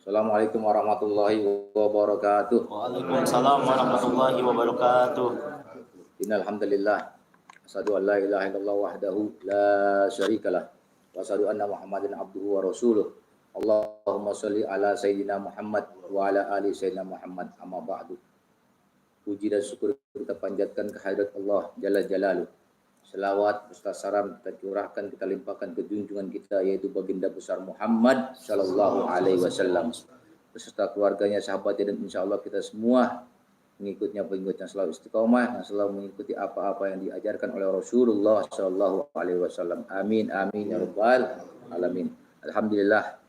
Assalamualaikum warahmatullahi wabarakatuh. Waalaikumsalam warahmatullahi wabarakatuh. Innal hamdalillah asyhadu an la ilaha illallah wahdahu la syarikalah wa asyhadu anna Muhammadan abduhu wa rasuluh. Allahumma shalli ala sayyidina Muhammad wa ala ali sayyidina Muhammad, amma ba'du. Puji dan syukur kita panjatkan kehadirat Allah Jalla Jalaluh. Selawat beserta salam kita curahkan, kita limpahkan ke junjungan kita, yaitu baginda besar Muhammad sallallahu alaihi wasallam beserta keluarganya, sahabatnya, dan insya Allah kita semua pengikutnya yang selalu istiqomah, yang selalu mengikuti apa-apa yang diajarkan oleh Rasulullah sallallahu alaihi wasallam. Amin amin ya rabbal alamin. Alhamdulillah,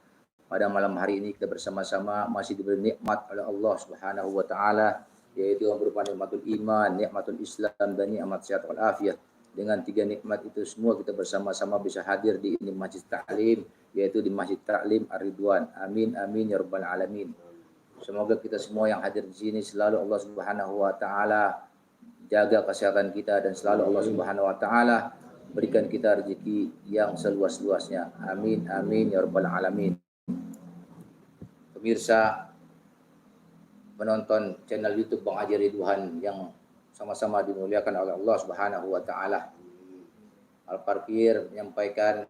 pada malam hari ini kita bersama-sama masih diberi nikmat oleh Allah Subhanahu wa taala, yaitu yang berupa nikmatul iman, nikmatul Islam, dan nikmat sehat wal afiat. Dengan tiga nikmat itu semua kita bersama-sama bisa hadir di ini Masjid Ta'lim, yaitu di Masjid Ta'lim Ar-Ridwan. Amin amin ya rabbal alamin. Semoga kita semua yang hadir di sini selalu Allah Subhanahu wa taala jaga kesehatan kita, dan selalu Allah Subhanahu wa taala berikan kita rezeki yang seluas-luasnya. Amin amin ya rabbal alamin. Pemirsa penonton channel YouTube Bang Haji Ridwan yang sama-sama dimuliakan oleh Allah Subhanahu wa taala. Al-Parkir menyampaikan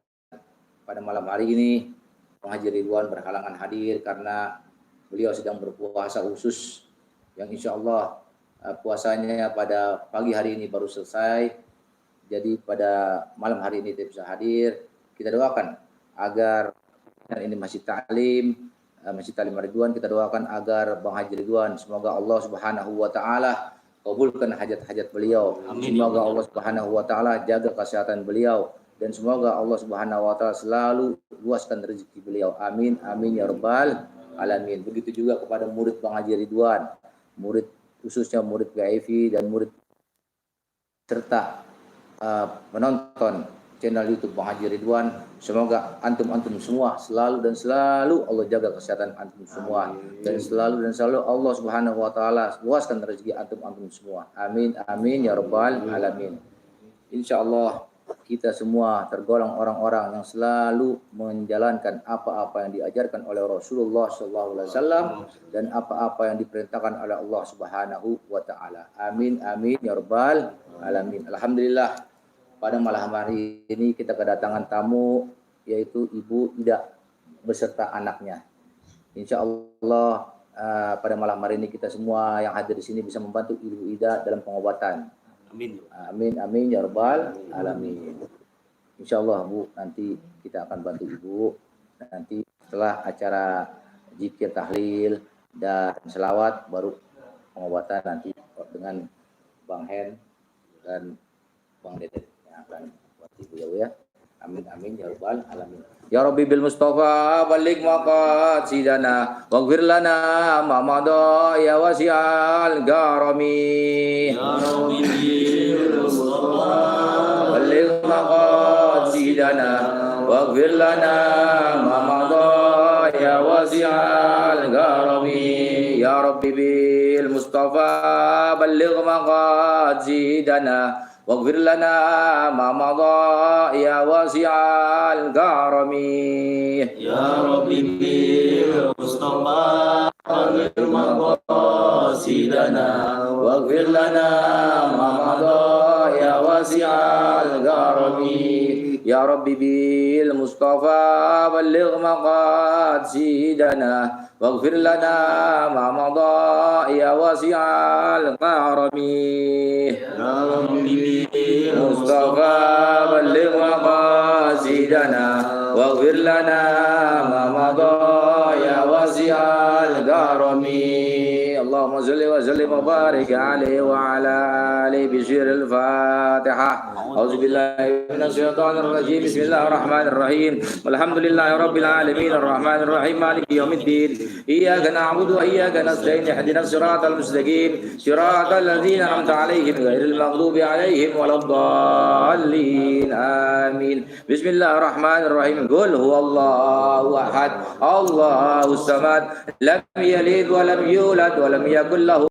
pada malam hari ini Bang Haji Ridwan berhalangan hadir karena beliau sedang berpuasa khusus yang insya Allah puasanya pada pagi hari ini baru selesai. Jadi pada malam hari ini tidak bisa hadir. Kita doakan agar ini Masjid Ta'lim Ridwan, kita doakan agar Bang Haji Ridwan semoga Allah Subhanahu wa taala kabulkan hajat-hajat beliau. Amin. Semoga Allah Subhanahu wa taala jaga kesehatan beliau, dan semoga Allah Subhanahu wa taala selalu luaskan rezeki beliau. Amin amin ya rabbal alamin. Begitu juga kepada murid Bang Haji Ridwan, murid khususnya murid VIP dan murid serta penonton channel YouTube Bang Haji Ridwan. Semoga antum semua selalu Allah jaga kesehatan antum semua. Amin. Dan selalu Allah Subhanahu wa taala luaskan rezeki antum semua. Amin amin ya rabbal alamin. Insyaallah kita semua tergolong orang-orang yang selalu menjalankan apa-apa yang diajarkan oleh Rasulullah sallallahu alaihi wasallam dan apa-apa yang diperintahkan oleh Allah Subhanahu wa taala. Amin amin ya rabbal alamin. Alhamdulillah, pada malam hari ini kita kedatangan tamu, yaitu Ibu Ida beserta anaknya. Insya Allah pada malam hari ini kita semua yang hadir di sini bisa membantu Ibu Ida dalam pengobatan. Amin. Amin amin ya rabbal alamin. Insya Allah Bu, nanti kita akan bantu Ibu. Nanti setelah acara zikir, tahlil, dan selawat baru pengobatan nanti dengan Bang Hen dan Bang Dede. Akan buat Ibu ya. Amin amin ya rabbal alamin. Ya Rabbi bil Mustafa balik maqasidana waghfir lana ma madha ya wasi'al garami. Ya Rabbi bil Mustafa balik maqasidana waghfir lana ma madha ya wasi'al garami. Ya Rabbi bil Mustafa balik maqasidana waghfir lana ma madha ya wasi'al karami. Ya Rabbi bil Mustafa ballagh maqasidana waghfir lana ma madha ya wasi'al karami. Ya Rabbi bil Mustafa ballagh maqasidana waghfir lana ma madha ya wasi'al karami. Ya Rabbi Mustafa ballagh maqasidana waghfir lana ma madha ya wasi'al karami. Allahumma salli wa sallim wa barik alaihi wa ala alihi bi sirril Fatihah. A'udzubillahi minasyaitonir rajim. Bismillahirrahmanirrahim. Walhamdulillahi rabbil alamin arrahmanir rahim maliki yaumiddin. Iyyaka na'budu wa iyyaka nasta'in. Ihdinas siratal mustaqim. Siratal ladzina an'amta 'alaihim ghairil maghdubi 'alaihim waladdallin. Amin. Bismillahirrahmanirrahim. Qul huwallahu ahad. Allahus samad. Lam yalid wa lam yulad wa lam yakul lahu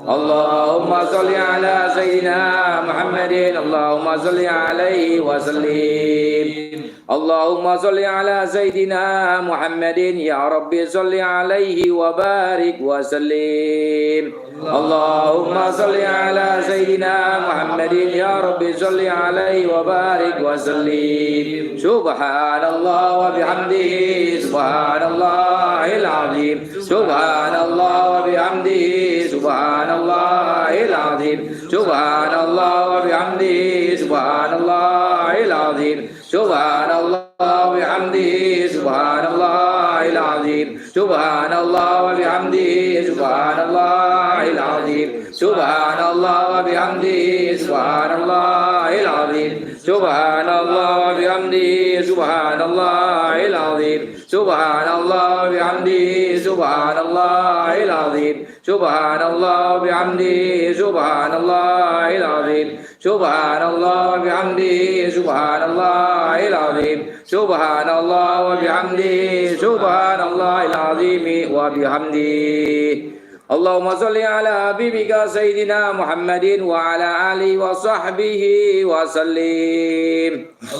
اللهم صل على سيدنا محمد اللهم صل عليه وسلم اللهم صل على سيدنا محمد يا رب صل عليه وبارك وسلم اللهم صل على سيدنا محمد يا رب صل عليه وبارك وسلم سبحان الله وبحمده سبحان الله العظيم سبحان الله وبحمده سبحان الله العظيم سبحان الله وبحمده سبحان الله العظيم سبحان الله وبحمده سبحان الله العظيم سبحان الله وبحمده سبحان الله العظيم سبحان الله وبحمده سبحان الله العظيم سبحان الله وبحمده سبحان الله العظيم سبحان الله وبحمده سبحان الله العظيم سبحان الله وبحمده سبحان الله العظيم سبحان الله وبحمده سبحان الله العظيم سبحان الله وبحمده سبحان الله العظيم وبحمده اللهم صل على حبيبك سيدنا محمد وعلى آله وصحبه وسلم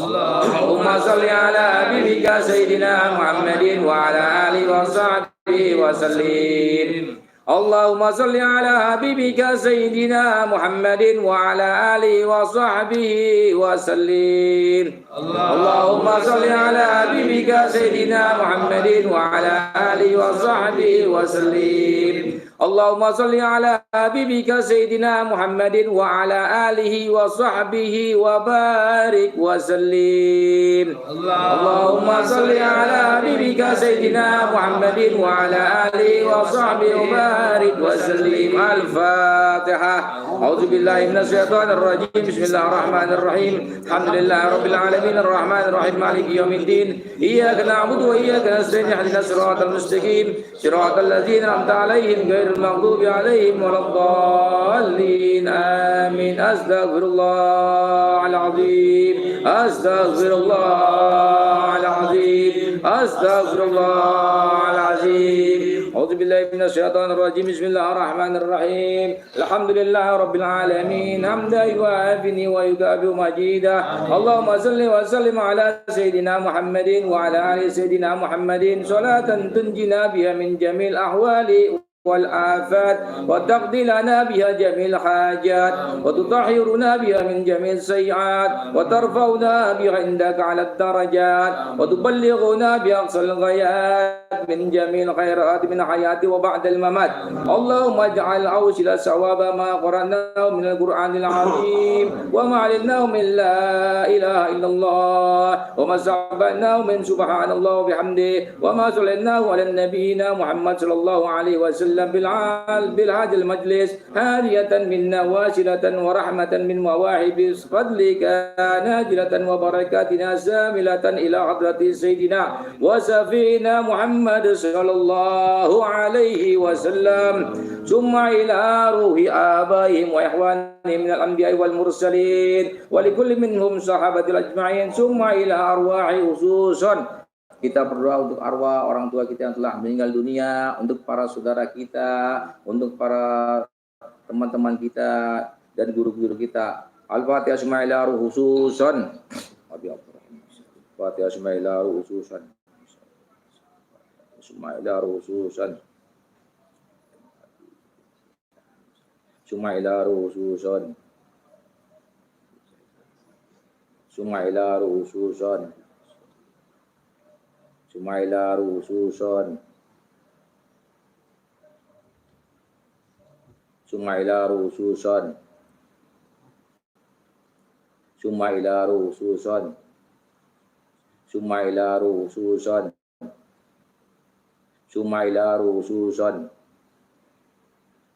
اللهم صل على حبيبك سيدنا محمد وعلى آله وصحبه وسلم اللهم صل على حبيبك سيدنا محمد وعلى آله وصحبه وسلم اللهم صل على حبيبك سيدنا محمد وعلى آله وصحبه وسلم اللهم صل على حبيبك سيدنا محمد وعلى آله وصحبه وبارك وسلم اللهم صل على حبيبك سيدنا محمد وعلى آله وصحبه وبارك وسلم الفاتحة أعوذ بالله من الشيطان الرجيم بسم الله الرحمن الرحيم الحمد لله رب العالمين الرحمن الرحيم مالك يوم الدين إياك نعبد وإياك نستعين اهدنا الصراط المستقيم صراط الذين أنعمت عليهم غير المغضوب عليهم ولا الضالين آمين أستغفر الله العظيم أستغفر الله العظيم أستغفر الله العظيم أعوذ بالله من الشيطان الرجيم بسم الله الرحمن الرحيم الحمد لله رب العالمين حمدا يوافي ويكافئ مجيدا اللهم صل وسلم على سيدنا محمد وعلى آل سيدنا محمد صلاة تنجينا بها من جميع الأحوال والآفات وتقضي لنا بها جميع الحاجات وتطهرنا بها من جميع السيئات وترفعنا بها عندك على الدرجات وتبلغنا بأقصى الغايات من جميع الخيرات من حياتي وبعد الممات اللهم اجعل أوصل ثواب ما قرأناه من القرآن العظيم وما علمناه من لا إله إلا الله وما سبحناه من سبحان الله وبحمده وما صليناه على نبينا محمد صلى الله عليه وسلم بالهذا المجلس هادية منا واسلة ورحمة من مواهب فضلك نازلة وبركاتنا ساملة إلى حضرة سيدنا وسفينا محمد صلى الله عليه وسلم ثم إلى روح آبائهم وإخوانهم من الأنبياء والمرسلين ولكل منهم صحابة الأجمعين ثم إلى أرواح خصوصا. Kita berdoa untuk arwah orang tua kita yang telah meninggal dunia, untuk para saudara kita, untuk para teman-teman kita dan guru-guru kita. Al-Fatihah Ismaila khususan. Al-Fatihah Ismaila khususan. Ismaila khususan. Ismaila khususan. Ismaila khususan. Sumaila rususon Sumaila rususon Sumaila rususon Sumaila rususon Sumaila rususon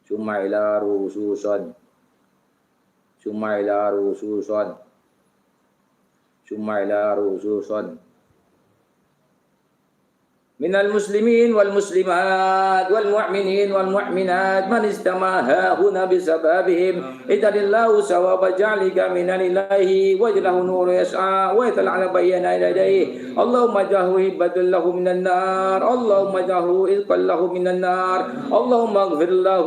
Sumaila rususon Sumaila rususon Sumaila rususon من المسلمين والمسلمات والمؤمنين والمؤمنات من استمع هنا بسببهم اجعل الله ثواب جعلك من الله واجعله نور يسعى ويطلع بين يديه اللهم اجعله هبة له من النار اللهم اجعله إذقا له من النار اللهم اغفر له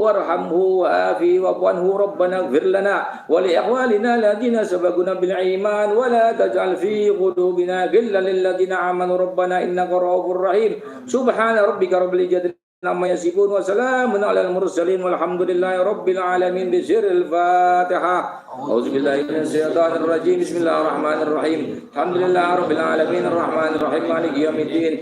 وارحمه وآفه واعف عنه ربنا اغفر لنا ولإخواننا الذين سبقونا بالإيمان ولا تجعل في قلوبنا غلا للذين آمنوا ربنا إنك رؤوف الرحيم سبحان ربك رب العزة عما يصفون وسلام على المرسلين والحمد لله رب العالمين بسر الفاتحة أعوذ بالله من الشيطان الرجيم بسم الله الرحمن الرحيم الحمد لله رب العالمين الرحمن الرحيم مالك يوم الدين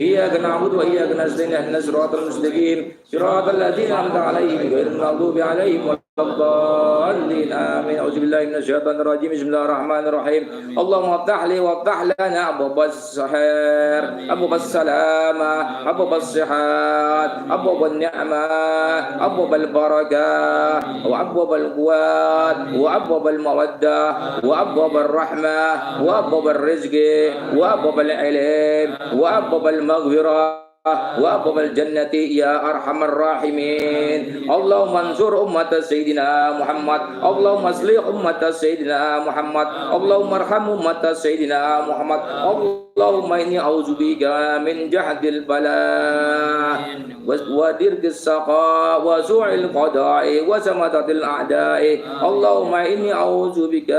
إياك نعبد وإياك نستعين اهدنا الصراط المستقيم صراط الذين أنعمت عليهم غير المغضوب عليهم ولا الضالين آمين أعوذ بالله من الشيطان الرجيم بسم الله الرحمن الرحيم اللهم افتح لي وافتح لنا أبواب السحر أبواب السلامة أبواب الصحات أبواب النعمة أبواب البركة وأبواب القوات وأبواب المودة وأبواب الرحمة وأبواب الرزق وأبواب العلم وأبواب المغفرة وأبواب الجنة يا أرحم الراحمين اللهم انصر أمة سيدنا محمد اللهم اصلح أمة سيدنا محمد اللهم ارحم أمة سيدنا محمد اللهم إني أعوذ بك من جهد البلاء ودرك السقاء وسوء القضاء وسمطة الأعداء اللهم إني أعوذ بك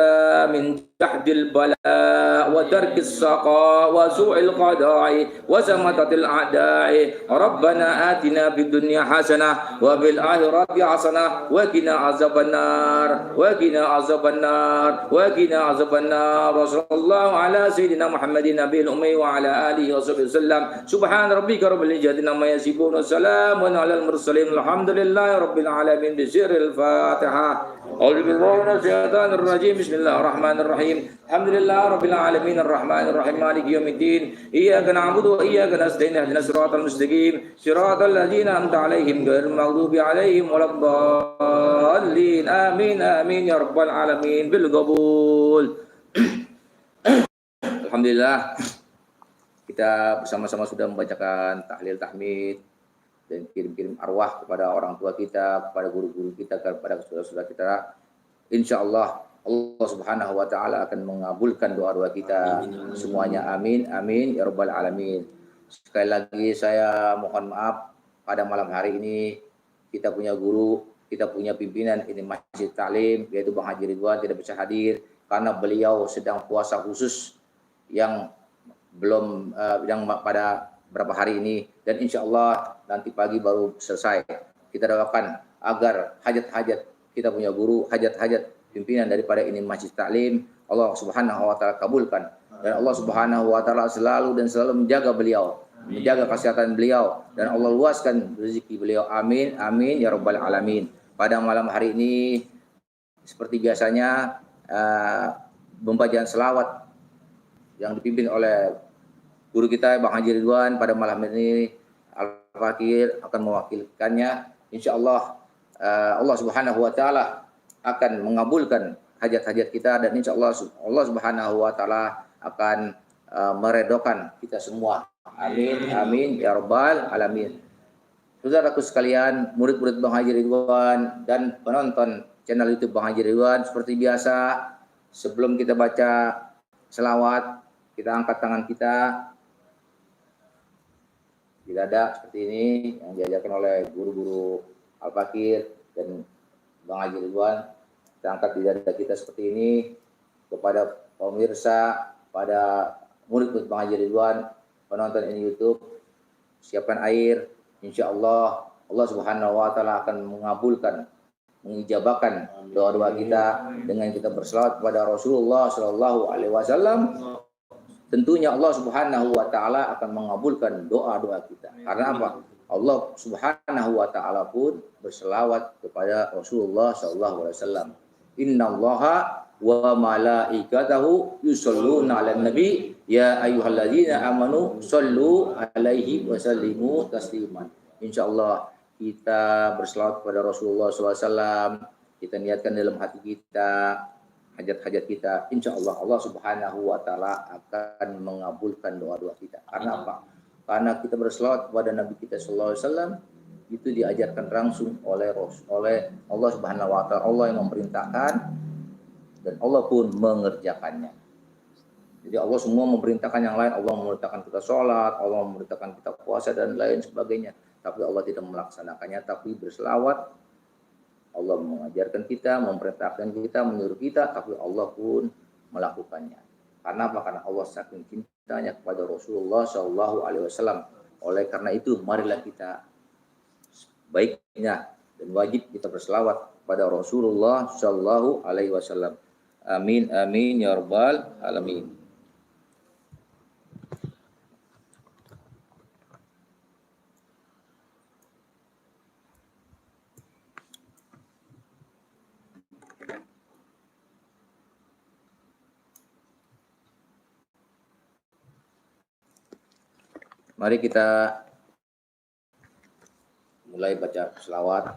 من جهد البلاء ودرك السقاء وسوء القضاء وسمطة الأعداء ربنا آتنا في الدنيا حسنة وفي الآخرة حسنة وقنا عذاب النار وقنا عذاب النار وقنا عذاب النار وصلى الله على سيدنا محمد النبي الأمي وعلى آله وصحبه وسلم سبحان ربك رب العزة عما يصفون وسلام على المرسلين الحمد لله رب العالمين بسر الفاتحة أعوذ بالله من الشيطان الرجيم بسم الله الرحمن الرحيم الحمد لله رب العالمين الرحمن الرحيم مالك يوم الدين إياك نعبد وإياك نستعين اهدنا الصراط المستقيم صراط الذين أنعمت عليهم غير المغضوب عليهم ولا الضالين آمين آمين يا رب العالمين بالقبول. Alhamdulillah kita bersama-sama sudah membacakan tahlil tahmid dan kirim-kirim arwah kepada orang tua kita, kepada guru-guru kita, kepada saudara-saudara kita. Insya Allah Allah Subhanahu wa taala akan mengabulkan doa-doa kita semuanya. Amin amin ya rabbal alamin. Sekali lagi saya mohon maaf pada malam hari ini kita punya guru, kita punya pimpinan ini Masjid Ta'lim yaitu Bang Haji Ridwan tidak bisa hadir karena beliau sedang puasa khusus yang belum yang pada berapa hari ini dan insya Allah nanti pagi baru selesai. Kita doakan agar hajat-hajat kita punya guru, hajat-hajat pimpinan daripada ini Masjid Ta'lim Allah Subhanahu wa taala kabulkan dan Allah Subhanahu wa taala selalu menjaga beliau, menjaga kesehatan beliau dan Allah luaskan rezeki beliau. Amin amin ya rabbal alamin. Pada malam hari ini seperti biasanya pembacaan selawat yang dipimpin oleh guru kita Bang Haji Ridwan pada malam ini Al-Fakir akan mewakilkannya. Insya Allah Allah Subhanahu wa taala akan mengabulkan hajat-hajat kita dan insya Allah Allah Subhanahu wa taala akan meredokan kita semua. Amin amin ya rabbal alamin. Saudaraku sekalian, murid-murid Bang Haji Ridwan dan penonton channel YouTube Bang Haji Ridwan, seperti biasa sebelum kita baca selawat kita angkat tangan kita di dada seperti ini yang diajarkan oleh guru-guru Al-Fakir dan Bang Haji Ridwan. Kita angkat di dada kita seperti ini kepada pemirsa, pada murid-murid Bang Haji Ridwan, penonton ini YouTube. Siapkan air, insya Allah Allah Subhanahu wa taala akan mengabulkan, mengijabahkan doa-doa kita dengan kita berselawat kepada Rasulullah Shallallahu Alaihi Wasallam. Tentunya Allah Subhanahu wa taala akan mengabulkan doa-doa kita. Karena apa? Allah Subhanahu wa taala pun berselawat kepada Rasulullah sallallahu alaihi wasallam. Innallaha wa malaikatahu yusholluna 'alan nabi ya ayyuhalladzina amanu shollu 'alaihi wa sallimu tasliman. Insyaallah kita berselawat kepada Rasulullah sallallahu alaihi wasallam. Kita niatkan dalam hati kita hajat-hajat kita, insya Allah Allah Subhanahu wa taala akan mengabulkan doa-doa kita. Karena apa? Karena kita berselawat kepada Nabi kita sallallahu alaihi wasallam itu diajarkan langsung oleh Allah Subhanahu wa taala. Allah yang memerintahkan dan Allah pun mengerjakannya. Jadi Allah semua memerintahkan yang lain, Allah memerintahkan kita sholat, Allah memerintahkan kita puasa dan lain sebagainya. Tapi Allah tidak melaksanakannya, tapi berselawat. Allah mengajarkan kita, memerintahkan kita, menyuruh kita, tapi Allah pun melakukannya. Karena apa? Karena Allah saking cintanya kepada Rasulullah Shallallahu Alaihi Wasallam. Oleh karena itu, marilah kita baiknya dan wajib kita berselawat pada Rasulullah Shallallahu Alaihi Wasallam. Amin, amin, ya rabbal alamin. Mari kita mulai baca selawat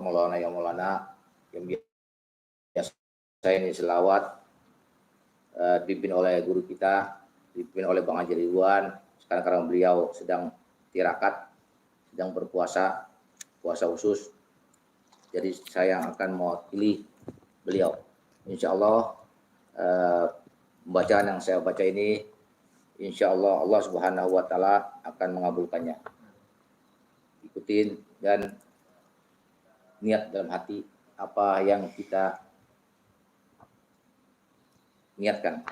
Maulana ya Maulana yang biasa ini selawat dipimpin oleh guru kita, dipimpin oleh Bang Haji Ridwan. Sekarang beliau sedang tirakat, sedang berpuasa, puasa khusus. Jadi saya yang akan mewakili beliau. Insya Allah bacaan yang saya baca ini insya Allah Allah Subhanahu wa taala akan mengabulkannya. Ikutin dan niat dalam hati apa yang kita niatkan.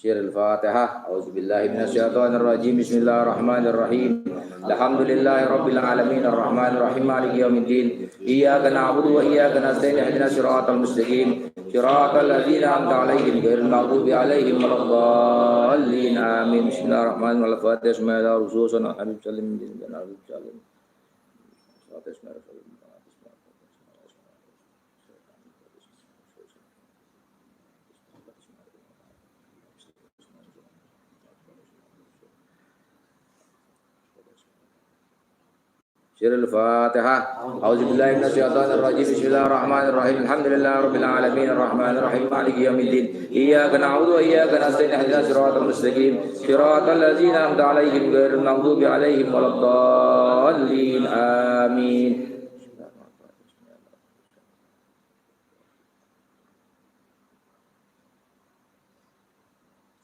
Al-Fatihah. A'udzubillahi minasyaitonirrajim. Bismillahirrahmanirrahim. Alhamdulillahi rabbil alamin arrahmanir rahim maliki yaumiddin. Iyyaka na'budu wa iyyaka nasta'in ihdinas siratal mustaqim. Siratal ladzina an'amta 'alaihim ghairil maghdubi 'alaihim waladdallin. Amin. Bismillahirrahmanirrahim. Al-Fatihah. Al-Fatihah. A'udzubillahi minasyaitonirrajim. Bismillahirrahmanirrahim. Alhamdulillahi rabbil alamin arrahmanir rahim maliki yaumiddin. Iyyaka na'budu wa iyyaka nasta'in ihdinas siratal mustaqim. Siratal ladzina an'amta 'alaihim ghairil maghdubi 'alaihim waladdallin. Amin.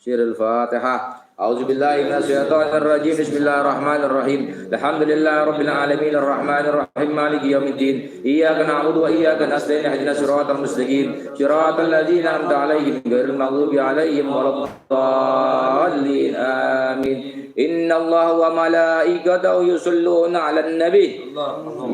Al-Fatihah. A'udzubillahi minasyaitonirrajim. Bismillahirrahmanirrahim. Alhamdulillahi rabbil alamin arrahmanir rahim maliki yaumiddin. Iyyaka na'budu wa iyyaka nasta'in ihdinas siratal mustaqim. Siratal ladzina an'amta 'alaihim ghairil maghdubi 'alaihim waladdallin. Amin. Innallaha wa malaikatahu yusholluna 'alan nabi.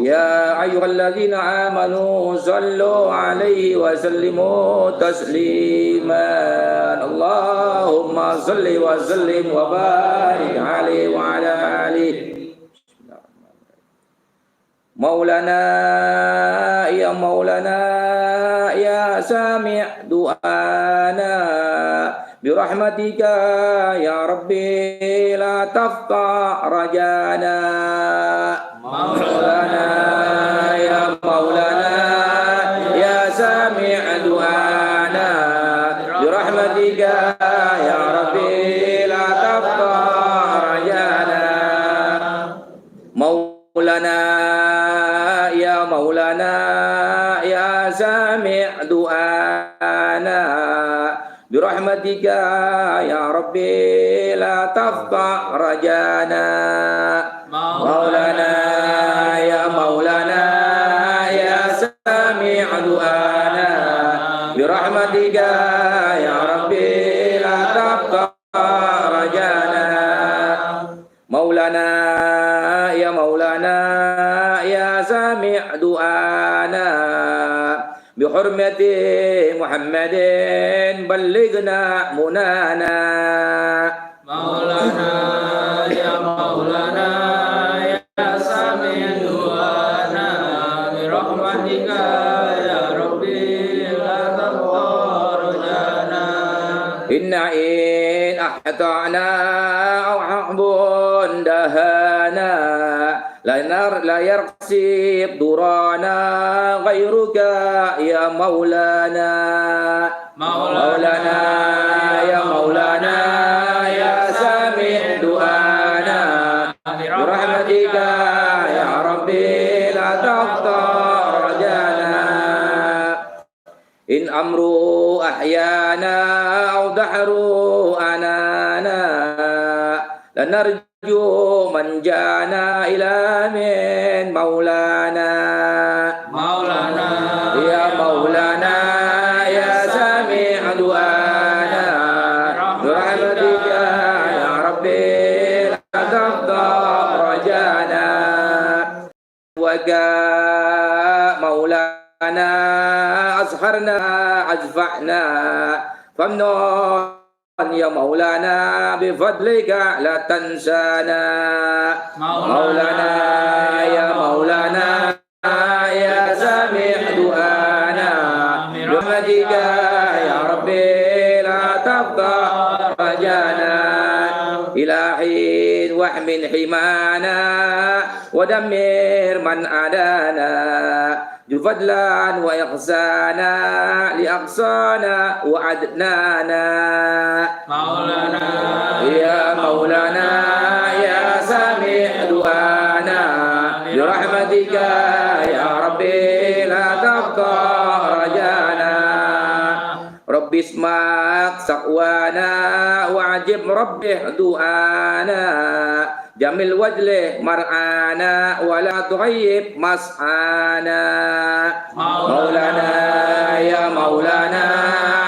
Ya ayyuhalladzina amanu shallu 'alaihi wa sallimu tasliman. Allahumma shalli wa sallim wa barik alaihi wa ala alihi. Maulana ya sami' du'ana birahmatika ya rabbi la tafqa rajana. Maulana ya sami' du'ana birahmatika ya rabbi Maulana ya sami' du'ana birahmatika ya rabbi la tafqa rajana. Maulana ya sami' du'ana birahmatika ya rabbi la tafqa rajana. Maulana ya sami' du'ana bihurmati Muhammadin ballighna munana. Maulana ya sami' du'ana birahmatika ya rabbi la tafqa rajana. Inna أحطنا أو حقب دهانا لا يرقصب درانا غيرك يا مولانا مولانا يا مولانا يا سامع دعانا برحمتك يا ربي لا تقطع رجانا إن أمر أحيانا أو دحر أنانا لنرجو من جانا إلى من مولانا مولانا يا مولانا يا سامع دعانا برحمتك يا ربي لا تقطع رجانا وجاء مولانا أسهرنا أجفعنا فمنون يا مولانا بفضلك لا تنسانا مولانا يا مولانا يا سامع دعانا برحمتك يا ربي لا تقطع رجانا إلى حين واحمل حمانا ودمر من أدانا فضلا وإحسانا لأقصانا وعدنانا مولانا يا مولانا يا سامع دعانا برحمتك يا ربي لا تقطع رجانا رب اسمعك سقوانا وعجب ربه دعانا جميل وجله مرعانا ولا تغيب مسعانا مولانا يا مولانا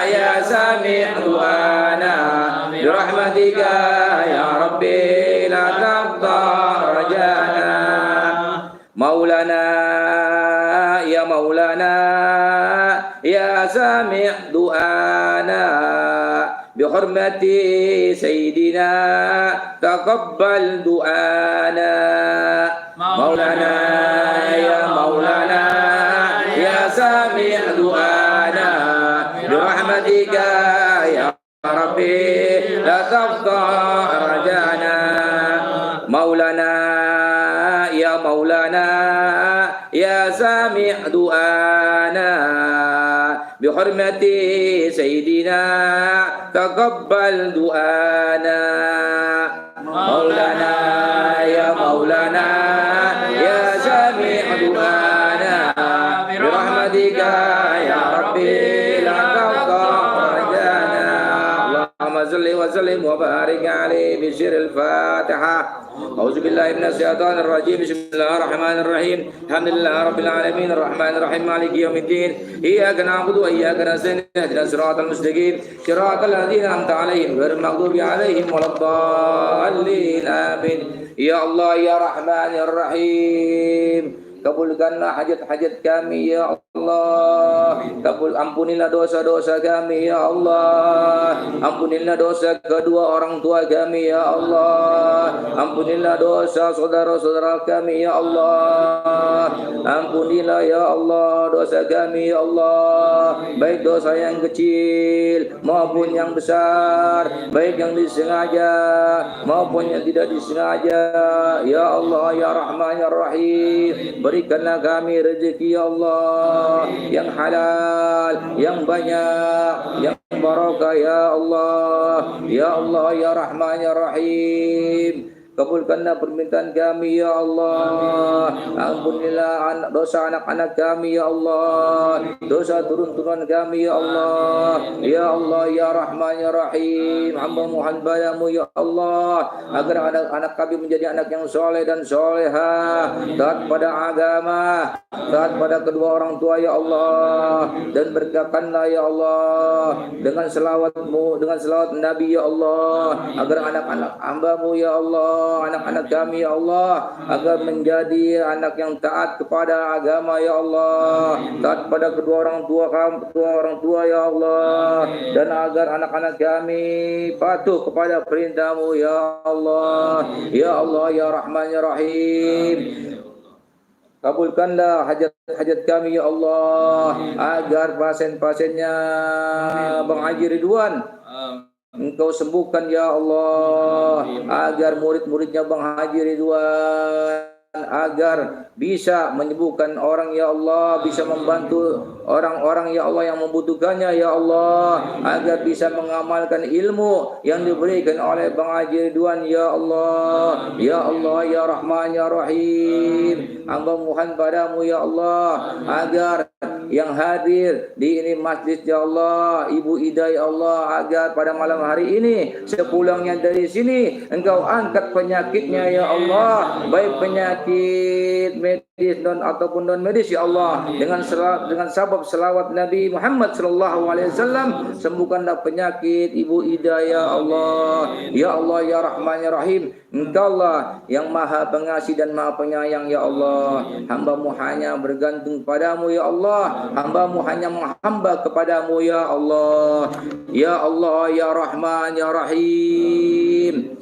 يا سامع دعانا برحمتك يا ربي لا تقطع رجانا مولانا يا مولانا يا سامع دعانا بحرمة سيدنا تقبل دعانا مولانا يا مولانا يا سامع دعانا برحمتك يا ربي لا تقطع رجانا مولانا يا مولانا يا سامع دعانا بحرمة سيدنا تقبل دعانا مولانا يا مولانا يا سامع دعانا برحمتك يا ربي لا تقطع رجانا اللهم صل وسلم وبارك عليه بشر الفاتحة أعوذ بالله من الشيطان الرجيم بسم الله الرحمن الرحيم الحمد لله رب العالمين الرحمن الرحيم مالك يوم الدين إياك نعبد وإياك نستعين اهدنا الصراط المستقيم صراط الذين أنعمت عليهم غير المغضوب عليهم ولا الضالين آمين يا الله يا رحمن الرحيم kabulkanlah hajat-hajat kami ya Allah. Ampunilah dosa-dosa kami ya Allah. Ampunilah dosa kedua orang tua kami ya Allah. Ampunilah dosa saudara-saudara kami ya Allah. Ampunilah ya Allah dosa kami ya Allah, baik dosa yang kecil maupun yang besar, baik yang disengaja maupun yang tidak disengaja. Ya Allah ya Rahman ya Rahim, berikanlah kami rezeki ya Allah yang halal, yang banyak, yang barokah ya Allah. Ya Allah ya Rahman ya Rahim, kabulkanlah permintaan kami ya Allah. Ampunilah dosa anak-anak kami ya Allah, dosa turun-turunan kami ya Allah. Ya Allah ya Rahman ya Rahim, hamba mohon padamu ya Allah agar anak-anak kami menjadi anak yang soleh dan soleha, taat pada agama, taat pada kedua orang tua ya Allah, dan berkahkanlah ya Allah dengan selawatmu, dengan selawat Nabi ya Allah, agar anak-anak hambamu ya Allah, anak-anak kami ya Allah, agar menjadi anak yang taat kepada agama ya Allah, taat pada kedua orang tua ya Allah, dan agar anak-anak kami patuh kepada perintahmu ya Allah. Ya Allah ya Rahman ya Rahim, kabulkanlah hajat-hajat kami ya Allah, agar pasien-pasiennya Bang Haji Ridwan Engkau sembuhkan ya Allah, agar murid-muridnya Bang Haji Ridwan agar bisa menyembuhkan orang ya Allah, bisa membantu orang-orang ya Allah yang membutuhkannya ya Allah, agar bisa mengamalkan ilmu yang diberikan oleh Bang Haji Ridwan ya Allah. Ya Allah ya Rahman ya Rahim, hamba mohon padamu ya Allah agar yang hadir di ini masjid ya Allah, Ibu Ida ya Allah, agar pada malam hari ini sepulangnya dari sini Engkau angkat penyakitnya ya Allah, baik penyakit medis ataupun non medis ya Allah, dengan sabab selawat Nabi Muhammad sallallahu alaihi wasallam, sembuhkanlah penyakit Ibu Ida ya Allah. Ya Allah ya Rahman ya Rahim, Engkau Allah yang Maha Pengasih dan Maha Penyayang ya Allah. Hamba-Mu hanya bergantung padamu ya Allah, hamba-Mu hanya menghamba kepadamu ya Allah. Ya Allah ya Rahman ya Rahim,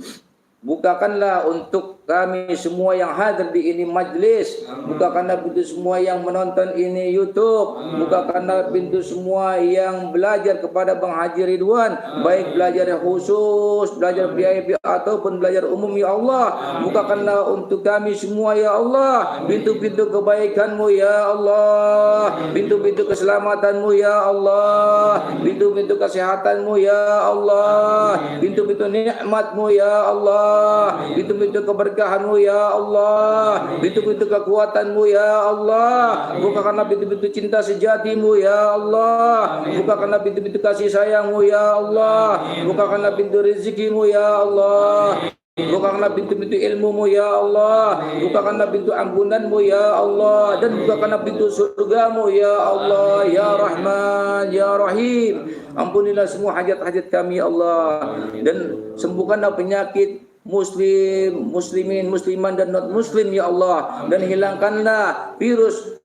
bukakanlah untuk kami semua yang hadir di ini majlis, bukakanlah pintu semua yang menonton ini YouTube, bukakanlah pintu semua yang belajar kepada Bang Haji Ridwan, baik belajar khusus, belajar VIP ataupun belajar umum ya Allah. Bukakanlah untuk kami semua ya Allah pintu-pintu kebaikan-Mu ya Allah, pintu-pintu keselamatan-Mu ya Allah, pintu-pintu kesehatan-Mu ya Allah, pintu-pintu nikmat-Mu ya Allah, pintu-pintu keberkahan-Mu ya Allah, pintu-pintu kekuatan-Mu ya Allah. Bukakanlah pintu-pintu cinta sejati-Mu ya Allah, bukakanlah pintu-pintu kasih sayang-Mu ya Allah, bukakanlah pintu rezeki-Mu ya Allah, bukakanlah pintu-pintu ilmu-Mu ya Allah, bukakanlah pintu ampunan-Mu ya Allah, dan bukakanlah pintu surga-Mu ya Allah. Ya Rahman ya Rahim, ampunilah semua hajat-hajat kami ya Allah, dan sembuhkanlah penyakit muslim, muslimin, musliman dan non muslim ya Allah, dan hilangkanlah virus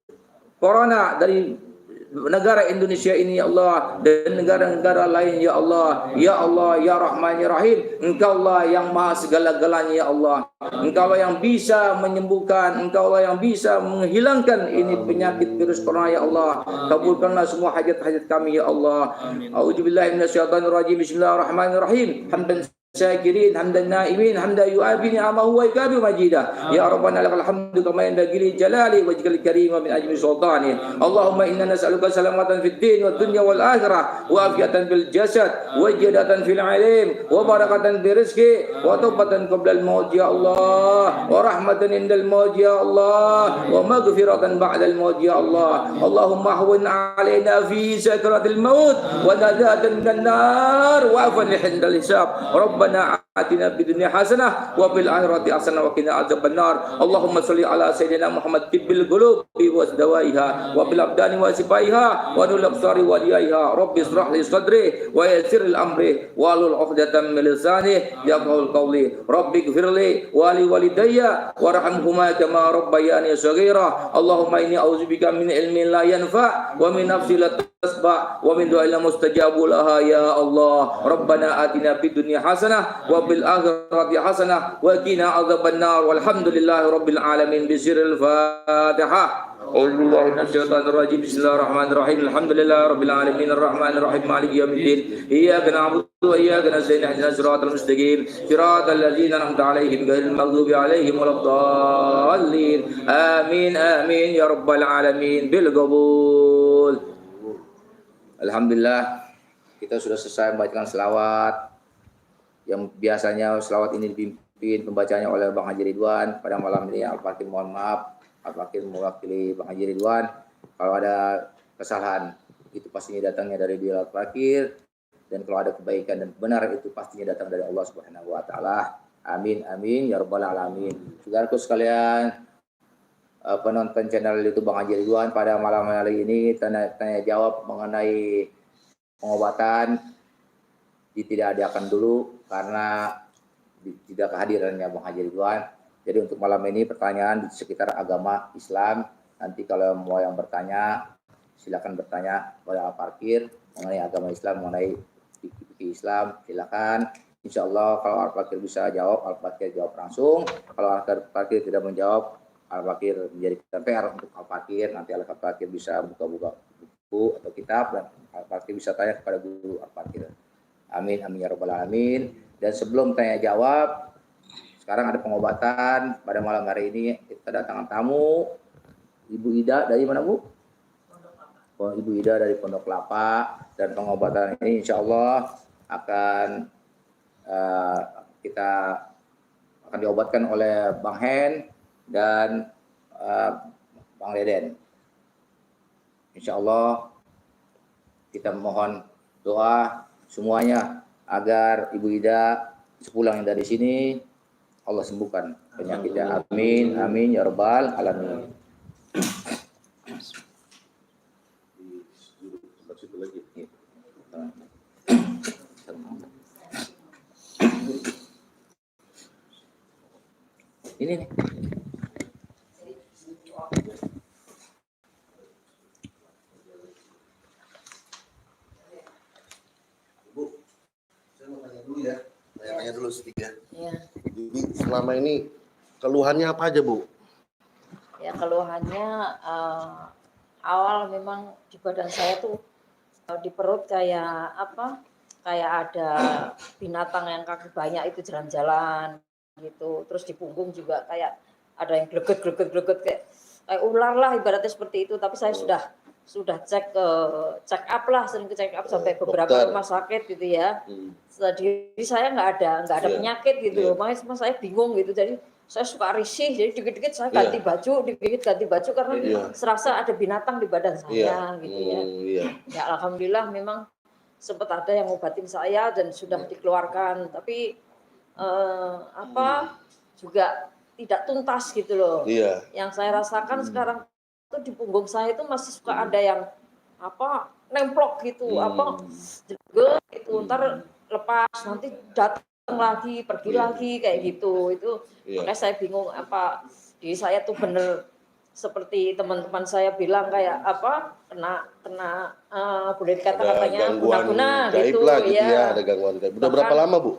corona dari negara Indonesia ini ya Allah, dan negara-negara lain ya Allah. Ya Allah ya Rahman ya Rahim, Engkau lah yang maha segala-galanya ya Allah, Engkau lah yang bisa menyembuhkan, Engkau lah yang bisa menghilangkan ini penyakit virus corona ya Allah. Kabulkanlah semua hajat-hajat kami ya Allah. A'udzubillahi minasyaitonirrajim. Bismillahirrahmanirrahim. Hamdan syakirin, hamdan naimin, hamdan yu'abi ni'amahu wa ikabi majidah. Ya Rabbana lakal hamdu kama yanbaghi li jalali wajhikal karim wa min ajmi sultani. Allahumma inna nas'aluka salamatan fid din wad dunya wal akhirah, wa afiyatan fil jasad, wa jadatan fil ilm, wa barakatan fil rizqi, wa taubatan qabla al maut ya Allah, wa rahmatan indal maut ya Allah, wa maghfiratan ba'da al maut ya Allah. Allahumma hawwin alaina fi sakratil maut wa nadatan minan nar wa afan hindal hisab. Rabbana atina fid dunya hasanah wa fil akhirati hasanah wa qina adzabannar. Allahumma shalli ala sayyidina Muhammad tibbil qulubi wa dawaiha wa bil abdani wa sifaiha wa nul absari wa liyaiha. Rabbi israh li sadri wa yassir li amri wa lul 'uqdatam min lisani yafqahul qawli. Rabbi ighfirli wa li walidayya warhamhuma kama rabbayani shaghira. Allahumma inni a'udzubika min ilmin la yanfa wa min nafsin la tasba wa min du'ain la mustajabu laha ya Allah. Rabbana atina fid dunya hasanah wa bil akhirati hasanah wa qina adzabannar. Walhamdulillahi rabbil alamin. Bisiril Fatihah. A'udzubillahi minasyaitonir rajim. Bismillahirrahmanirrahim. Alhamdulillahi rabbil alamin arrahmanir rahim maliki yaumiddin. Iyyaka na'budu wa iyyaka nasta'in. Ihdinas siratal mustaqim. Siratal ladzina an'amta 'alaihim ghairil maghdubi 'alaihim waladdallin. Amin amin ya rabbal alamin bil qabul. Alhamdulillah, kita sudah selesai membacakan selawat yang biasanya selawat ini dipimpin pembacanya oleh Bang Haji Ridwan. Pada malam ini Al-Fakir mohon maaf, Al-Fakir mewakili Bang Haji Ridwan. Kalau ada kesalahan itu pastinya datangnya dari beliau Al-Fakir, dan kalau ada kebaikan dan benar itu pastinya datang dari Allah Subhanahu wa taala. Amin amin ya rabbal alamin. Saudaraku sekalian, penonton channel YouTube Bang Haji Ridwan, pada malam hari ini tanya jawab mengenai pengobatan tidak diadakan dulu karena tidak kehadirannya Bang Haji Ridwan. Jadi untuk malam ini pertanyaan di sekitar agama Islam. Nanti kalau mau yang bertanya silakan bertanya pada Al-Fakir mengenai agama Islam, mengenai fikih Islam, silakan. Insya Allah kalau Al-Fakir bisa jawab, Al-Fakir jawab langsung. Kalau Al-Fakir tidak menjawab, Al-Fakir menjadi PR untuk Al-Fakir. Nanti Al-Fakir bisa buka-buka buku atau kitab dan Al-Fakir bisa tanya kepada guru Al-Fakir. Amin amin ya rabbal alamin. Dan sebelum tanya jawab, sekarang ada pengobatan pada malam hari ini. Kita kedatangan tamu Ibu Ida dari mana Bu? Ibu Ida dari Pondok Kelapa, dan pengobatan ini insya Allah akan kita akan diobatkan oleh Bang Hen dan Bang Deden. Insya Allah kita mohon doa semuanya agar Ibu Ida sepulang dari sini Allah sembuhkan penyakitnya. Amin amin ya rabbal alamin. Ini nih. Bu, saya mau tanya dulu ya. Tanya dulu sedikit. Ya. Jadi selama ini keluhannya apa aja, Bu? Ya, keluhannya awal memang di badan saya tuh di perut kayak apa? Kayak ada binatang yang kaki banyak itu jalan-jalan gitu. Terus di punggung juga kayak ada yang greget kayak ular lah ibaratnya seperti itu. Tapi saya sudah check up lah, sering ke check up sampai beberapa Dokter. rumah sakit gitu ya. Jadi saya nggak ada penyakit gitu. Makanya saya bingung gitu. Jadi saya suka risih, jadi dikit-dikit saya ganti baju, dikit-dikit ganti baju karena serasa ada binatang di badan saya gitu ya. Ya alhamdulillah memang sempat ada yang ngobatin saya dan sudah dikeluarkan, tapi juga tidak tuntas gitu loh. Yang saya rasakan sekarang itu di punggung saya itu masih suka ada yang nemplok gitu, jeget gitu, ntar lepas nanti datang lagi, pergi lagi kayak gitu. Itu makanya saya bingung diri saya tuh bener seperti teman-teman saya bilang kayak kena boleh dikata-katanya guna-guna gitu lah, gitu ya. Ada gangguan gaib. Udah berapa lama, Bu?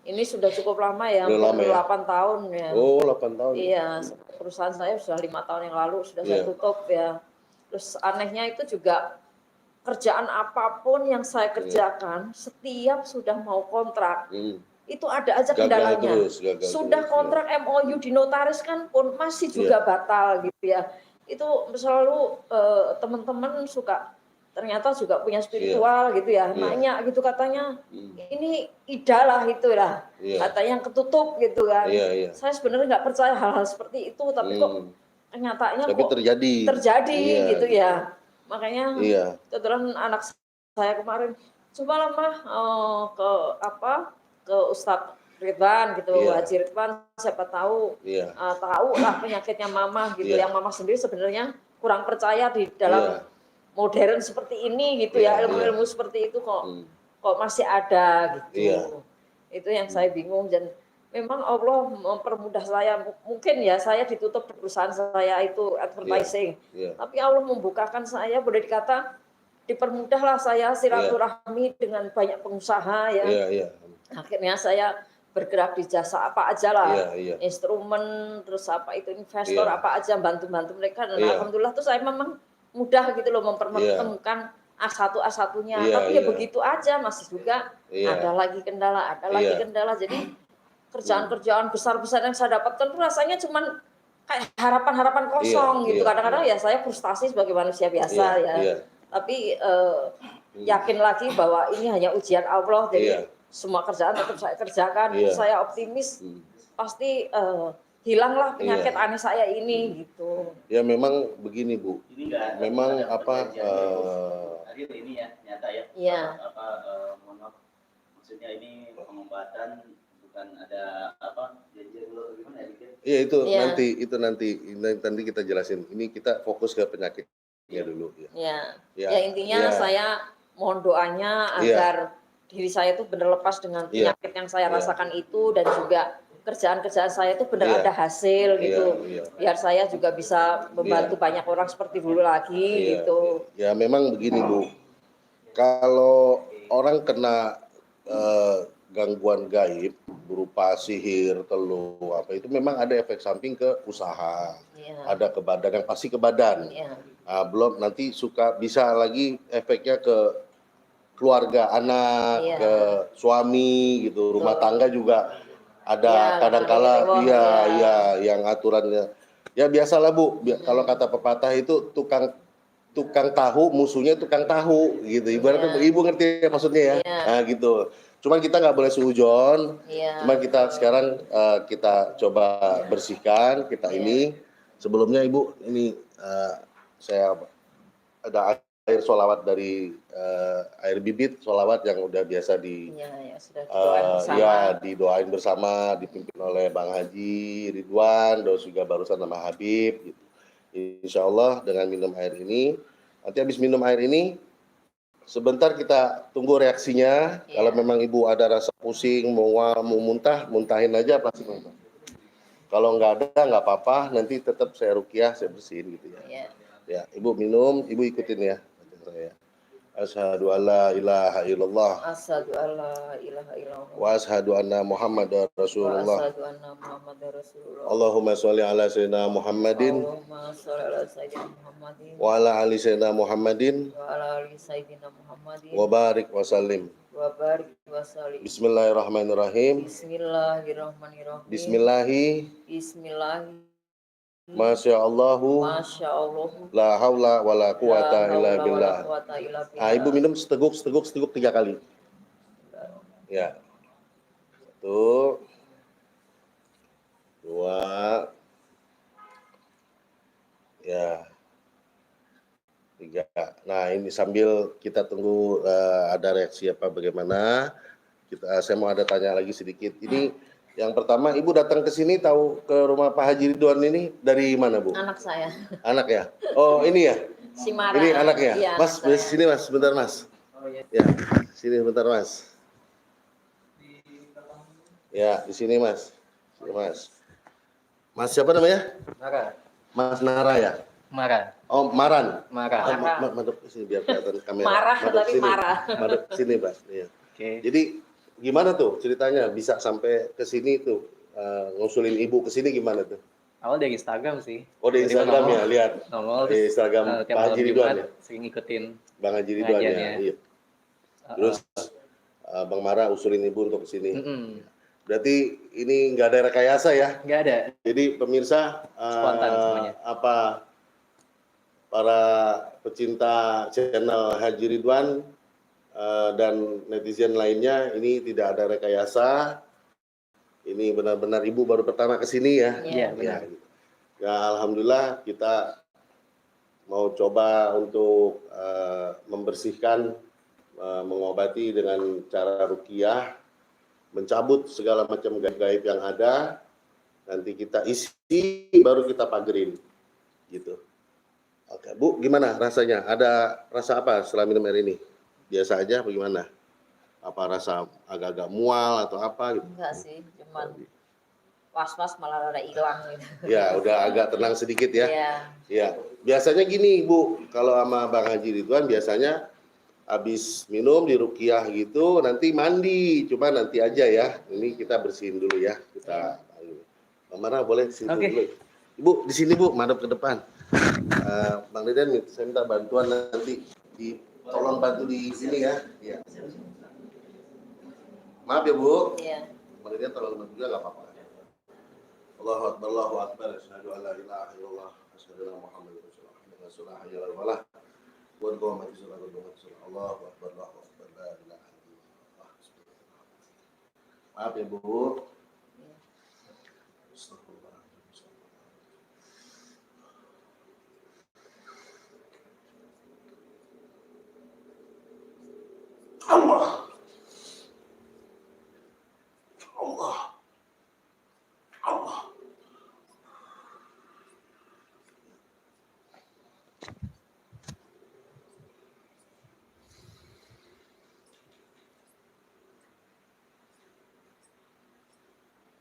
Ini sudah cukup lama ya, Udah hampir lama 8 tahun ya. Oh, 8 tahun. Iya, perusahaan saya sudah 5 tahun yang lalu sudah saya tutup ya. Terus anehnya itu juga kerjaan apapun yang saya kerjakan, setiap sudah mau kontrak, itu ada aja kendalanya. Gagal sudah terus, kontrak MOU dinotariskan pun masih juga batal gitu ya. Itu selalu teman-teman suka ternyata juga punya spiritual gitu ya, nanya gitu katanya ini idalah itulah katanya yang ketutup gitu kan. Saya sebenarnya nggak percaya hal-hal seperti itu, tapi kok kenyataannya kok terjadi gitu ya. Makanya kebetulan anak saya kemarin cobalah mah ke Ustadz Ridwan gitu, Haji Ridwan, siapa tahu tahu lah penyakitnya mama gitu. Yang mama sendiri sebenarnya kurang percaya di dalam modern seperti ini gitu ya, ilmu-ilmu seperti itu kok masih ada gitu. Itu yang saya bingung, dan memang Allah mempermudah saya. Mungkin ya saya ditutup perusahaan saya itu advertising, tapi Allah membukakan saya, boleh dikata dipermudahlah saya silaturahmi dengan banyak pengusaha ya. Akhirnya saya bergerak di jasa apa aja lah, instrumen, terus itu investor apa aja, bantu-bantu mereka, dan alhamdulillah tuh saya memang mudah gitu loh mempertemukan A1-nya, tapi ya begitu aja masih juga ada lagi kendala, jadi kerjaan-kerjaan besar-besar yang saya dapatkan tuh rasanya cuman kayak harapan-harapan kosong gitu. Kadang-kadang ya saya frustasi sebagai manusia biasa tapi yakin lagi bahwa ini hanya ujian Allah, jadi semua kerjaan tetap saya kerjakan. Saya optimis pasti hilanglah penyakit aneh saya ini gitu. Ya memang begini, Bu. Memang hadir ini ya nyata ya. Iya. Mohon maaf, maksudnya ini pengobatan bukan ada janji dulu atau gimana ya? Iya itu nanti kita jelasin. Ini kita fokus ke penyakitnya dulu ya. Ya intinya saya mohon doanya agar diri saya itu benar lepas dengan penyakit yang saya rasakan itu, dan juga kerjaan-kerjaan saya itu benar ada hasil gitu. Biar saya juga bisa membantu banyak orang seperti dulu lagi gitu. Ya memang begini, Bu. Kalau orang kena gangguan gaib berupa sihir, teluh, itu memang ada efek samping ke usaha. Ada ke badan, yang pasti ke badan. Belum nanti bisa lagi efeknya ke keluarga, anak, Iya. ke suami gitu, rumah Betul. tangga juga ada Iya, kadang-kala rewel, iya iya. yang aturannya. Ya biasalah Bu, kalau kata pepatah itu tukang tahu musuhnya tukang tahu gitu. Ibaratnya Iya. Ibu ngerti ya maksudnya ya. Iya. Nah gitu. Cuman kita nggak boleh suudzon. Iya, Cuman kita betul. sekarang kita coba bersihkan kita Iya. ini. Sebelumnya Ibu ini saya ada air sholawat dari air bibit sholawat yang udah biasa Iya, sudah didoain bersama. ya didoain bersama dipimpin oleh Bang Haji Ridwan, terus juga barusan sama Habib gitu. Insya Allah dengan minum air ini, nanti habis minum air ini sebentar kita tunggu reaksinya. Iya. Kalau memang Ibu ada rasa pusing, mau muntah, muntahin aja pasti muntah. Kalau nggak ada nggak apa-apa, nanti tetap saya ruqyah, saya bersihin gitu ya. Iya. Ya, Ibu minum, Ibu ikutin ya. Saya. Asyhadu alla ilaha illallah. Asyhadu alla ilaha illallah. Wa asyhadu anna Muhammadar Wa Rasulullah. asyhadu anna Muhammadar Rasulullah. Allahumma sholli ala sayyidina Muhammadin. Allahumma sholli ala sayyidina Muhammadin. Wa ala ali sayyidina Muhammadin. Wa ala ali sayyidina Muhammadin. Wa barik wa sallim. Wa barik wa sallim. Bismillahirrahmanirrahim. Bismillahirrahmanirrahim. Bismillahi. Masya Allahu. Masya Allah. La haula wa la quwata illa billah. Ah, Ibu minum seteguk 3 kali. Ya. 1, 2, ya. 3. Nah, ini sambil kita tunggu ada reaksi apa bagaimana. Saya mau ada tanya lagi sedikit. Ini yang pertama, Ibu datang ke sini tahu ke rumah Pak Haji Ridwan ini dari mana, Bu? Anak saya. Anak ya? Oh, ini ya? Si Mara. Ini anaknya? Iya, Mas, anak sini Mas, sebentar Mas. Oh iya. Ya, sini sebentar Mas. Ya, di sini Mas. Sini, Mas. Mas siapa namanya? Mara. Mas Nara ya? Mara. Oh, Maran. Mara. Madep sini biar kelihatan kamera. Marah Madep tapi sini. marah. Madep sini, Pak. Iya. Oke. Jadi gimana tuh ceritanya bisa sampai ke sini tuh ngusulin Ibu ke sini gimana tuh? Awal dari Instagram sih. Oh, di Tiba-tiba Instagram ya, nongol. lihat. Nongol Di Instagram tiap Pak malam Haji Ridwan Jumat ya? sering ngikutin. Bang Haji Ridwan ya. Pengajiannya. Iya. Terus Bang Mara usulin Ibu untuk ke sini. Berarti ini nggak ada rekayasa ya? Nggak ada. Jadi pemirsa Spontan semuanya. para pecinta channel Haji Ridwan dan netizen lainnya, ini tidak ada rekayasa. Ini benar-benar Ibu baru pertama ke sini ya. Iya, benar. Ya, alhamdulillah kita mau coba untuk membersihkan, mengobati dengan cara ruqyah, mencabut segala macam gaib yang ada, nanti kita isi, baru kita pagerin, gitu. Oke, Bu, gimana rasanya? Ada rasa apa setelah minum air ini? Biasa aja, bagaimana? Apa rasa agak-agak mual atau apa? Gitu? Enggak sih, cuman was-was malah ada hilang gitu. Ya, udah agak tenang sedikit ya. Iya. Ya, biasanya gini, Bu, kalau sama Bang Haji Ridwan biasanya habis minum di ruqyah gitu, nanti mandi, cuma nanti aja ya. Ini kita bersihin dulu ya. Kita Bang Mara boleh sini dulu. Ibu di sini Bu, madep ke depan. Bang Ridwan, saya minta bantuan nanti tolong bantu di sini ya. Iya. Maaf ya Bu. Iya. Bang Ridwan tolong bantu juga nggak apa-apa. Allahu Akbar, Allahu Akbar. Asyhadu an la ilaha illallah, asyhadu anna Muhammadar Rasulullah. Dengan surah hayya 'alal falah. Wa qamati surah al-Baqarah. Allahu Akbar, Allahu Akbar. La ilaha illallah. Maaf ya Bu. Allah. Allah. Allah.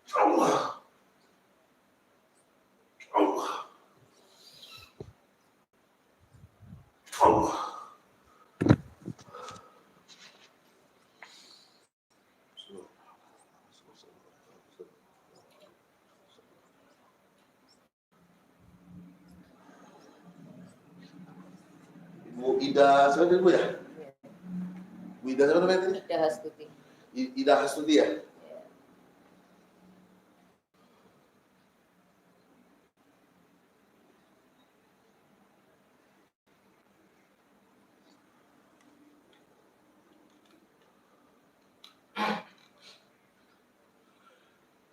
Allah. Allah. Allah. Bu Ida, siapa Bu ya? Bu Ida siapa namanya tadi? Ida Hastuti. Ida Hastuti ya? Ya.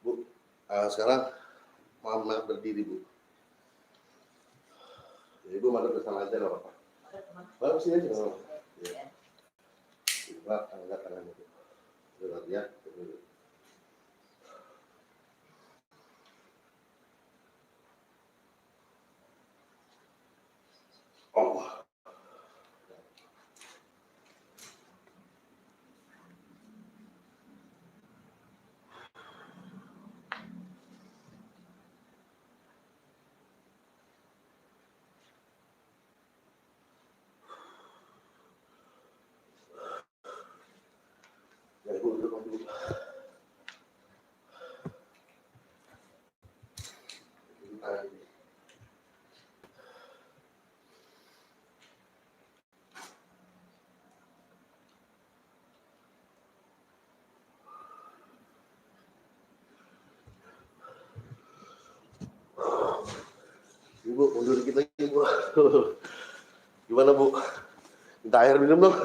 Bu, sekarang Mama berdiri, Bu. Ya, Ibu madep bersama aja, nggak apa-apa. Baru sini aja, nggak apa-apa. Ya. Iqbal, angkat tangan itu. Sudah lihat. Allah. Ya, Ibu, duduk maju. Ibu, mundur dikit lagi, Bu. Gimana, Bu? Minta air minum dong.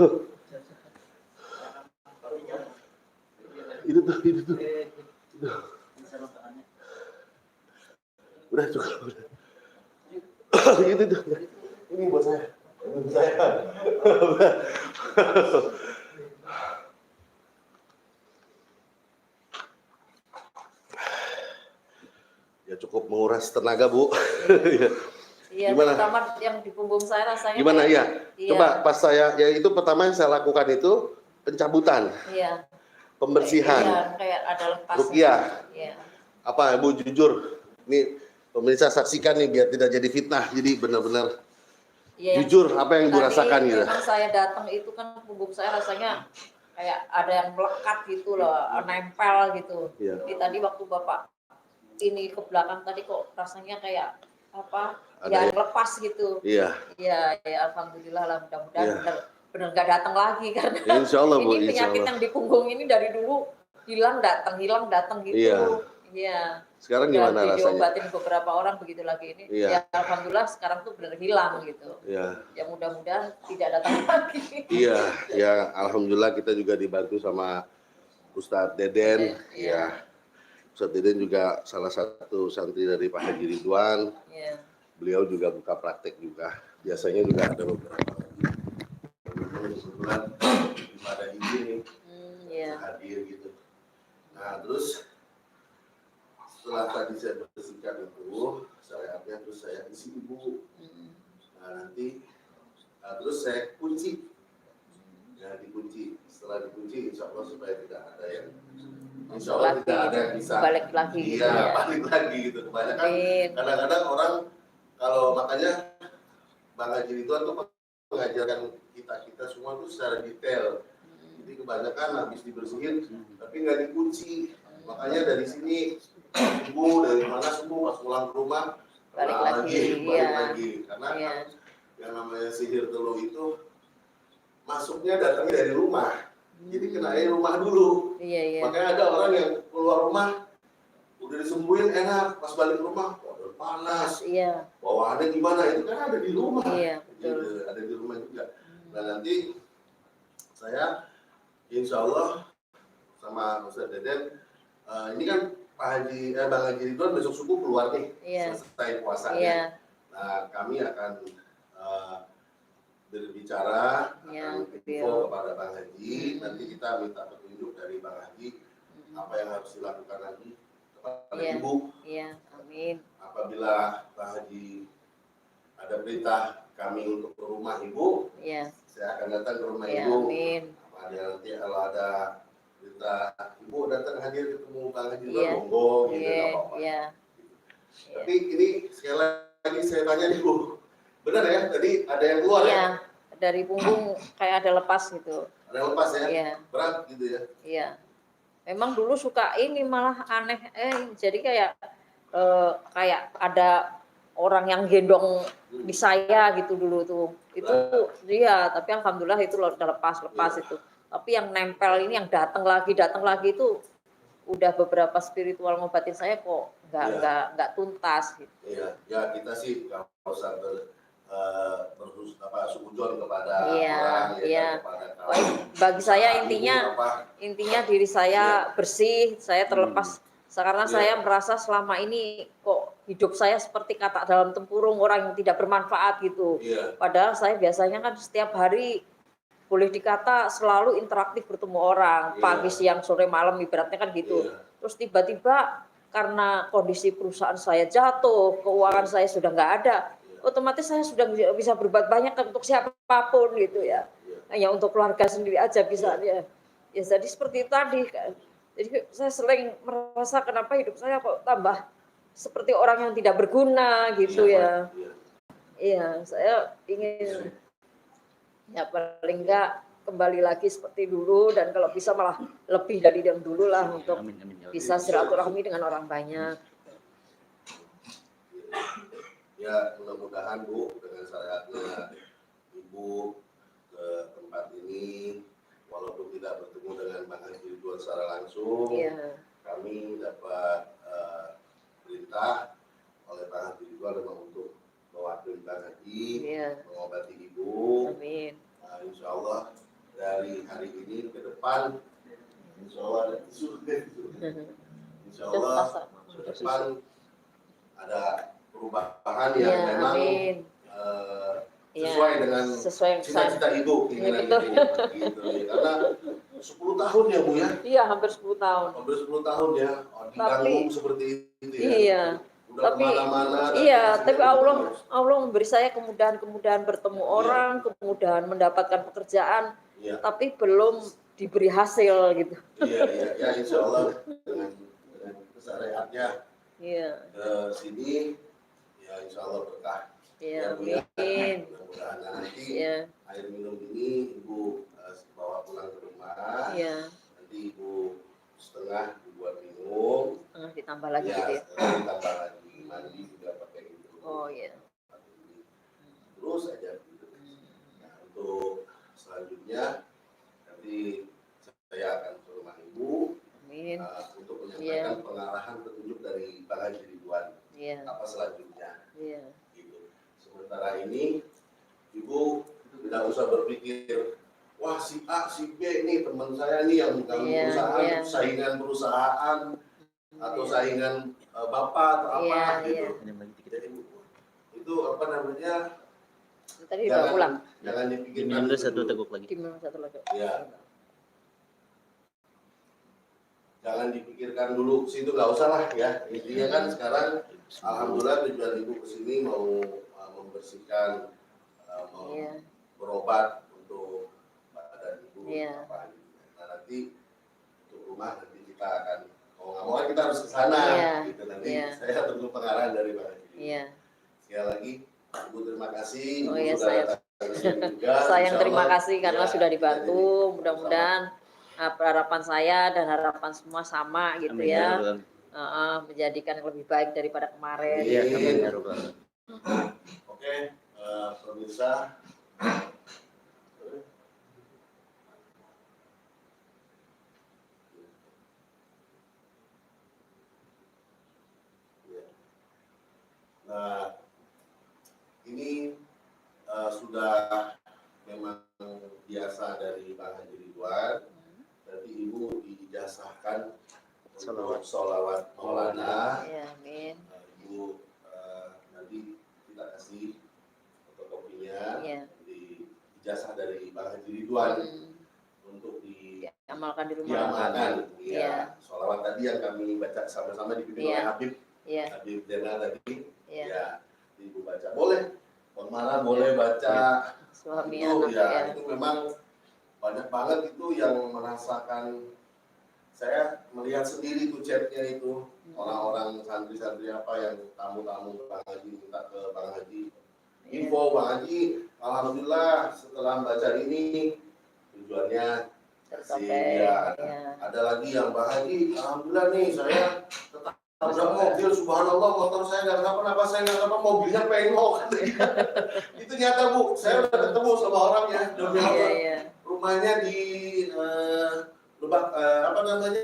Itu tuh. Udah cukup. Udah. Itu tuh. Ini buat saya. Ini buat saya. Ya cukup menguras tenaga, Bu. Iya, gimana? Pertama yang di punggung saya rasanya. Gimana ya? Iya. Coba pas saya, ya itu pertama yang saya lakukan itu pencabutan. Iya. Pembersihan. Iya, kayak ada lepas. Ruqyah. Iya. Apa, Bu, jujur. Nih, pemirsa saksikan nih biar tidak jadi fitnah. Jadi benar-benar Iya, jujur apa yang Ibu rasakan gitu. Memang saya datang itu kan punggung saya rasanya kayak ada yang melekat gitu loh, nempel gitu. Iya. Jadi tadi waktu Bapak ini ke belakang tadi kok rasanya kayak apa? Ada ya ya? lepas gitu. Iya. Ya alhamdulillah lah, mudah-mudahan Iya. benar nggak datang lagi karena Insya Allah, Bu, ini insya penyakit Allah. yang di punggung ini dari dulu hilang datang gitu. Iya. Iya. Sekarang gimana rasanya? Diobatin beberapa orang begitu lagi ini. Iya. Ya alhamdulillah sekarang tuh benar hilang gitu. Iya. Ya mudah-mudahan tidak datang lagi. Iya, ya alhamdulillah kita juga dibantu sama Ustadz Deden. Iya. Ya. Ustadz Deden juga salah satu santri dari Pak Haji Ridwan. Iya. Beliau juga buka praktek juga. Biasanya juga ada beberapa. Kebetulan pada ini Iya. hadir gitu. Nah terus setelah tadi saya bersihkan itu, syariatnya terus saya isi Ibu. Nah nanti, terus saya kunci. Ya dikunci. Setelah dikunci, insya Allah supaya tidak ada yang, insya Allah tidak ada yang bisa balik lagi. Iya, Gitu ya. balik lagi gitu. Kebanyakan Amin. kadang-kadang orang kalau makanya Bang Haji Ridwan tuh mengajarkan kita semua tuh secara detail. Jadi kebanyakan habis dibersihin tapi nggak dikunci. Makanya dari sini subuh, dari mana subuh pas pulang ke rumah Balik lagi. karena Iya. yang namanya sihir teluh itu masuknya datangnya dari rumah. Jadi kenain rumah dulu. Iya. Makanya ada orang yang keluar rumah udah disembuhin enak, pas balik rumah waduh panas. Iya. Bawaannya gimana? Itu kan ada di rumah. Iya, betul. Gitu, ada di rumah juga. Nah nanti saya insya Allah sama Ustadz Deden, ini kan Bang Haji Ridwan besok subuh keluar nih, Iya. selesai puasanya. Iya. Nah kami akan berbicara, Iya, akan info kepada Bang Haji. Nanti kita minta petunjuk dari Bang Haji apa yang harus dilakukan lagi kepada Iya. Ibu. Iya. Amin. Apabila Bang Haji ada perintah kami untuk ke rumah Ibu, Iya. saya akan datang ke rumah Iya. Ibu. Amin. Ada nanti kalau ada perintah Ibu datang hadir ketemu Bang Haji Iya. monggo gitu Iya. nggak apa-apa. Iya. Tapi ini sekali lagi saya tanya nih Bu, benar ya tadi ada yang keluar ya? Iya. Dari punggung kayak ada lepas gitu. Ada yang lepas ya? Iya. Berat gitu ya? Iya. Memang dulu suka ini malah aneh, jadi kayak ada orang yang gendong di saya gitu dulu tuh. Itu dia, tapi alhamdulillah itu udah lepas Iya. itu. Tapi yang nempel ini, yang datang lagi itu udah beberapa spiritual ngobatin saya kok nggak tuntas gitu. Iya, ya kita sih nggak usah suudzon kepada orang, kepada kaum. Bagi saya intinya diri saya bersih, saya terlepas. Karena saya merasa selama ini kok hidup saya seperti katak dalam tempurung, orang yang tidak bermanfaat gitu. Padahal saya biasanya kan setiap hari boleh dikata selalu interaktif bertemu orang, pagi, siang, sore, malam ibaratnya kan gitu. Terus tiba-tiba karena kondisi perusahaan saya jatuh, keuangan saya sudah nggak ada, otomatis saya sudah bisa berbuat banyak untuk siapapun gitu ya. Hanya untuk keluarga sendiri aja bisa ya. Ya jadi seperti itu tadi. Jadi saya sering merasa kenapa hidup saya kok tambah seperti orang yang tidak berguna gitu ya. Iya, saya ingin ya paling enggak kembali lagi seperti dulu dan kalau bisa malah lebih dari yang dulu lah untuk bisa silaturahmi dengan orang banyak. Ya mudah-mudahan Bu dengan syariatnya Ibu ke tempat ini walaupun tidak bertemu dengan Bang Haji Ridwan secara langsung, kami dapat perintah oleh Bang Haji Ridwan memang untuk mewakili Bang Haji, mengobati Ibu. Amin. Nah, insya Allah dari hari ini ke depan, insya Allah ada insya Allah ke depan ada perubahan yang memang sesuai dengan cita-cita Ibu, keinginan Ibu. Gitu. Karena 10 tahun ya Bu ya? Iya, hampir 10 tahun. Hampir 10 tahun ya, diganggu seperti itu ya. Iya. Udah kemana-mana. Tapi Allah memberi saya kemudahan bertemu orang, kemudahan mendapatkan pekerjaan, tapi belum diberi hasil gitu. Iya, insya Allah dengan syariatnya ke sini, ya insya Allah berkah. Iya, amin. Mudah-mudahan nanti air minum ini Ibu bawa pulang ke rumah. Nanti Ibu setengah dibuat minum. Setengah ditambah lagi gitu ya. Setengah ditambah lagi. Mandi juga pakai itu. Oh iya. Terus aja gitu. Nah, untuk selanjutnya nanti saya akan ke rumah Ibu. Amin. Untuk menyampaikan pengarahan petunjuk dari Bang Haji Ridwan. Apa selanjutnya. Gitu. Sementara ini Ibu tidak usah berpikir, wah si A, si B nih teman saya nih yang dalam perusahaan, saingan perusahaan atau saingan bapak atau apa gitu. Jadi itu apa namanya? Tadi udah pulang. Jangan dipikirkan satu teguk lagi. Ya. Jangan dipikirkan dulu situ, nggak usah lah ya. Intinya kan sekarang alhamdulillah tujuan Ibu kesini mau membersihkan, mau berobat untuk badan Ibu. Nah nanti untuk rumah nanti kita akan mau nggak mau kan kita harus ke sana. Gitu. Nanti saya tunggu pengarahan dari Bang Haji. Sekali lagi Ibu terima kasih. Ibu sudah datang ke sini juga. Saya yang terima kasih karena sudah dibantu. Mudah-mudahan harapan saya dan harapan semua sama gitu. Amin, ya. Menjadikan yang lebih baik daripada kemarin. Oke, pemirsa. Nah, ini sudah memang biasa dari Bang Haji Ridwan. Nanti Ibu diijazahkan untuk sholawat Maulana. Amin. Ibu nanti kita kasih fotokopinya, di ijazah dari Bang Haji Ridwan untuk diamalkan di rumah. Diamalkan, sholawat tadi yang kami baca sama-sama dipimpin oleh Habib. Habib Dena tadi, Ibu baca. Boleh, Bang Mara boleh baca. Suami itu, anak itu memang banyak banget itu yang merasakan. Saya melihat sendiri tuh chatnya itu, orang-orang santri-santri apa yang tamu-tamu Bang Haji minta ke Bang Haji. Info Bang Haji, alhamdulillah setelah baca ini tujuannya ada lagi yang Bang Haji, alhamdulillah nih saya tetap ada mobil, subhanallah motor saya nggak kenapa-napa, saya nggak kenapa, mobilnya pengok. Itu nyata Bu, saya udah ketemu sama orangnya, demi Allah. Rumahnya di apa namanya?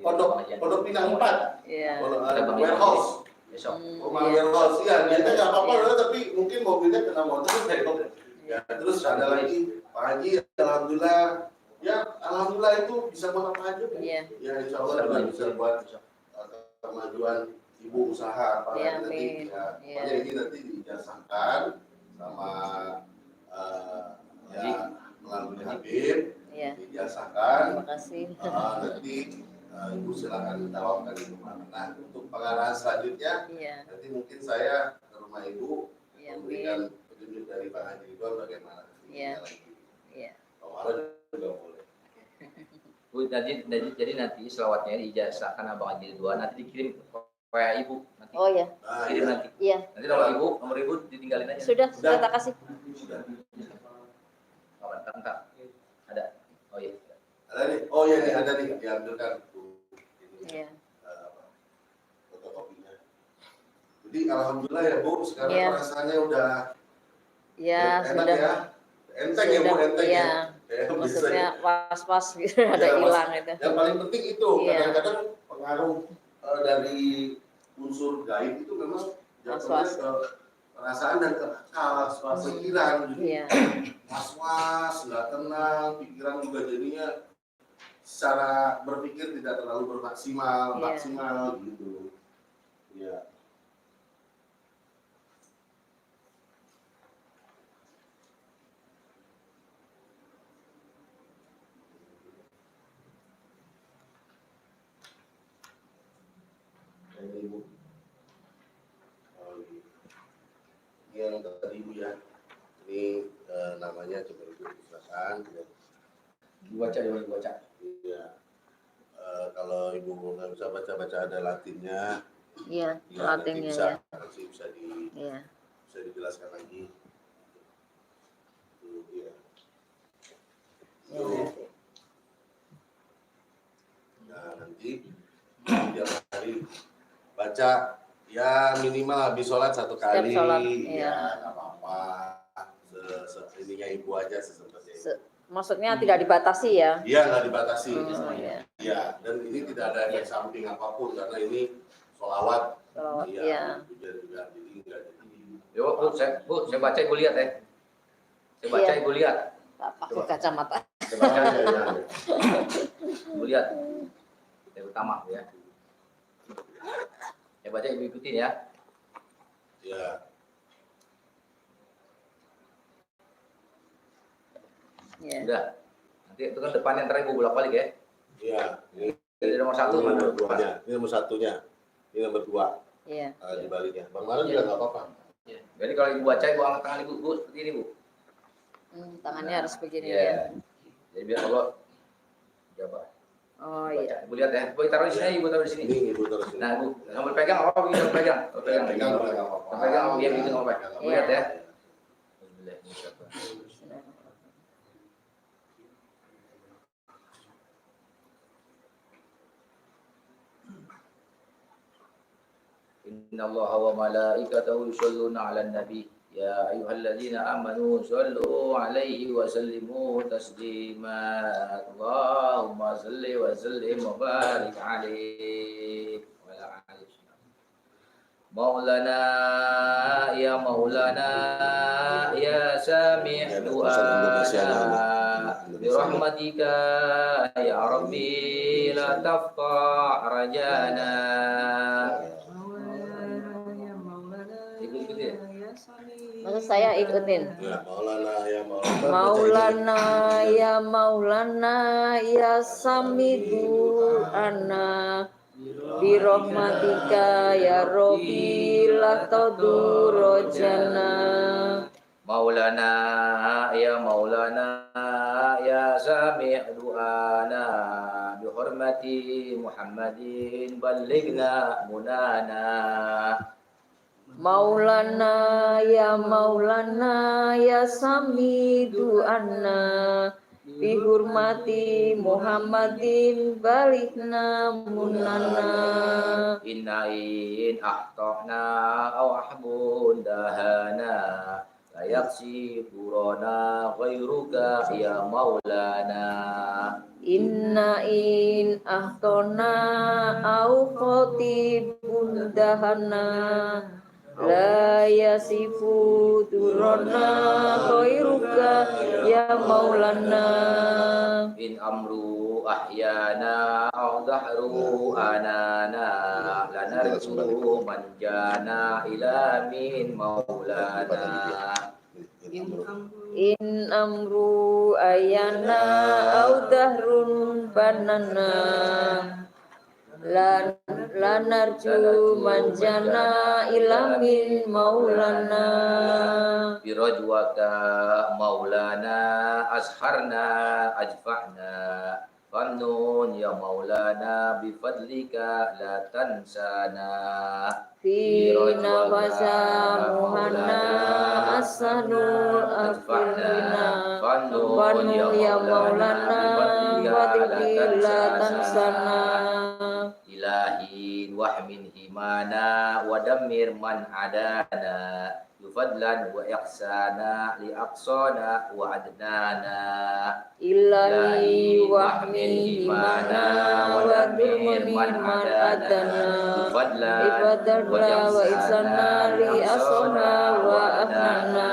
Pondok Pinang 4. Iya. Warehouse. Besok. Rumah warehouse. Iya, dia nggak apa-apa, tapi mungkin mobilnya kena motor. Ya, terus ada lagi Pak Haji, alhamdulillah. Ya, alhamdulillah itu bisa buat apa aja. Iya. Ya, insya Allah juga bisa buat kemajuan ibu usaha apa Ya, nanti. Ya, pokoknya ini nanti dijasahkan sama ya melalui Habib. Iya. Dijasahkan. Terima kasih. Nanti Ibu silakan jawabkan itu. Nah, untuk pengarahan selanjutnya, nanti mungkin saya ke rumah Ibu memberikan petunjuk dari Pak Haji Ridwan bagaimana. Iya. Pak Marwan juga boleh. Bu, jadi nanti selawatnya diijazahkan Abang Haji Ridwan, nanti dikirim ke Ibu. Nanti. Oh ya. Kirim nanti. Iya. Nanti nomor Ibu ditinggalin aja. Sudah tak kasih. Sudah. Entar. Ada. Oh iya. Ada nih. Oh iya nih, ada nih. Diambilkan. Iya. Fotokopinya. Jadi alhamdulillah ya Bu, sekarang perasaannya udah ya, enak sudah, ya. Enteng ya Bu, enteng ya. Maksudnya was-was gitu, ada hilang itu. Yang paling penting itu, kadang-kadang pengaruh dari unsur gaib itu memang jatuhnya ke perasaan dan ke akal, pikiran gitu. Was-was, nggak tenang, pikiran juga jadinya secara berpikir tidak terlalu bermaksimal, maksimal gitu. Ya. Ini Ibu. Ini yang tadi Ibu ya. Ini namanya coba Ibu silakan. Dibaca. Iya. Kalau Ibu nggak bisa baca ada Latinnya. Iya, Latinnya ya. Nanti bisa dijelaskan lagi. Iya. Nah, nanti tiap hari baca ya minimal habis sholat 1 kali. Ya, nggak apa-apa. Ininya Ibu aja sesempatnya. Maksudnya tidak dibatasi ya? Iya, nggak dibatasi. Iya. Dan ini tidak ada efek samping apapun karena ini sholawat. Iya. Juga jadi nggak jadi. Yo, Bu, saya baca Ibu lihat ya. Saya baca Ibu lihat. Tak pakai kacamata. Saya baca ya. Ibu lihat. Yang utama ya. Saya baca Ibu ikutin ya. Iya. Udah. Nanti itu kan depannya ntar Ibu bolak-balik ya. Iya. Ini nomor 1. Ini nomor 2-nya. Ini nomor 1-nya. Ini nomor 2. Iya. Dibaliknya. Bang Marwan juga nggak apa-apa. Jadi kalau Ibu baca, Ibu angkat tangan Ibu seperti ini Bu. Tangannya harus begini ya. Jadi biar Allah jawab. Oh baca. iya. Ibu lihat ya. Ibu taruh di sini, Ibu taruh di sini. Ini Ibu taruh sini. Nah, Ibu sambil pegang apa bisa pegang. Pegang Pegang biar gitu apa. Ibu lihat ya. Inna Allah wa malaikatahu yusholluna 'alan nabi ya ayyuhalladzina amanu shallu 'alaihi wa sallimu taslima Allahumma shalli wa sallim wa barik 'alaihi wa ala alihi Maulana ya sami' du'ana bi rahmatika ya rabbi la tafqa' rajana. Maksud saya ikutin. Ya, Maulana ya samidu ana birahmatika ya Rabbi la tadurrojana. Maulana ya sami' du'ana bi hurmati Muhammadin ballighna munana. Maulana ya samidu anna bihurmati Muhammadin balighna munana. Inna in ahtana aw ahbun dahana la yaksi durana ghairuka ya maulana. Inna in ahtona au khotibun dahana la yasifu durana khairuka ya maulana. In amru ahyana au dahru anana lanarju manjana ila min maulana. In amru ayana au dahrun banana lanarju manjana ila min maulana. Birajwaka maulana asharna ajfa'na fannun ya maulana bifadlika la tansana. Fina fasamuhana asanul afilina fanu ya maulana wadikila tansana. Ilahi wahmin himana wadamir man adana yufadlan wa ihsana li aqsana wa adnana. Ilahi wahmin himana wadamir man adana ibadallah wa ihsana li aqsana wa adnana.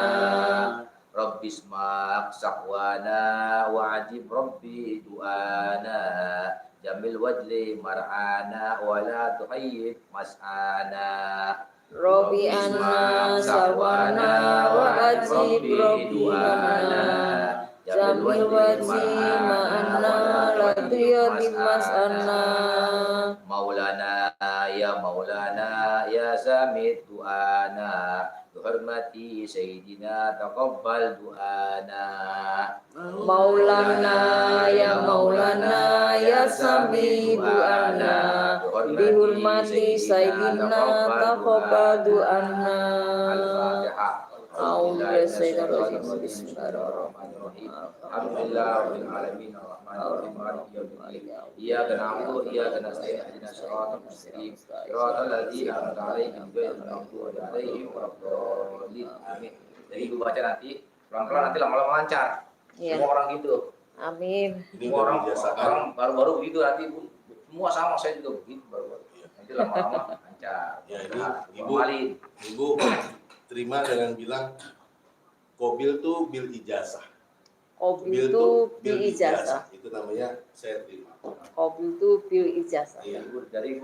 Rabbis mak sahwana wa ajib rabbi du'ana jamil wajli mar'ana wa la tuhayyib mas'ana. Robi anna sawana wa ajib robbina jamil waji ma'anna la tuyati mas'anna. Maulana ya samit du'ana bihormati sayyidina taqabbal du'ana. Maulana ya sami du'ana bihurmati sayyidina taqabbal du'ana. Al-Fatihah. Bismillahirrahmanirrahim. Alhamdulillahirabbil alamin arrahmanirrahim maliki yaumiddin. Iyyaka na'budu wa iyyaka nasta'in ihdinas siratal mustaqim siratal ladzina an'amta 'alaihim ghairil maghdubi 'alaihim waladdallin. Amin. Jadi ibu baca nanti pelan-pelan, nanti lama-lama lancar. Iya. Semua orang gitu. Amin. Semua orang baru-baru begitu nanti Bu. Semua sama, saya juga begitu baru-baru. Nanti lama-lama lancar. Ya, ini Ibu terima dengan bilang Kobil tuh bil ijazah. Kobil tuh bil ijazah. Itu namanya saya terima. Kobil tuh bil ijazah. Iya, Ibu dari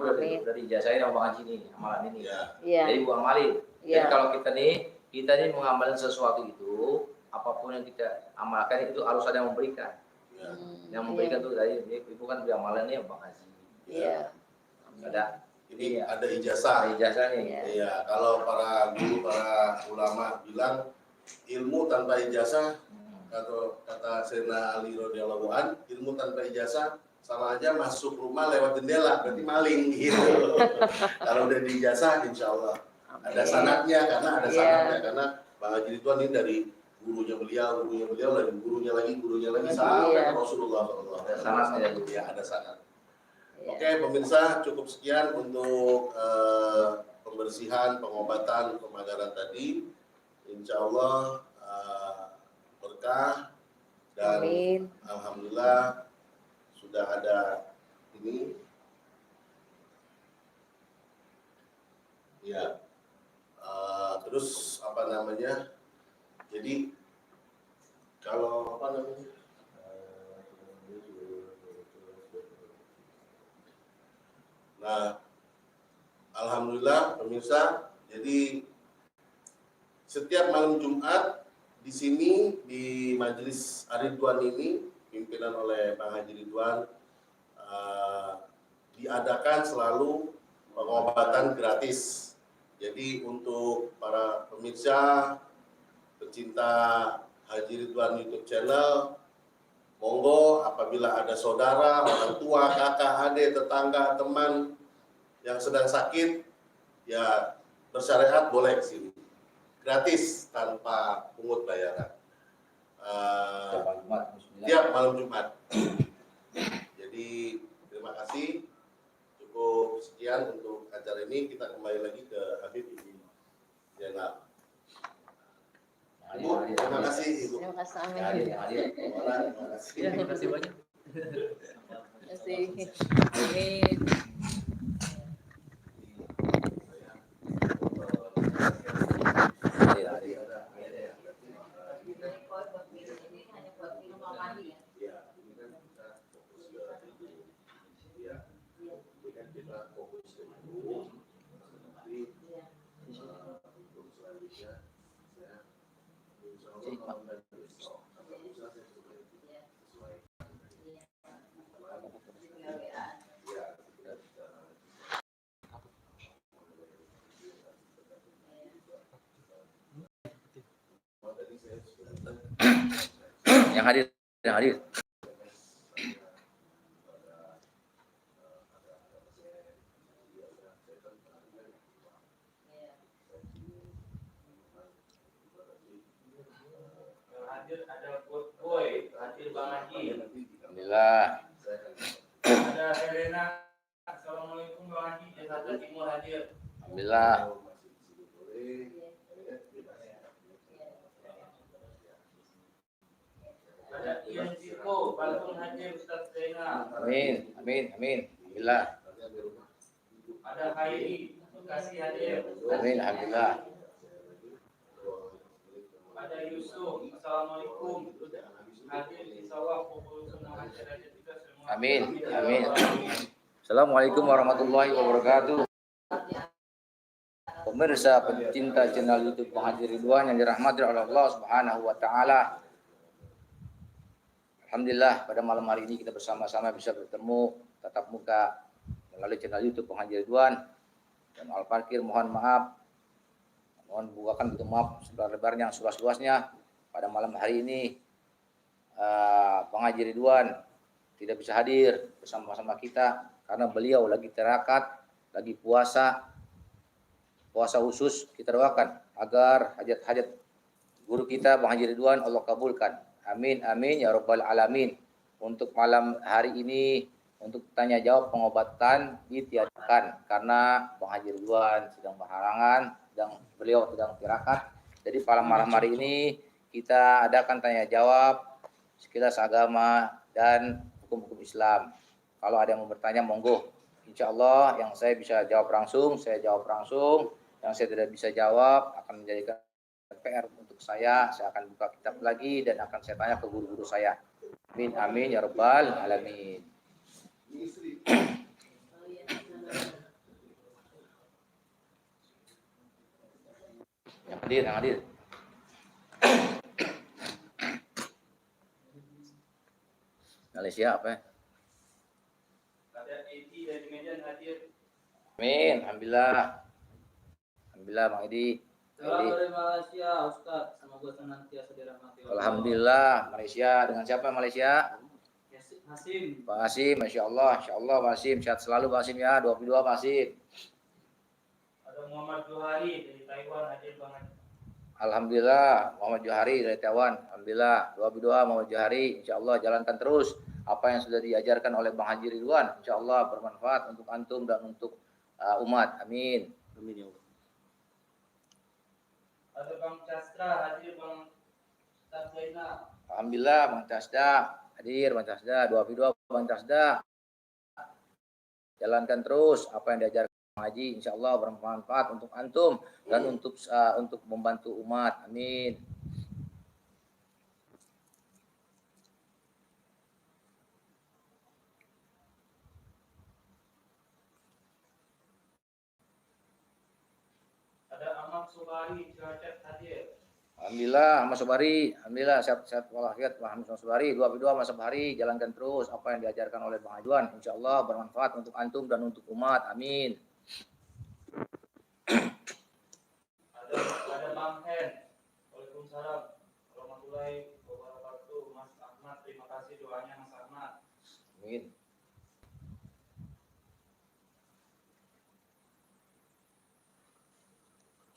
ijazahin sama Bang Haji ini, amalan ini. Iya. Jadi Ibu amalin. Iya. Jadi kalau kita nih mengamalkan sesuatu itu, apapun yang kita amalkan itu harus ada yang memberikan. Ya. Yang memberikan tuh dari Ibu kan beli amalannya Bang Haji. Iya. Ada. Ini Iya. ada ijazah. Ada ijazahnya. Iya. Iya, kalau para guru, para ulama bilang ilmu tanpa ijazah, kata Sayyidina Ali radhiyallahu an, ilmu tanpa ijazah sama aja masuk rumah lewat jendela, berarti maling gitu. Kalau udah diijazah, insya Allah ada sanadnya, karena Bang Haji Ridwan ini dari gurunya beliau, dari gurunya lagi sampai Rasulullah SAW. Ada sanadnya ya, ada sanad. Iya. Oke, pemirsa, cukup sekian untuk pembersihan, pengobatan, pemagaran tadi. Insya Allah berkah dan Amin. alhamdulillah sudah ada ini. Ya, terus apa namanya? Jadi kalau apa namanya? Nah, alhamdulillah pemirsa, jadi setiap malam Jumat di sini di Majelis Ar-Ridwan ini pimpinan oleh Bang Haji Ridwan diadakan selalu pengobatan gratis. Jadi untuk para pemirsa pecinta Haji Ridwan YouTube channel, monggo apabila ada saudara, orang tua, kakak, adik, tetangga, teman yang sedang sakit, ya bersyariat boleh ke sini. Gratis tanpa pungut bayaran. Tiap malam Jumat. Jadi terima kasih. Cukup sekian untuk acara ini. Kita kembali lagi ke Habib Ibu Zainal. Hadir. Terima kasih Ibu. Terima kasih. Amin. Hadir. Terima kasih. Ya, terima kasih banyak. Terima kasih. Amin. Hadir. Yang hadir. Hadir ada Boy, hadir Bang Haji. Alhamdulillah. Ada Helena. Assalamualaikum Bang Haji. Jakarta Timur hadir. Alhamdulillah. Ada Ian Ciko, Balkon hadir Ustaz Zainal. Amin. Alhamdulillah. Ada Hairi, Bekasi hadir. Amin. Alhamdulillah. Ada Yusuf, Assalamualaikum. Hadir di sawah kumpul semua hadir kita semua. Amin. Assalamualaikum warahmatullahi wabarakatuh. Pemirsa pencinta channel YouTube Bang Haji Ridwan yang dirahmati oleh Allah Subhanahu wa taala. Alhamdulillah pada malam hari ini kita bersama-sama bisa bertemu tatap muka melalui channel YouTube Bang Haji Ridwan. Dan Al-Fakir mohon maaf. Mohon bukakan pintu maaf selebar-lebarnya, seluas-luasnya pada malam hari ini. Bang Haji Ridwan tidak bisa hadir bersama-sama kita karena beliau lagi tirakat, lagi puasa khusus. Kita doakan agar hajat-hajat guru kita Bang Haji Ridwan Allah kabulkan. Amin ya rabbal alamin. Untuk malam hari ini untuk tanya jawab pengobatan ditiadakan karena Bang Haji Ridwan sedang berhalangan, beliau sedang tirakat. Jadi pada malam hari ini kita adakan tanya jawab sekilas agama dan hukum-hukum Islam. Kalau ada yang mau bertanya monggo. Insya Allah yang saya bisa jawab langsung, saya jawab langsung. Yang saya tidak bisa jawab akan menjadikan PR untuk saya akan buka kitab lagi dan akan saya tanya ke guru-guru saya. Amin ya rabbal alamin. Yang hadir. Malaysia apa ya? Ada Edi dari Medan hadir. Amin, alhamdulillah Bang Edi. Salam dari Malaysia, Ustaz. Semoga senantiasa dirahmati Allah. Alhamdulillah, Malaysia. Dengan siapa Malaysia? Hasim. Pak Hasim, Masya Allah Pak Hasim. Sehat selalu Pak Hasim ya, 22 Pak Hasim. Ada Muhammad Johari dari Taiwan hadir Bang Haji. Alhamdulillah, Muhammad Johari dari Taiwan. Alhamdulillah, 22 Muhammad Johari. Insya Allah jalankan terus apa yang sudah diajarkan oleh Bang Haji Ridwan. Insya Allah bermanfaat untuk antum dan untuk umat. Amin. Amin ya Allah. Ada Bang Castra hadir Bang Ustaz Zainal. Alhamdulillah Bang Casda hadir, Bang Casda 22 Bang Casda. Jalankan terus apa yang diajarkan Bang Haji, insya Allah bermanfaat untuk antum dan untuk membantu umat. Amin. Ada Ahmad Subari Cilacap hadir. Alhamdulillah, Mas Sobari, alhamdulillah sehat walafiat, Mas Sobari, 22 Mas Sobari, jalankan terus apa yang diajarkan oleh Bang Hajuan, insya Allah bermanfaat untuk antum dan untuk umat, amin. Ada Bang Hen, Waalaikumsalam warahmatullahi wabarakatuh. Mas Ahmad, terima kasih doanya Mas Ahmad. Amin.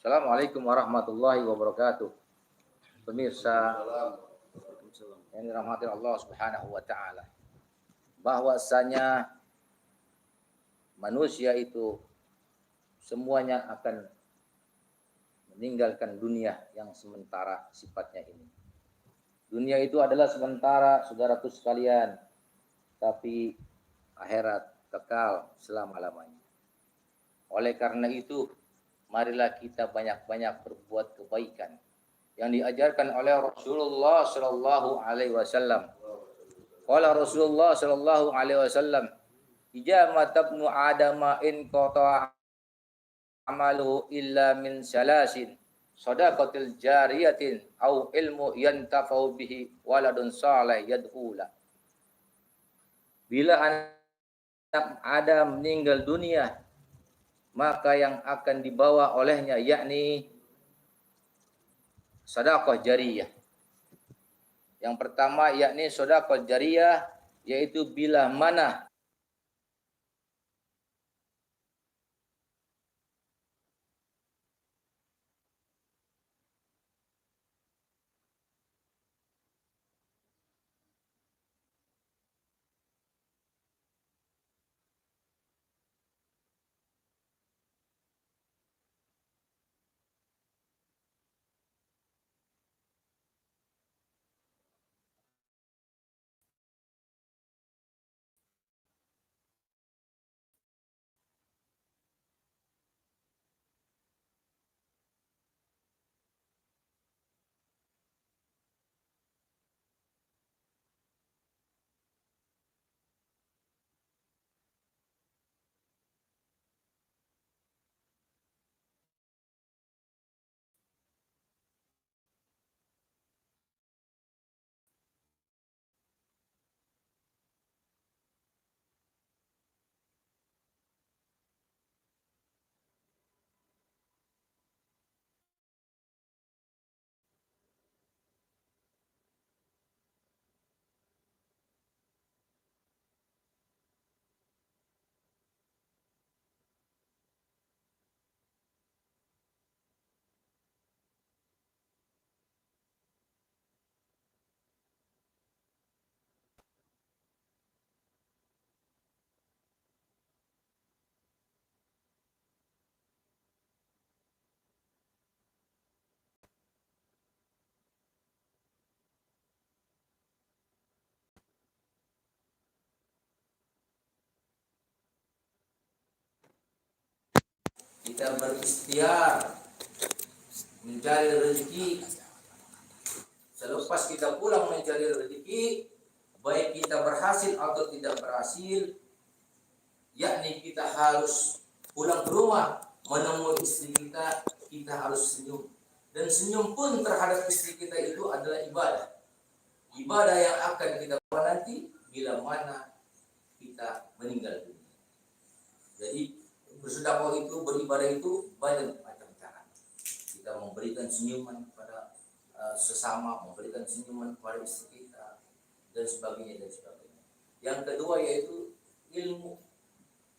Assalamualaikum warahmatullahi wabarakatuh. Pemirsa yang dirahmati Allah Subhanahu wa taala. Bahwasanya manusia itu semuanya akan meninggalkan dunia yang sementara sifatnya ini. Dunia itu adalah sementara, saudaraku sekalian, tapi akhirat kekal selama-lamanya. Oleh karena itu, marilah kita banyak-banyak berbuat kebaikan yang diajarkan oleh Rasulullah sallallahu alaihi wasallam. Qala Rasulullah sallallahu alaihi wasallam, "Ija matabnu adama in qata amalu illa min salasin, sadaqatil jariyatin au ilmu yantafau bihi waladun salih yad'ula." Bila anak Adam meninggal dunia, maka yang akan dibawa olehnya yakni sedekah jariyah. Yang pertama yakni sedekah jariyah, yaitu bila mana kita berikhtiar mencari rezeki, selepas kita pulang mencari rezeki, baik kita berhasil atau tidak berhasil, yakni kita harus pulang ke rumah menemui istri kita, kita harus senyum. Dan senyum pun terhadap istri kita itu adalah ibadah. Ibadah yang akan kita buat nanti bila mana kita meninggal dunia. Jadi bersedekah itu, beribadah itu banyak macam cara. Kita memberikan senyuman kepada sesama, memberikan senyuman kepada istri kita, dan sebagainya dan sebagainya. Yang kedua yaitu ilmu.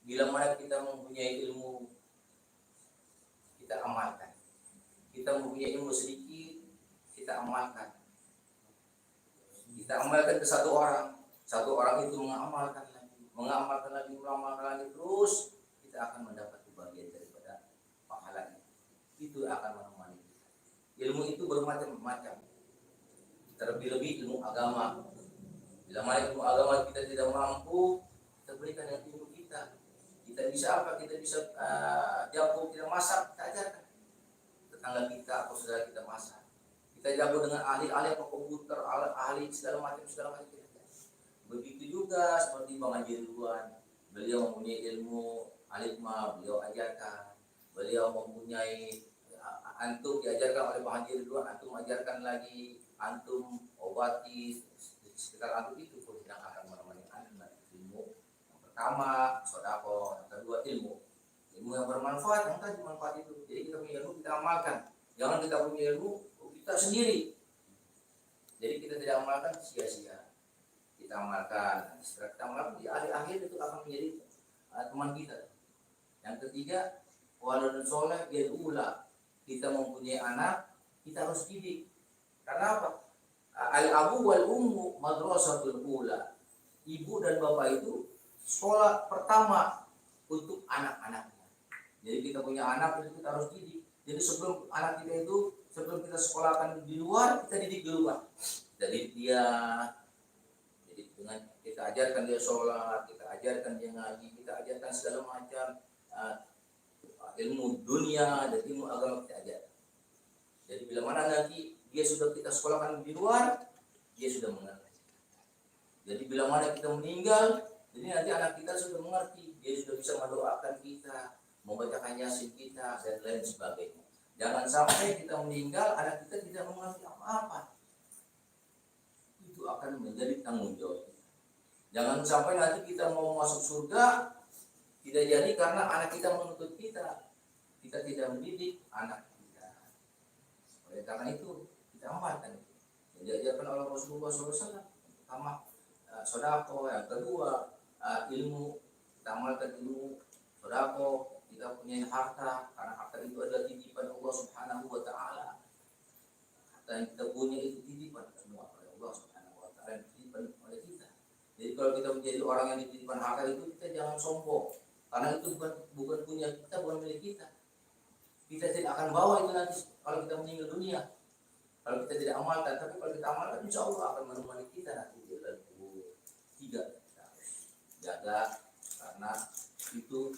Bila mana kita mempunyai ilmu, kita amalkan. Kita mempunyai ilmu sedikit, kita amalkan. Kita amalkan ke satu orang itu mengamalkan lagi, terus kita akan mendapat bagian daripada pahala itu akan menemani kita. Ilmu itu bermacam-macam, terlebih-lebih ilmu agama. Bila mana ilmu agama kita tidak mampu, kita berikan dengan ilmu kita. Kita bisa apa? Kita bisa jago, kita masak, kita ajarkan tetangga kita atau saudara kita masak. Kita jago dengan ahli-ahli apa komputer, ahli segala macam kita. Begitu juga seperti Bang Haji Ridwan, beliau mempunyai ilmu alimah, beliau ajarkan. Beliau mempunyai antum diajarkan oleh Bang Haji Ridwan, antum ajarkan lagi, antum obati sekitar antum itu pun yang akan menemani antum ilmu. Yang pertama sedekah, yang kedua ilmu yang bermanfaat, yang tadi manfaat itu. Jadi kita punya ilmu, kita amalkan. Jangan kita punya ilmu kita sendiri, jadi kita tidak amalkan sia-sia. Kita amalkan, setelah kita amalkan di akhir itu akan menjadi teman kita. Yang ketiga, waladun soleh yad'ula. Kita mempunyai anak, kita harus didik. Karena apa? Al-abu wal ummu madrasatul ula. Ibu dan bapak itu sekolah pertama untuk anak-anaknya. Jadi kita punya anak itu kita harus didik. Jadi sebelum anak kita itu, sebelum kita sekolahkan di luar, kita didik di luar. Jadi dia, jadi dengan kita ajarkan dia sholat, kita ajarkan dia ngaji, kita ajarkan segala macam ilmu dunia dan ilmu agama kita ajarkan. Jadi bila mana nanti dia sudah kita sekolahkan di luar, dia sudah mengerti. Jadi bila mana kita meninggal, jadi nanti anak kita sudah mengerti, dia sudah bisa mendoakan kita, membacakan yasin kita dan lain sebagainya. Jangan sampai kita meninggal, anak kita tidak mengerti apa-apa. Itu akan menjadi tanggung jawab. Jangan sampai nanti kita mau masuk surga tidak jadi karena anak kita menuntut kita. Kita tidak mendidik anak kita. Oleh karena itu kita amalkan itu. Yang diajarkan oleh Rasulullah SAW. Pertama sedekah, yang kedua ilmu. Kita amalkan ilmu, sedekah. Kita punya harta, karena harta itu adalah titipan Allah Subhanahu wa Ta'ala. Harta yang kita punya itu titipan semua oleh Allah Subhanahu wa Ta'ala, titipan oleh kita. Jadi kalau kita menjadi orang yang dititipkan harta itu, kita jangan sombong, karena itu bukan punya kita, bukan milik kita. Kita tidak akan bawa itu nanti kalau kita meninggal dunia. Kalau kita tidak amalkan, tapi kalau kita amalkan, insya Allah akan menemani kita nanti di dalam kubur. Tiga, kita harus jaga, karena itu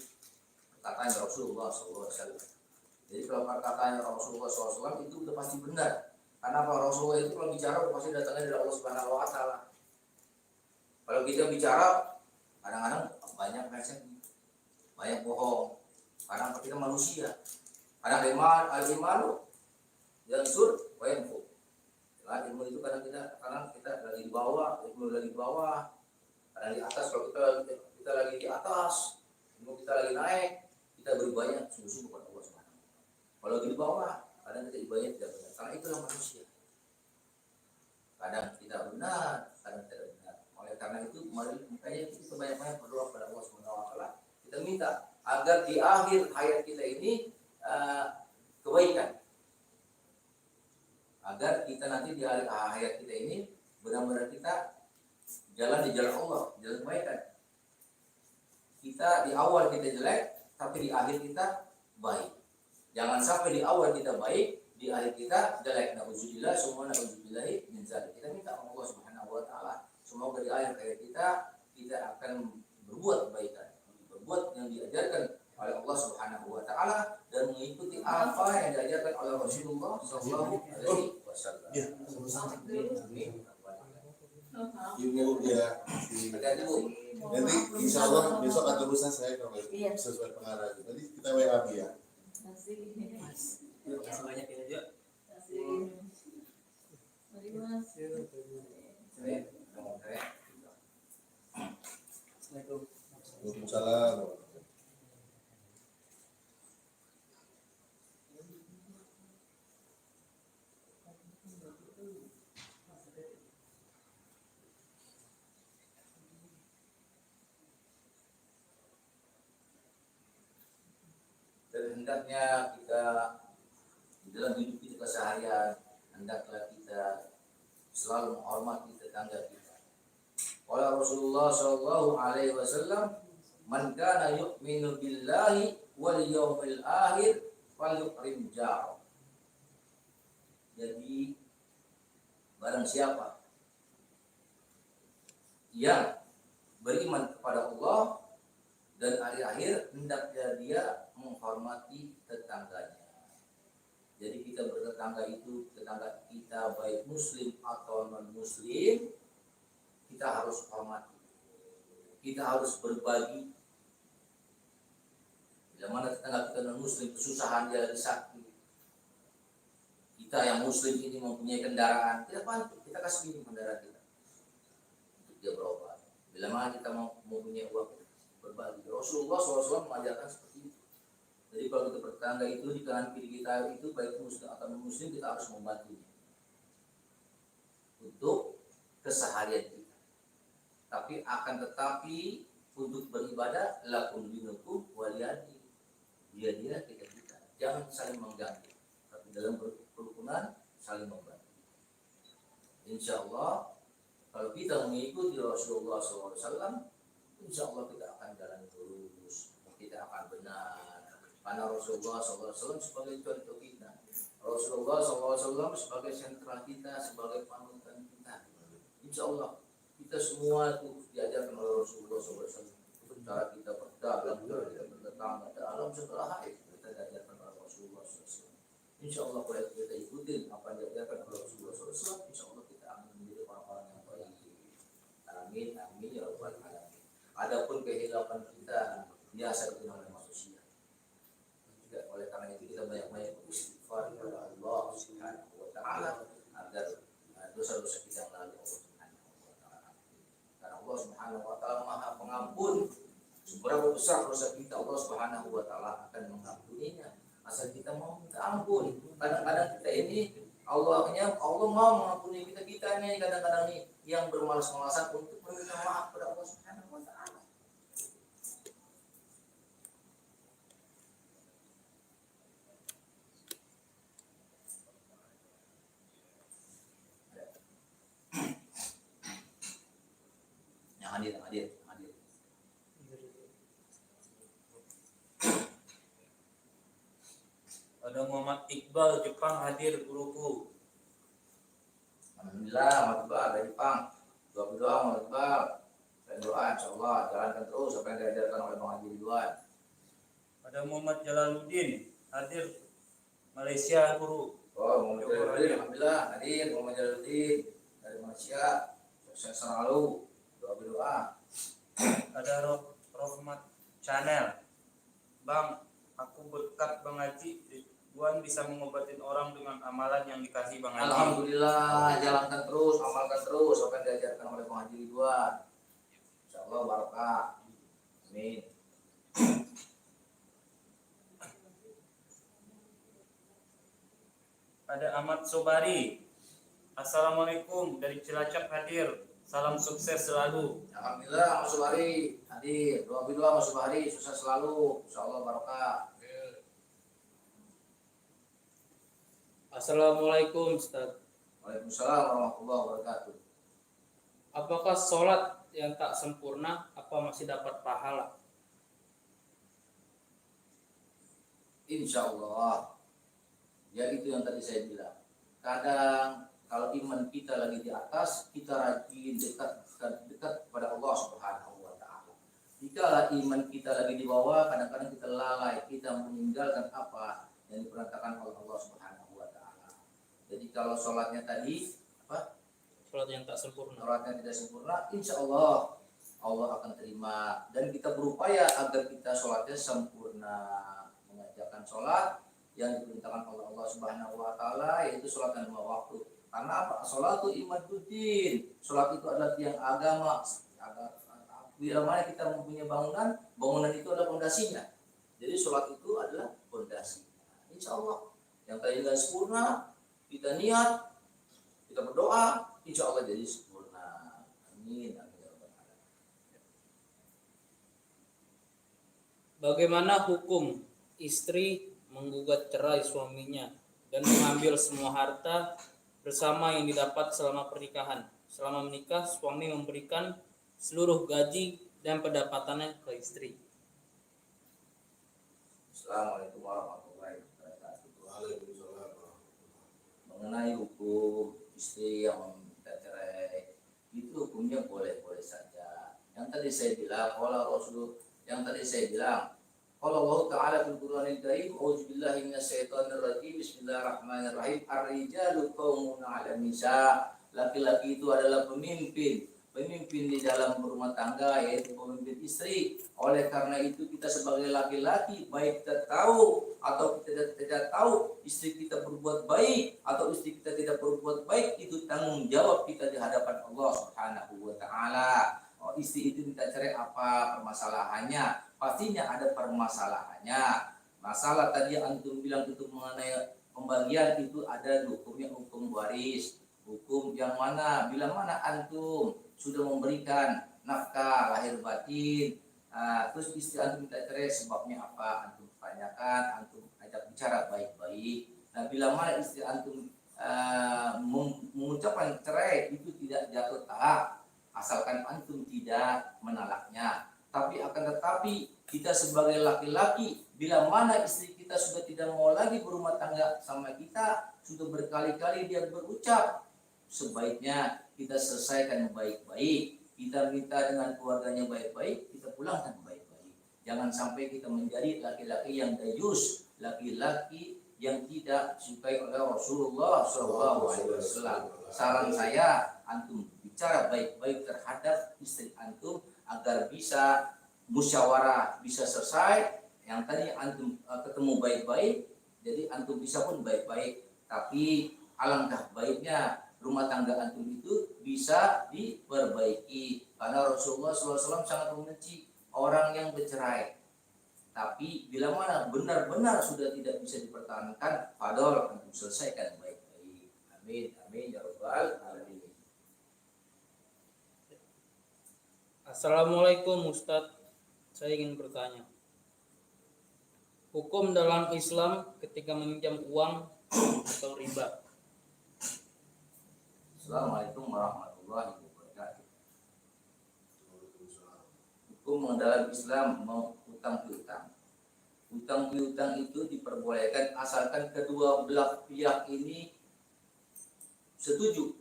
katanya Rasulullah SAW. Jadi kalau katanya Rasulullah SAW itu udah pasti benar. Karena apa? Rasulullah itu kalau bicara pasti datangnya dari Allah Subhanahu Wa Taala. Kalau kita bicara kadang-kadang banyak meleset, banyak bohong. Karena kita manusia. Kadang al-imanu yansur wa yanfu. Ilmu itu kadang kita lagi di bawah, ilmu lagi di bawah. Kadang di atas, kalau kita lagi di atas, ilmu kita lagi naik. Kita beri banyak sungguh-sungguh kepada Allah Subhanahu. Kalau di bawah, kadang kita banyak tidak benar. Karena itulah manusia. Kadang kita benar, kadang tidak benar. Oleh karena itu, makanya kita banyak-banyak berdoa kepada Allah Subhanahu wa Ta'ala. Kita minta agar di akhir hayat kita ini kebaikan. Agar kita nanti di akhir hayat kita ini benar-benar kita jalan di jalan Allah, jalan kebaikan. Kita di awal kita jelek, tapi di akhir kita baik. Jangan sampai di awal kita baik, di akhir kita jelek. Na'udzubillah, semua na'udzubillahi min dzalik. Kita minta Allah Subhanahu wa Ta'ala, semoga di akhir hayat kita akan berbuat kebaikan, berbuat yang diajarkan oleh Allah Subhanahu wa Ta'ala dan mengikuti apa yang diajarkan oleh Rasulullah sallallahu alaihi wasallam. Ibu ya, nanti insya Allah besok atau lusa saya kalau sesuai pengarah. Nanti kita WA ya. Terima banyak ya juga. Waalaikumsalam. Hendaknya kita di dalam hidup kita keseharian, hendaklah kita selalu menghormati tetangga kita. Qala Rasulullah sallallahu alaihi wasallam, "Man kana yu'minu billahi wal yawmil akhir falyukrim jarahu." Jadi barang siapa yang beriman kepada Allah dan hari akhir, hendaknya dia menghormati tetangganya. Jadi kita bertetangga itu, tetangga kita baik muslim atau non muslim, kita harus hormati. Kita harus berbagi. Bila mana tetangga kita non muslim kesusahan, dia lagi sakit, kita yang muslim ini mempunyai kendaraan, kita bantu, kita kasih pinjam kendaraan kita untuk dia berobat. Bila mana kita mempunyai uang, berbagi. Rasulullah SAW mengajarkan seperti itu. Jadi kalau kita bertetangga itu di kanan kiri kita itu baik muslim atau non muslim, kita harus membantunya untuk keseharian kita. Tapi akan tetapi untuk beribadah lakum dinukum waliyadi, dia kita jangan saling mengganggu, tapi dalam kerukunan saling membantu. Insya Allah kalau kita mengikuti Rasulullah SAW, insya Allah kita akan jalan lurus, kita akan benar. Karena Rasulullah SAW sebagai contoh kita, Rasulullah SAW sebagai sentral kita, sebagai panutan kita. Insya Allah kita semua itu diajarkan oleh Rasulullah SAW. Cara kita berdagang, cara kita bertetangga dalam segala hal kita diajarkan oleh Rasulullah SAW. Insya Allah kalau kita ikutin apa yang diajarkan oleh Rasulullah SAW, insya Allah kita akan menjadi orang-orang yang baik. Amin, amin ya rabbal alamin. Adapun kehidupan kita biasa dikenal oleh manusia. Juga oleh karena itu kita banyak-banyak beristighfar kepada Allah Subhanahu wa taala agar dosa-dosa kita yang lalu Allah Subhanahu wa taala. Karena Allah Subhanahu wa taala Maha Pengampun. Seberapa besar dosa kita, Allah Subhanahu wa taala akan mengampuninya asal kita mau minta ampun. Kadang-kadang kita ini Allah mau mengampuni kita ini kadang-kadang ini yang bermalas-malasan untuk meminta maaf kepada Allah Subhanahu wa taala. Yang hadir. Ada Muhammad Iqbal Jepang hadir guruku. Alhamdulillah, Muhammad Iqbal dari Jepang. Doa Muhammad Iqbal. Dan doa insyaallah jalankan terus apa yang diajarkan oleh Bang Haji Ridwan. Ada Muhammad Jalaluddin hadir Malaysia guru. Oh, Muhammad Jalaluddin, alhamdulillah hadir Muhammad Jalaluddin dari Malaysia. Sukses selalu. Doa. Ada Rohmat Channel. Bang, aku berkat Bang Haji Ridwan bisa mengobatin orang dengan amalan yang dikasih Bang Haji. Alhamdulillah, jalankan terus, amalkan terus apa yang diajarkan oleh Bang Haji Ridwan. Insyaallah barakah. Amin. Ada Ahmad Sobari. Assalamualaikum dari Cilacap hadir. Salam sukses selalu. Alhamdulillah, Mas Subari hadir. Doa Mas Subari sukses selalu. Insyaallah barakah. Assalamualaikum Ustaz. Waalaikumsalam warahmatullahi wabarakatuh. Apakah sholat yang tak sempurna apa masih dapat pahala? Insya Allah. Ya itu yang tadi saya bilang. Kadang kalau iman kita lagi di atas, kita rajin dekat kepada Allah Subhanahu wa taala. Jika iman kita lagi di bawah, kadang-kadang kita lalai, kita meninggalkan apa yang diperintahkan oleh Allah Subhanahu wa taala. Jadi kalau sholatnya tadi Sholat yang tak sempurna. sholatnya tidak sempurna, insya Allah akan terima dan kita berupaya agar kita sholatnya sempurna, mengerjakan sholat yang diperintahkan oleh Allah Subhanahu wa taala, yaitu sholat lima waktu. Karena apa? Sholat itu imaduddin. Sholat itu adalah tiang agama. Bila mana kita mempunyai bangunan itu adalah fondasinya. Jadi sholat itu adalah fondasi. Insya Allah yang tadi tidak sempurna, kita niat, kita berdoa, insya Allah jadi sempurna. Amin. Bagaimana hukum istri menggugat cerai suaminya dan mengambil semua harta bersama yang didapat selama pernikahan? Selama menikah, suami memberikan seluruh gaji dan pendapatannya ke istri. Assalamualaikum warahmatullahi wabarakatuh. Mengenai hukum istri yang meminta cerai, itu hukumnya boleh-boleh saja. Yang tadi saya bilang, kalau Allah Ta'ala fil Qur'anil Karim, auzubillahi minasyaitonir rajim, bismillahirrahmanirrahim, ar-rijalu qawmun 'alan nisa. Laki-laki itu adalah pemimpin di dalam rumah tangga, yaitu pemimpin istri. Oleh karena itu kita sebagai laki-laki, baik kita tahu atau kita tidak tahu istri kita berbuat baik atau istri kita tidak berbuat baik, itu tanggung jawab kita di hadapan Allah Subhanahu wa taala. Istri itu minta cerai, apa permasalahannya? Pastinya ada permasalahannya. Masalah tadi antum bilang itu mengenai pembagian, itu ada hukumnya, hukum waris. Hukum yang mana? Bila mana antum sudah memberikan nafkah lahir batin, terus istri antum minta cerai, sebabnya apa? Antum tanyakan, antum ajak bicara baik-baik. Nah, bila mana istri antum mengucapkan cerai, itu tidak jatuh talak, asalkan antum tidak menalaknya. Tapi akan tetapi kita sebagai laki-laki, bila mana istri kita sudah tidak mau lagi berumah tangga sama kita, sudah berkali-kali dia berucap, sebaiknya kita selesaikan baik-baik. Kita minta dengan keluarganya baik-baik, kita pulangkan baik-baik. Jangan sampai kita menjadi laki-laki yang dayus, laki-laki yang tidak disukai oleh Rasulullah SAW. Saran saya, antum bicara baik-baik terhadap istri antum agar bisa musyawarah, bisa selesai. Yang tadi antum ketemu baik-baik, jadi antum bisa pun baik-baik. Tapi alangkah baiknya rumah tangga antum itu bisa diperbaiki, karena Rasulullah SAW sangat membenci orang yang bercerai. Tapi bila mana benar-benar sudah tidak bisa dipertahankan, padahal antum selesaikan baik-baik. Amin, amin ya rabbal alamin. Assalamualaikum Ustadz, saya ingin bertanya. Hukum dalam Islam ketika meminjam uang atau riba. Assalamualaikum warahmatullahi wabarakatuh. Hukum dalam Islam mau utang piutang. Utang piutang itu diperbolehkan asalkan kedua belah pihak ini setuju.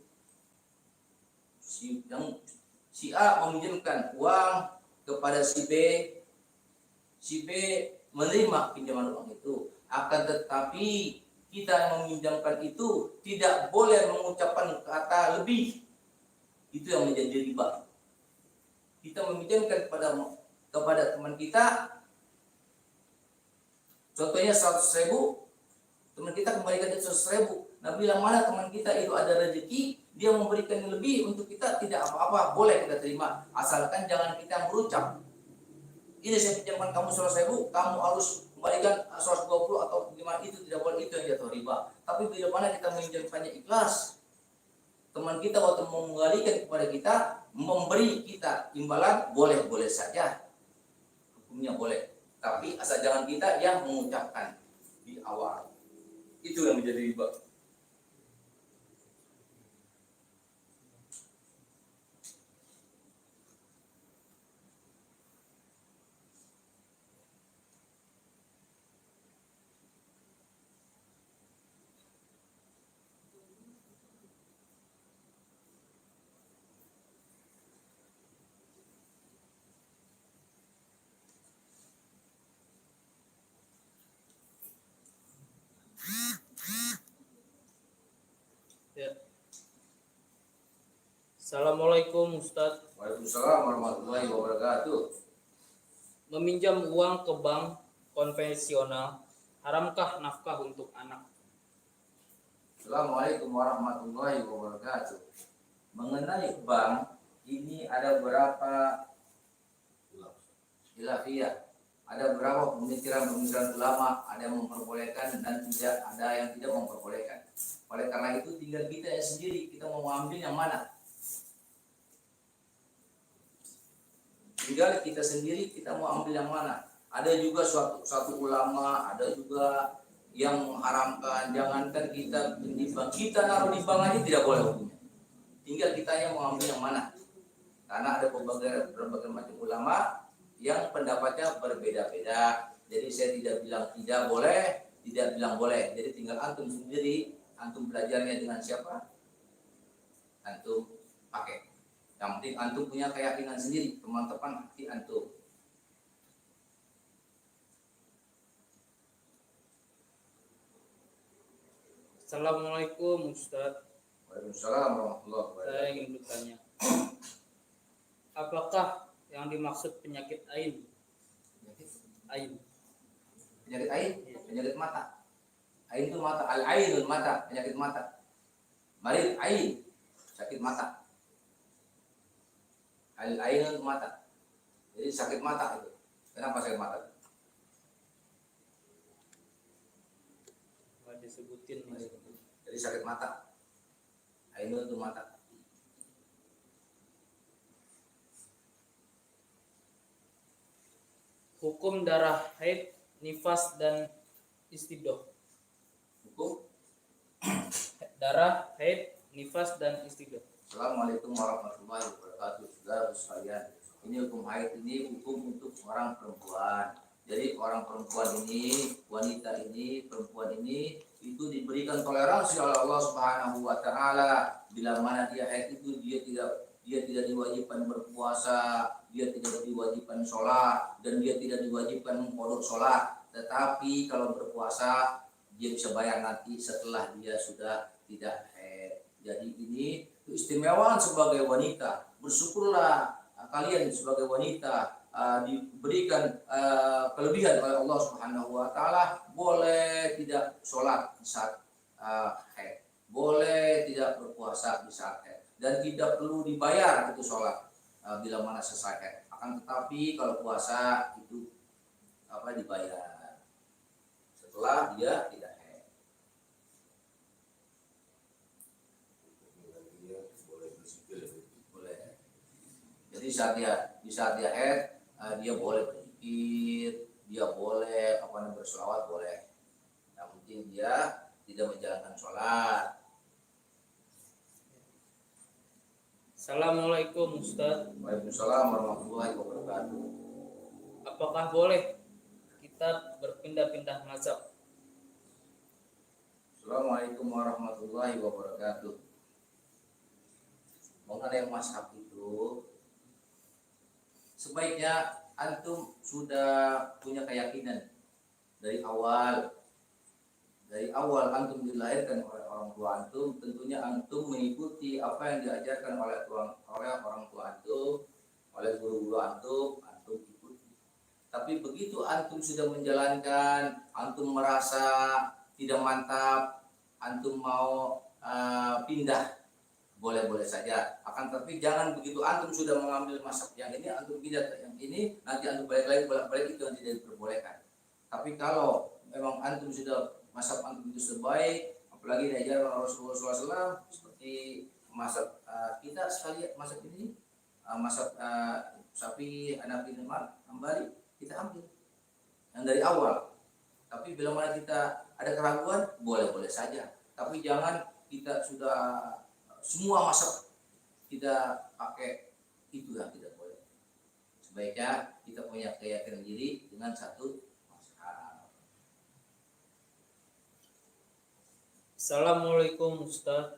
Si A meminjamkan uang kepada si B menerima pinjaman uang itu. Akan tetapi kita yang meminjamkan itu tidak boleh mengucapkan kata lebih. Itu yang menjadi riba. Kita meminjamkan kepada teman kita, contohnya 100.000, teman kita kembalikan itu 100.000. Nah, bila mana teman kita itu ada rezeki, dia memberikan yang lebih untuk kita, tidak apa-apa, boleh kita terima. Asalkan jangan kita berucap, ini saya pinjamkan kamu 100.000, kamu harus kembalikan 120 atau gimana, itu tidak boleh, itu yang jatuh riba. Tapi bila mana kita meminjamkannya ikhlas, teman kita waktu mengembalikan kepada kita, memberi kita imbalan, boleh-boleh saja, hukumnya boleh. Tapi asal jangan kita yang mengucapkan di awal, itu yang menjadi riba. Ya. Assalamualaikum Ustadz. Waalaikumsalam warahmatullahi wabarakatuh. Meminjam uang ke bank konvensional, haramkah nafkah untuk anak? Assalamualaikum warahmatullahi wabarakatuh. Mengenai bank, ini ada beberapa khilafiyah. Ada beberapa pemikiran ulama, ada yang memperbolehkan dan tidak, ada yang tidak memperbolehkan. Oleh karena itu tinggal kita yang sendiri, kita mau mengambil yang mana. Tinggal kita sendiri, kita mau ambil yang mana. Ada juga suatu ulama, ada juga yang mengharamkan, jangankan kita di bank, kita naruh di bank aja tidak boleh hukumnya. Tinggal kita yang mau ambil yang mana. Karena ada berbagai macam ulama yang pendapatnya berbeda-beda. Jadi saya tidak bilang tidak boleh, tidak bilang boleh. Jadi tinggal antum sendiri, antum belajarnya dengan siapa, antum pakai. Yang penting antum punya keyakinan sendiri, teman-teman hati antum. Assalamualaikum Ustadz. Waalaikumsalam warahmatullahi wabarakatuh. Saya ingin bertanya. Apakah yang dimaksud penyakit ain? Ain. Penyakit ain, penyakit mata. Ain itu mata, al-ainul mata, penyakit mata. Marid ain, sakit mata. Al-ainul mata. Jadi sakit mata itu. Kenapa sakit mata? Disebutin Mas. Jadi sakit mata. Ainul itu mata. Hukum darah haid, nifas dan istidoh. Hukum Darah haid, nifas dan istidoh. Assalamualaikum warahmatullahi wabarakatuh. Saudara sekalian, Ini hukum haid ini hukum untuk orang perempuan. Jadi orang perempuan ini, wanita ini, perempuan ini itu diberikan toleransi oleh Allah Subhanahu wa taala. Bila mana dia haid itu dia tidak diwajibkan berpuasa, dia tidak diwajibkan sholat, dan dia tidak diwajibkan mengqadha sholat. Tetapi kalau berpuasa dia bisa bayar nanti setelah dia sudah tidak haid. Jadi ini keistimewaan sebagai wanita. Bersyukurlah kalian sebagai wanita diberikan kelebihan oleh Allah Subhanahu wa taala, boleh tidak sholat di saat haid, boleh tidak berpuasa di saat haid, dan tidak perlu dibayar itu sholat bila mana selesai haid. Akan tetapi kalau puasa itu dibayar setelah dia tidak haid. Boleh. Jadi di saat dia haid dia boleh berzikir, dia boleh berselawat boleh. Yang penting dia tidak menjalankan sholat. Assalamualaikum Ustaz. Waalaikumsalam warahmatullahi wabarakatuh. Apakah boleh kita berpindah-pindah mazhab? Assalamualaikum warahmatullahi wabarakatuh. Mengenai mazhab itu, sebaiknya antum sudah punya keyakinan dari awal antum dilahirkan oleh orang tua antum, tentunya antum mengikuti apa yang diajarkan oleh orang tua antum, oleh guru-guru antum ikuti. Tapi begitu antum sudah menjalankan, antum merasa tidak mantap, antum mau pindah, boleh-boleh saja. Akan tapi jangan begitu antum sudah mengambil mazhab yang ini, antum pindah ke yang ini, nanti antum balik lagi bolak-balik, itu yang tidak diperbolehkan. Tapi kalau memang antum sudah mazhab antum itu sebaik, apalagi diajarkan oleh Rasulullah SAW, seperti mazhab kita sekali, mazhab ini, mazhab Syafi'i, Hanafi, Hambali, kita ambil yang dari awal. Tapi bila mana kita ada keraguan, boleh-boleh saja. Tapi jangan kita sudah semua mazhab kita pakai, itu yang tidak boleh. Sebaiknya kita punya keyakinan diri dengan satu mazhab. Assalamualaikum Ustaz.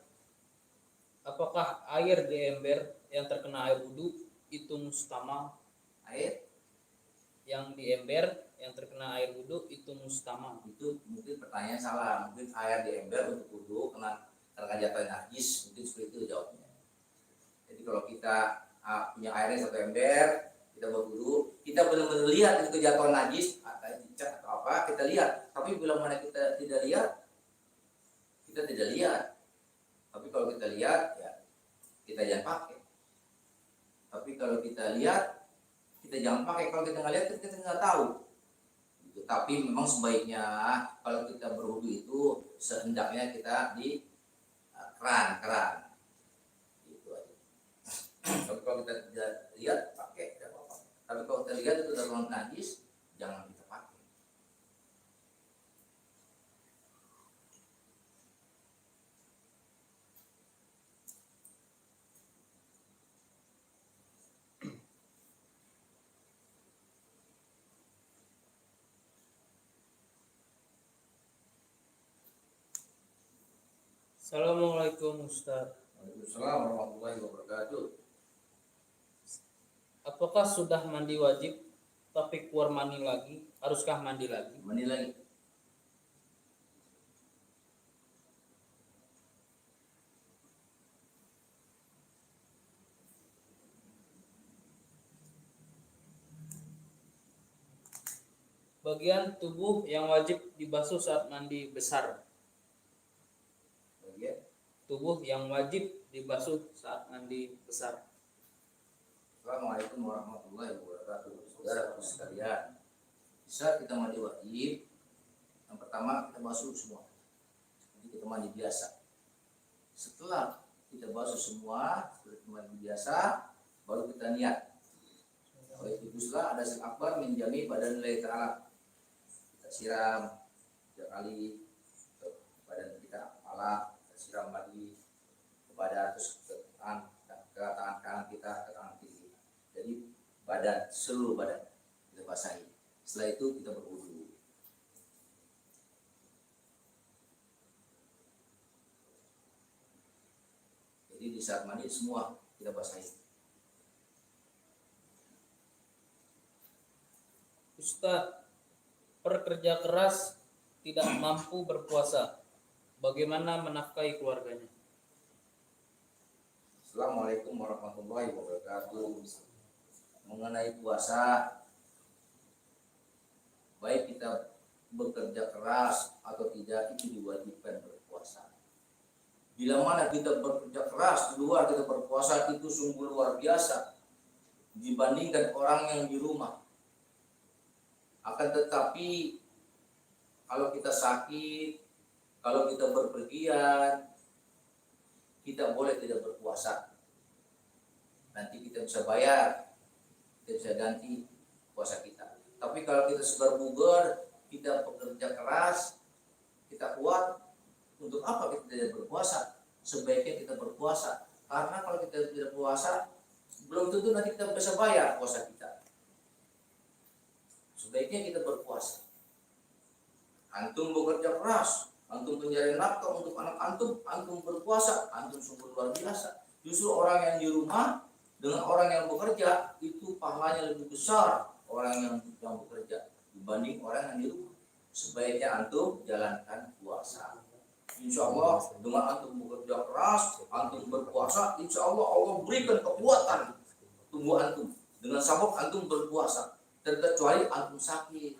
Apakah air di ember yang terkena air wudhu itu mustama? Air Yang di ember yang terkena air wudhu itu mustama? itu mungkin pertanyaan salah. Mungkin air di ember untuk wudhu kena jatuh najis, mungkin seperti itu jawabnya. Jadi kalau kita punya airnya satu ember, kita buat wudhu, kita benar-benar lihat itu kejatuhan najis, atau dicat atau apa, kita lihat. Tapi bila mana kita tidak lihat, kita tidak lihat. Tapi kalau kita lihat, ya kita jangan pakai. Tapi kalau kita lihat, kita jangan pakai. Kalau kita nggak lihat, kita nggak tahu. Gitu. Tapi memang sebaiknya kalau kita berwudu itu sehendaknya kita di keran. Gitu aja. Tapi kalau kita tidak lihat, pakai tidak apa-apa. Tapi kalau kita lihat itu dalam najis, jangan kita pakai. Assalamualaikum Ustaz. Waalaikumsalam warahmatullahi wabarakatuh. Apakah sudah mandi wajib tapi keluar mani lagi? Haruskah mandi lagi? Mandi lagi. Bagian tubuh yang wajib dibasuh saat mandi besar. Bagian Tubuh yang wajib dibasuh saat mandi besar. Assalamualaikum warahmatullahi wabarakatuh. Saudara sekalian, saat kita mandi wajib, yang pertama kita basuh semua. Jadi kita mandi biasa. Setelah kita basuh semua, seperti mandi biasa, baru kita niat. Kalau itu setelah ada sel akbar menjami badan Allah Ta'ala. Kita siram 3 kali ke badan kita, kepala, kita siram lagi ke badan, terus ke tangan kanan kita, ke tangan kiri. Jadi badan, seluruh badan kita basahi. Setelah itu kita berwudu. Jadi di saat mandi semua kita basahi. Ustadz, pekerja keras tidak mampu berpuasa. Bagaimana menafkahi keluarganya? Assalamualaikum warahmatullahi wabarakatuh. Mengenai puasa, baik kita bekerja keras atau tidak, itu diwajibkan berpuasa. Bila mana kita bekerja keras di luar, kita berpuasa, itu sungguh luar biasa dibandingkan orang yang di rumah. Akan tetapi kalau kita sakit, kalau kita berpergian, kita boleh tidak berpuasa. Nanti kita bisa bayar, kita bisa ganti puasa kita. Tapi kalau kita sebar bugar, kita bekerja keras, kita kuat, untuk apa kita tidak berpuasa? Sebaiknya kita berpuasa. Karena kalau kita tidak puasa, belum tentu nanti kita bisa bayar puasa kita. Sebaiknya kita berpuasa. Antum bekerja keras, antum mencari nafkah untuk anak antum berpuasa, antum sungguh luar biasa. Justru orang yang di rumah dengan orang yang bekerja itu pahalanya lebih besar orang yang bekerja dibanding orang yang di rumah. Sebaiknya antum jalankan puasa. Insya Allah dengan antum bekerja keras, antum berpuasa, insya Allah Allah berikan kekuatan tubuh antum dengan sabab antum berpuasa. Terkecuali antum sakit,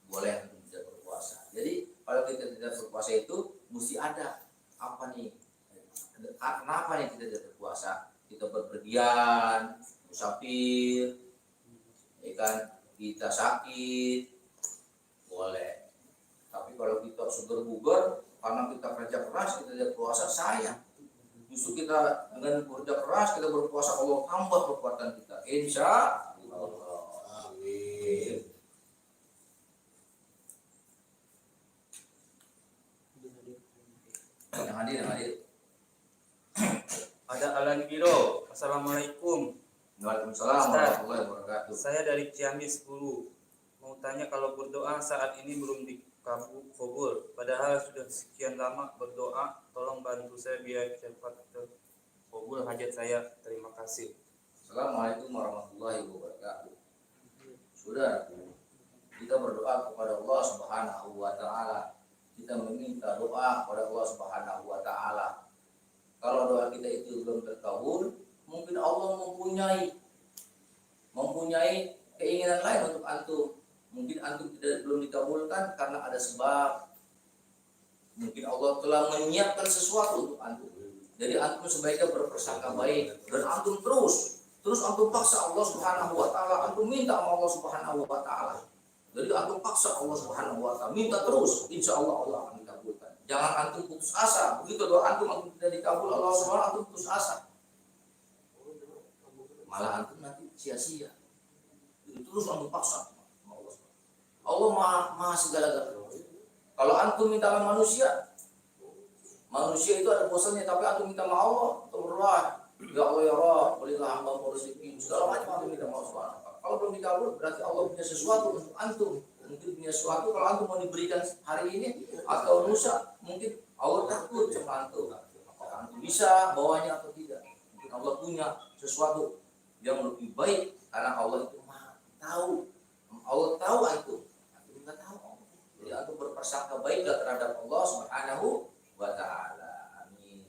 boleh antum tidak berpuasa. Jadi kalau kita tidak berpuasa itu mesti ada apa nih? Kenapa nih kita tidak berpuasa? Kita berpergian, musafir, ya kan? Kita sakit, boleh. Tapi kalau kita seger bugar karena kita kerja keras, kita tidak puasa, sayang. Justru kita dengan bekerja keras, kita berpuasa, Allah tambah kekuatan kita. Insya Allah. Amin. Yang hadir. Ada Alan Giro. Assalamualaikum. Waalaikumsalam warahmatullahi wabarakatuh. Saya dari Ciamis 10. Mau tanya, kalau berdoa saat ini belum dikabul, padahal sudah sekian lama berdoa, tolong bantu saya biar cepat terkabul hajat saya. Terima kasih. Assalamualaikum warahmatullahi wabarakatuh. Saudara, kita berdoa kepada Allah Subhanahu wa taala. Kita meminta doa kepada Allah Subhanahu wa taala. Kalau doa kita itu belum terkabul, mungkin Allah mempunyai keinginan lain untuk antum. Mungkin antum belum dikabulkan karena ada sebab. Mungkin Allah telah menyiapkan sesuatu untuk antum. Jadi antum sebaiknya berprasangka baik dan antum terus antum paksa Allah Subhanahu wa taala, antum minta sama Allah Subhanahu wa taala. Jadi antum paksa Allah Subhanahu wa taala, minta terus, insya Allah Allah akan dikabulkan. Jangan antum putus asa. Begitu doa antum tidak dikabul Allah Subhanahu, antum putus asa. Malah antum nanti sia-sia. Jadi terus antum paksa sama Allah Subhanahu. Allah maha segala-galanya. Kalau antum minta sama manusia itu ada bosannya, tapi antum minta sama Allah, antum berdoa, ya Allah ya Rabb, berilah hamba rezeki, segala macam antum minta sama Allah Subhanahu. Kalau belum dikabul berarti Allah punya sesuatu untuk antum. Mungkin punya sesuatu kalau antum mau diberikan hari ini atau lusa, mungkin Allah takut sama antum. Apakah antum bisa bawanya atau tidak? Mungkin Allah punya sesuatu yang lebih baik karena Allah itu maha tahu. Allah tahu antum nggak tahu. Jadi antum berprasangka baiklah terhadap Allah Subhanahu wa taala. Amin.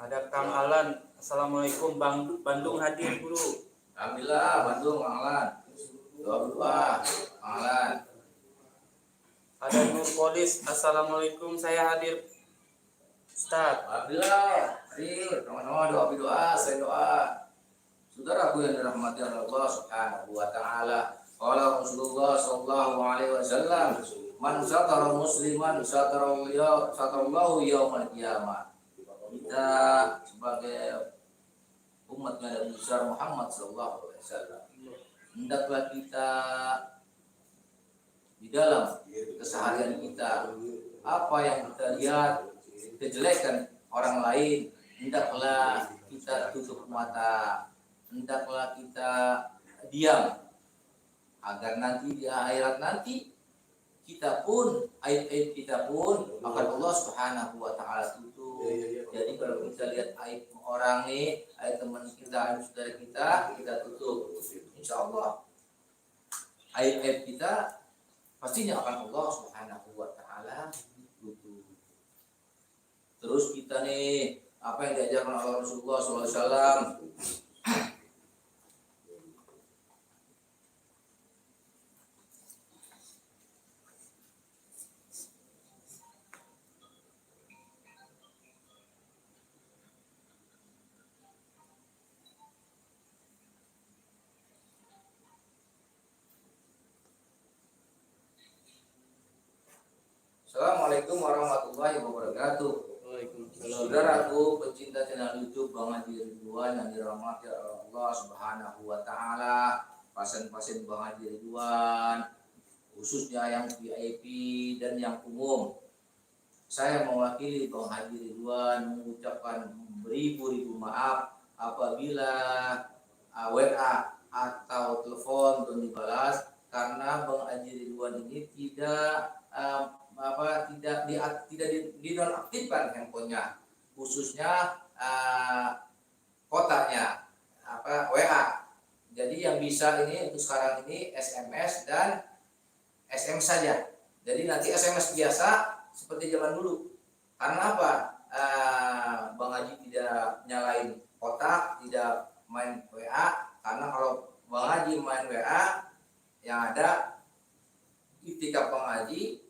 Ada Kang Alan. Assalamualaikum. Bandung hadir guru. Alhamdulillah, Bandung Alan. Doa Alan. Ada Nur Polis. Assalamualaikum, saya hadir Ustaz. Alhamdulillah, hadir. Sama-sama doa, saya doa. Saudaraku yang dirahmati Allah Subhanahu wa taala. Qala Rasulullah sallallahu alaihi wasallam, "Man satara musliman satarallahu yaumal qiyamah." Kita sebagai umat Nabi besar Muhammad sallallahu alaihi wasallam, hendaklah kita di dalam keseharian kita apa yang kita lihat kejelekan orang lain, hendaklah kita tutup mata, hendaklah kita diam, agar nanti di akhirat nanti kita pun aib-aib kita pun akan Allah Subhanahu wa taala tutup. Jadi kalau kita lihat aib orang nih, aib teman kita, aib saudara kita tutup. Insya Allah aib-aib kita pastinya akan Allah Subhanahu wa taala tutup. Terus kita nih, apa yang diajarkan oleh Rasulullah SAW, Assalamualaikum warahmatullahi wabarakatuh. Saudaraku pecinta channel YouTube Bang Haji Ridwan yang dirahmati oleh Allah Subhanahu wa taala, pasien-pasien Bang Haji Ridwan, khususnya yang VIP dan yang umum. Saya mewakili Bang Haji Ridwan mengucapkan beribu-ribu maaf apabila WA atau telepon belum dibalas, karena Bang Haji Ridwan ini tidak dinonaktifkan handphonenya, khususnya kotaknya WA. Jadi yang bisa ini untuk sekarang ini SMS dan SMS saja. Jadi nanti SMS biasa seperti zaman dulu. Karena apa? Bang Haji tidak nyalain kotak, tidak main WA, karena kalau Bang Haji main WA yang ada itikaf Bang Haji,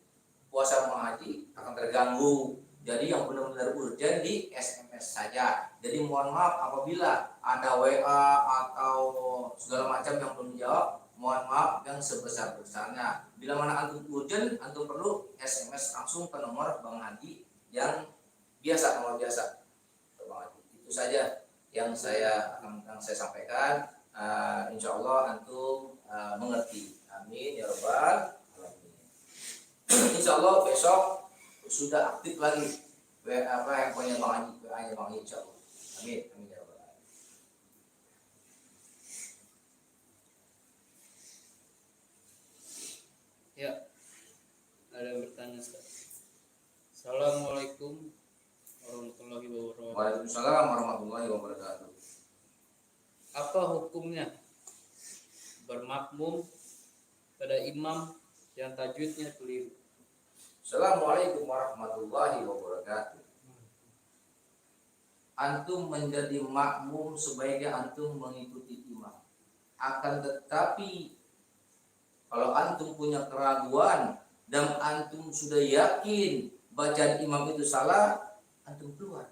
puasa Bang Haji akan terganggu. Jadi yang benar-benar urgent di SMS saja. Jadi mohon maaf apabila ada WA atau segala macam yang belum dijawab, mohon maaf yang sebesar-besarnya. Bila mana antum urgent, antum perlu SMS langsung ke nomor Bang Haji yang biasa, nomor biasa. Bang Haji. Itu saja yang saya sampaikan. Insya Allah antum mengerti. Amin ya rabbal alamin. Insya Allah besok sudah aktif lagi yang punya Bang Haji, WA-nya Bang Haji, insya Allah. Amin. Amin ya rabbal alamin. Ya, ada yang bertanya, Ustaz. Assalamualaikum warahmatullahi wabarakatuh. Waalaikumsalam warahmatullahi wabarakatuh. Apa hukumnya bermakmum pada imam yang tajwidnya keliru? Assalamualaikum warahmatullahi wabarakatuh. Antum menjadi makmum sebaiknya antum mengikuti imam. Akan tetapi kalau antum punya keraguan dan antum sudah yakin bacaan imam itu salah, antum keluar.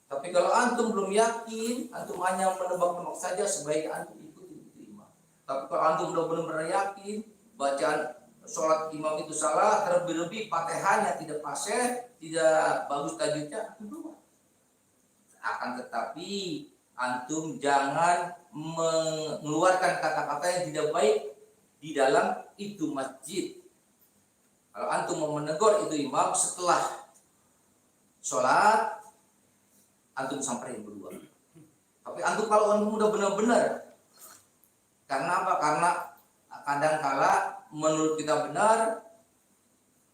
Tapi kalau antum belum yakin, antum hanya menebak-nebak saja, sebaiknya antum ikuti imam. Tapi kalau antum udah benar-benar yakin bacaan sholat imam itu salah, terlebih-lebih Fatihahnya tidak fasih, tidak bagus tajwidnya, antum keluar. Akan tetapi antum jangan mengeluarkan kata-kata yang tidak baik di dalam itu masjid. Kalau antum mau menegur itu imam setelah sholat, antum samperin berdua. Tapi antum kalau antum udah benar-benar, karena apa? Karena kadang-kala menurut kita benar,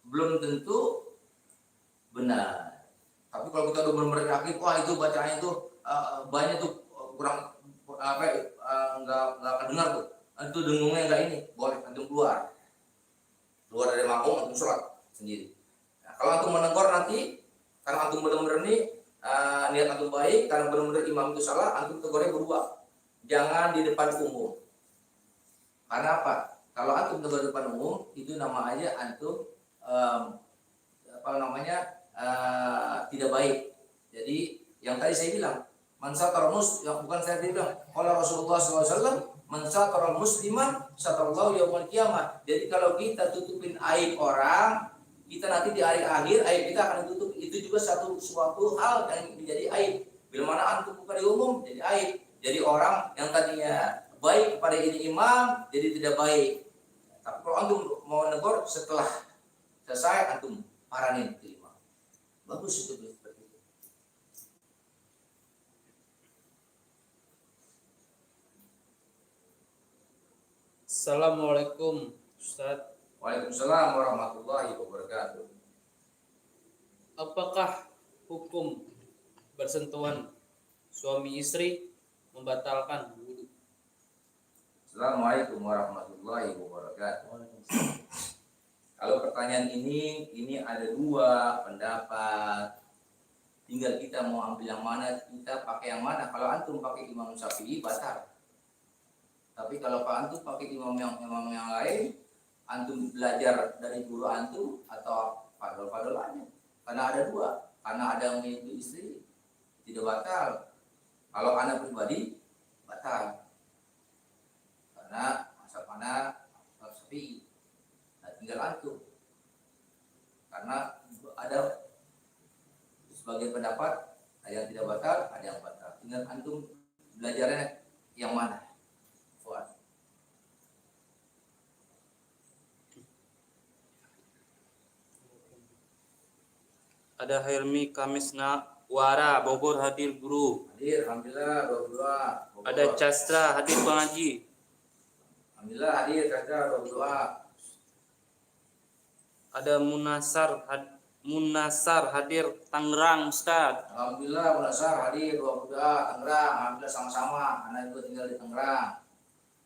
belum tentu benar. Tapi kalau kita udah benar-benar yakin, wah itu bacaannya itu banyak tuh kurang nggak kedengar tuh, itu dengungnya nggak ini, boleh antum keluar dari makmum, antum sholat sendiri. Nah, kalau antum menegur nanti, karena antum benar-benar nih niat antum baik, karena benar-benar imam itu salah, antum tegurnya berdua, jangan di depan umum. Karena apa? Kalau antum tegur di depan umum, itu nama aja antum tidak baik. Jadi yang tadi saya bilang, man satara yang bukan saya bilang, kalau Rasulullah SAW, man satara musliman satarallahu yaumul qiyamah. Jadi kalau kita tutupin aib orang, kita nanti di hari akhir aib kita akan ditutup. Itu juga suatu hal yang menjadi aib. Bila mana antum buka di umum, jadi aib. Jadi orang yang tadinya baik kepada ini imam, jadi tidak baik. Tapi kalau antum mau negur setelah selesai antum paranin terima. Bagus itu seperti itu. Assalamualaikum Ustaz. Waalaikumsalam warahmatullahi wabarakatuh. Apakah hukum bersentuhan suami istri membatalkan wudhu? Assalamualaikum warahmatullahi wabarakatuh. Kalau pertanyaan ini ada dua pendapat. Tinggal kita mau ambil yang mana, kita pakai yang mana. Kalau antum pakai Imam Syafi'i batal. Tapi kalau Pak antum pakai imam yang lain, antum belajar dari guru antum atau padol aja. Karena ada dua. Karena ada yang miliki istri tidak batal. Kalau anak pribadi batal. Karena masa mana Syafi'i. Tinggal antum, karena ada sebagai pendapat ada yang tidak batal, ada yang batal. Tinggal antum belajarnya yang mana. Buat. Ada Helmi Kamisna Wara Bogor hadir guru. Hadir, alhamdulillah, dua. Ada Castra hadir Bang Haji. Alhamdulillah hadir, kata dua. Ada Munasar hadir Tangerang Ustaz. Alhamdulillah, Munasar hadir, dua Tangerang. Alhamdulillah sama-sama, anak juga tinggal di Tangerang.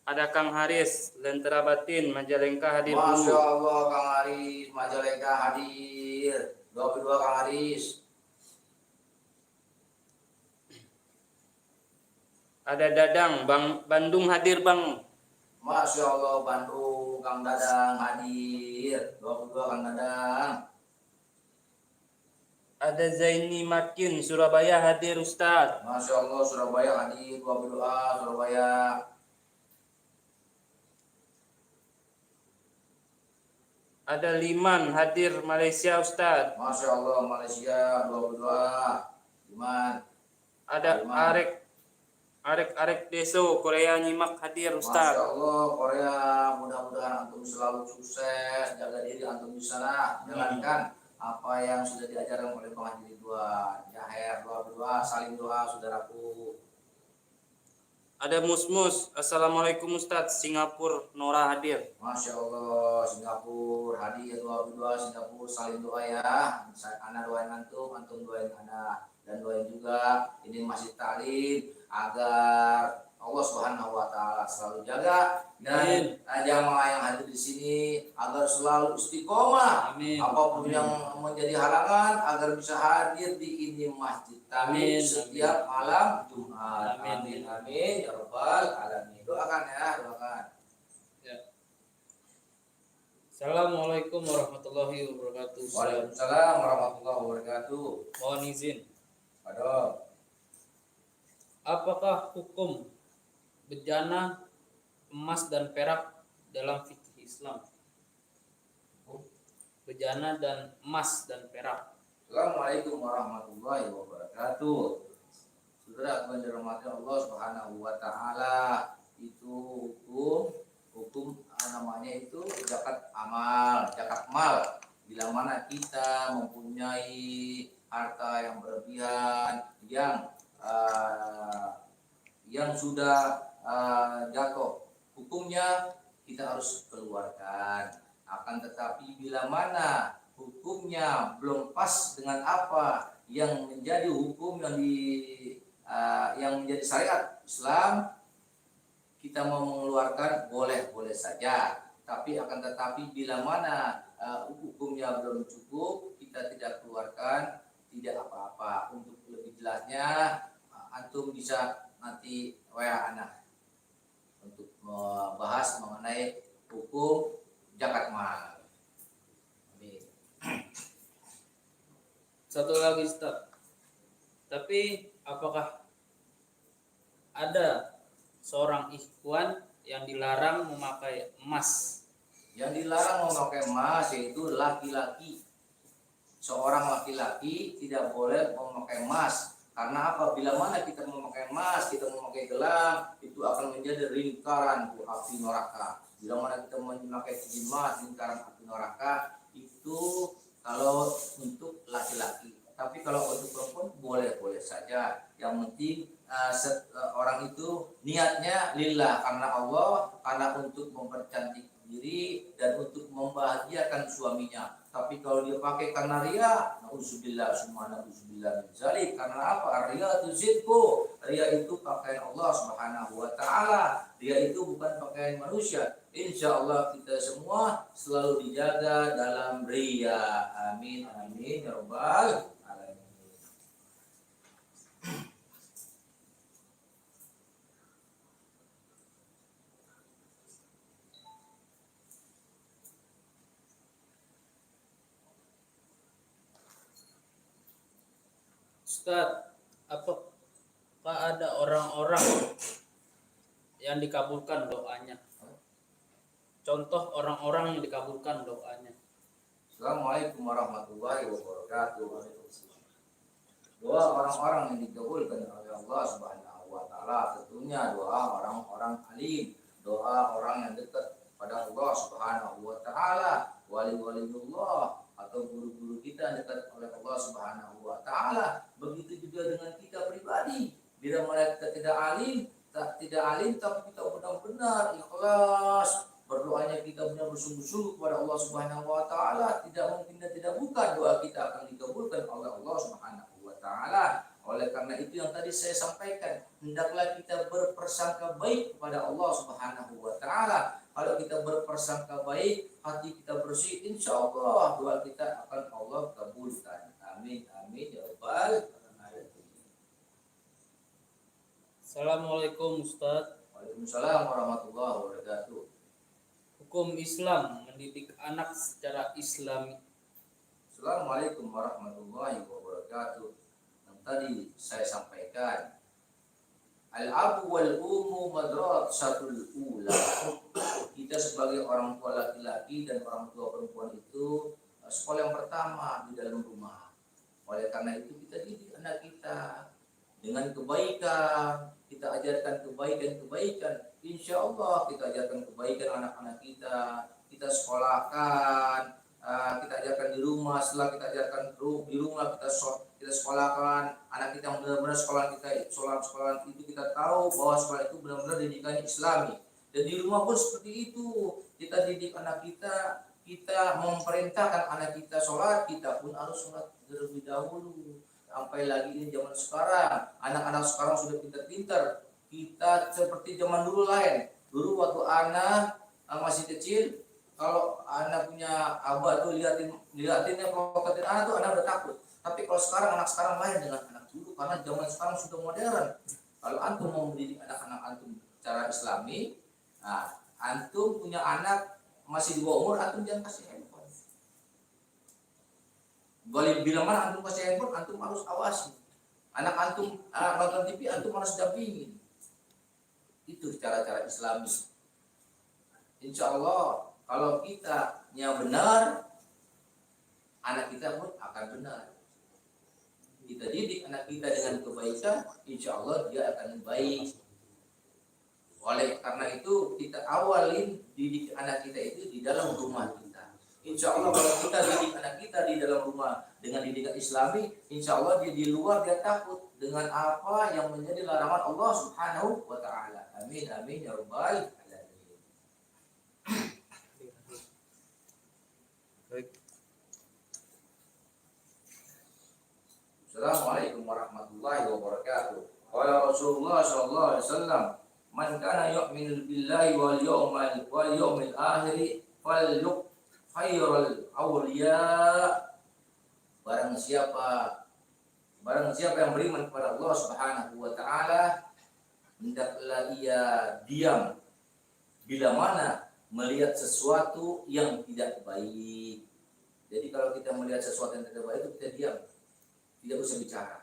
Ada Kang Haris Lentera Batin Majalengka hadir Masya guru. Allah, Kang Haris, Majalengka hadir, dua Kang Haris. Ada Dadang Bandung hadir Bang. Masya Allah, Bandung, Kang Dadang hadir, dua Kang Dadang. Ada Zaini Makin Surabaya hadir Ustaz. Masya Allah, Surabaya hadir, dua Surabaya. Ada Liman hadir Malaysia Ustaz. Masya Allah, Malaysia, dua Liman. Ada Arek Deso Korea nyimak hadir Ustaz. Masya Allah, Korea, mudah-mudahan antum selalu sukses, jaga diri antum di sana, jalankan apa yang sudah diajarkan oleh Bang Haji Ridwan. Jaher, doa, saling doa, saudaraku. Ada Musmus, Assalamualaikum Ustaz, Singapura Nora hadir. Masya Allah, Singapura hadir, dua Singapura, saling doa ya. Anak doain antum doain anak, dan doain juga ini masih taklim agar Allah Subhanahu wa taala selalu jaga dan jamaah yang hadir di sini agar selalu istiqomah. Amin. Apapun yang menjadi halangan agar bisa hadir di ini masjid Amin. setiap malam Jumat. Amin. Amin ya rabbal alamin. Doakan ya, doakan. Assalamualaikum warahmatullahi wabarakatuh. Waalaikumsalam warahmatullahi wabarakatuh. Mohon izin. Aduh. Apakah hukum bejana emas dan perak dalam fikih Islam? Bejana dan emas dan perak. Assalamualaikum warahmatullahi wabarakatuh. Saudara yang dirahmati Allah Subhanahu wa taala, itu hukum namanya itu zakat amal, zakat mal. Bila mana kita mempunyai harta yang berlebihan yang sudah jatuh, hukumnya kita harus keluarkan. Akan tetapi bila mana hukumnya belum pas dengan apa yang menjadi hukum yang menjadi syariat Islam, kita mau mengeluarkan boleh saja. Tapi akan tetapi bila mana hukumnya belum cukup, kita tidak keluarkan, tidak apa-apa. Untuk lebih jelasnya antum bisa nanti WA anak untuk membahas mengenai hukum zakat mal. Amin. Satu lagi Ustaz. Tapi apakah ada seorang ikhwan yang dilarang memakai emas? Yang dilarang memakai emas yaitu laki-laki. Seorang laki-laki tidak boleh memakai emas. Karena apa? Bila mana kita memakai emas, kita memakai gelang, itu akan menjadi lingkaran api neraka. Bila mana kita memakai cincin emas, lingkaran api neraka, itu kalau untuk laki-laki. Tapi kalau untuk perempuan boleh-boleh saja. Yang penting orang itu niatnya lillah, karena Allah, karena untuk mempercantik diri dan untuk membahagiakan suaminya. Tapi kalau dia pakai karena ria, na'udzubillah summa na'udzubillah min dzalik. Karena apa? Ria itu zidku. Ria itu pakaian Allah Subhanahu wa taala. Ria itu bukan pakaian manusia. Insya Allah kita semua selalu dijaga dalam ria. Amin amin ya rabbal alamin. Ustaz, apakah ada orang-orang yang dikabulkan doanya? Contoh orang-orang yang dikabulkan doanya. Assalamualaikum warahmatullahi wabarakatuh. Doa orang-orang yang dikabulkan oleh Allah Subhanahu wa taala tentunya doa orang-orang alim, doa orang yang dekat pada Allah Subhanahu wa taala, wali-waliullah atau guru-guru kita yang dekat oleh Allah Subhanahu wa taala. Begitu juga dengan kita pribadi. Bila mana kita tidak alim tapi kita benar-benar ikhlas berdoanya, kita benar bersungguh-sungguh kepada Allah Subhanahu wa taala, tidak mungkin dan tidak bukan doa kita akan dikabulkan oleh Allah Subhanahu wa taala. Oleh karena itu yang tadi saya sampaikan, hendaklah kita berprasangka baik kepada Allah Subhanahu wa taala. Kalau kita berprasangka baik, hati kita bersih, insya Allah doa kita akan Allah kabulkan. Amin amin ya rabbal alamin. Assalamualaikum Ustaz. Waalaikumsalam warahmatullahi wabarakatuh. Hukum Islam mendidik anak secara Islami. Assalamualaikum warahmatullahi wabarakatuh. Yang tadi saya sampaikan, al-abu wal ummu madrasatul ula. Kita sebagai orang tua laki-laki dan orang tua perempuan itu sekolah yang pertama di dalam rumah. Oleh karena itu kita didik anak kita dengan kebaikan, kita ajarkan kebaikan. Insya Allah kita ajarkan kebaikan anak-anak kita sekolahkan, kita ajarkan di rumah. Setelah kita ajarkan di rumah, kita sekolahkan anak kita yang benar-benar sekolah itu kita tahu bahwa sekolah itu benar-benar didikan Islami. Dan di rumah pun seperti itu, kita didik anak kita memperintahkan anak kita sholat, kita pun harus sholat terlebih dahulu. Sampai lagi ini zaman sekarang, anak-anak sekarang sudah pintar-pintar. Kita seperti zaman dulu lain. Dulu waktu anak masih kecil, kalau anak punya abah tuh liatinnya provokatif anak tuh, anak udah takut. Tapi kalau sekarang anak sekarang lain dengan anak dulu, karena zaman sekarang sudah modern. Kalau antum mau mendidik anak-anak antum secara Islami, nah, antum punya anak masih di bawah umur, antum jangan kasih handphone. Bila mana antum kasih handphone, antum harus awasi. Anak antum nonton TV, antum harus dampingin. Itu cara-cara Islami. Insya Allah kalau kita benar, anak kita pun akan benar. Kita didik anak kita dengan kebaikan, insya Allah dia akan baik. Oleh karena itu kita awalin didik anak kita itu di dalam rumah kita. Insya Allah kalau kita didik anak kita di dalam rumah dengan didikan Islami, insya Allah dia di luar dia takut dengan apa yang menjadi larangan Allah Subhanahu wa taala. Amin amin ya rabbal alamin. Baik. Assalamualaikum warahmatullahi wabarakatuh. Qala Rasulullah sallallahu alaihi wasallam, man kana yu'minu billahi wal yawmil akhir falyuk khairal awliya. Barang siapa yang beriman kepada Allah Subhanahu wa taala, hendaklah ia diam bila mana melihat sesuatu yang tidak baik. Jadi kalau kita melihat sesuatu yang tidak baik itu kita diam, tidak usah bicara.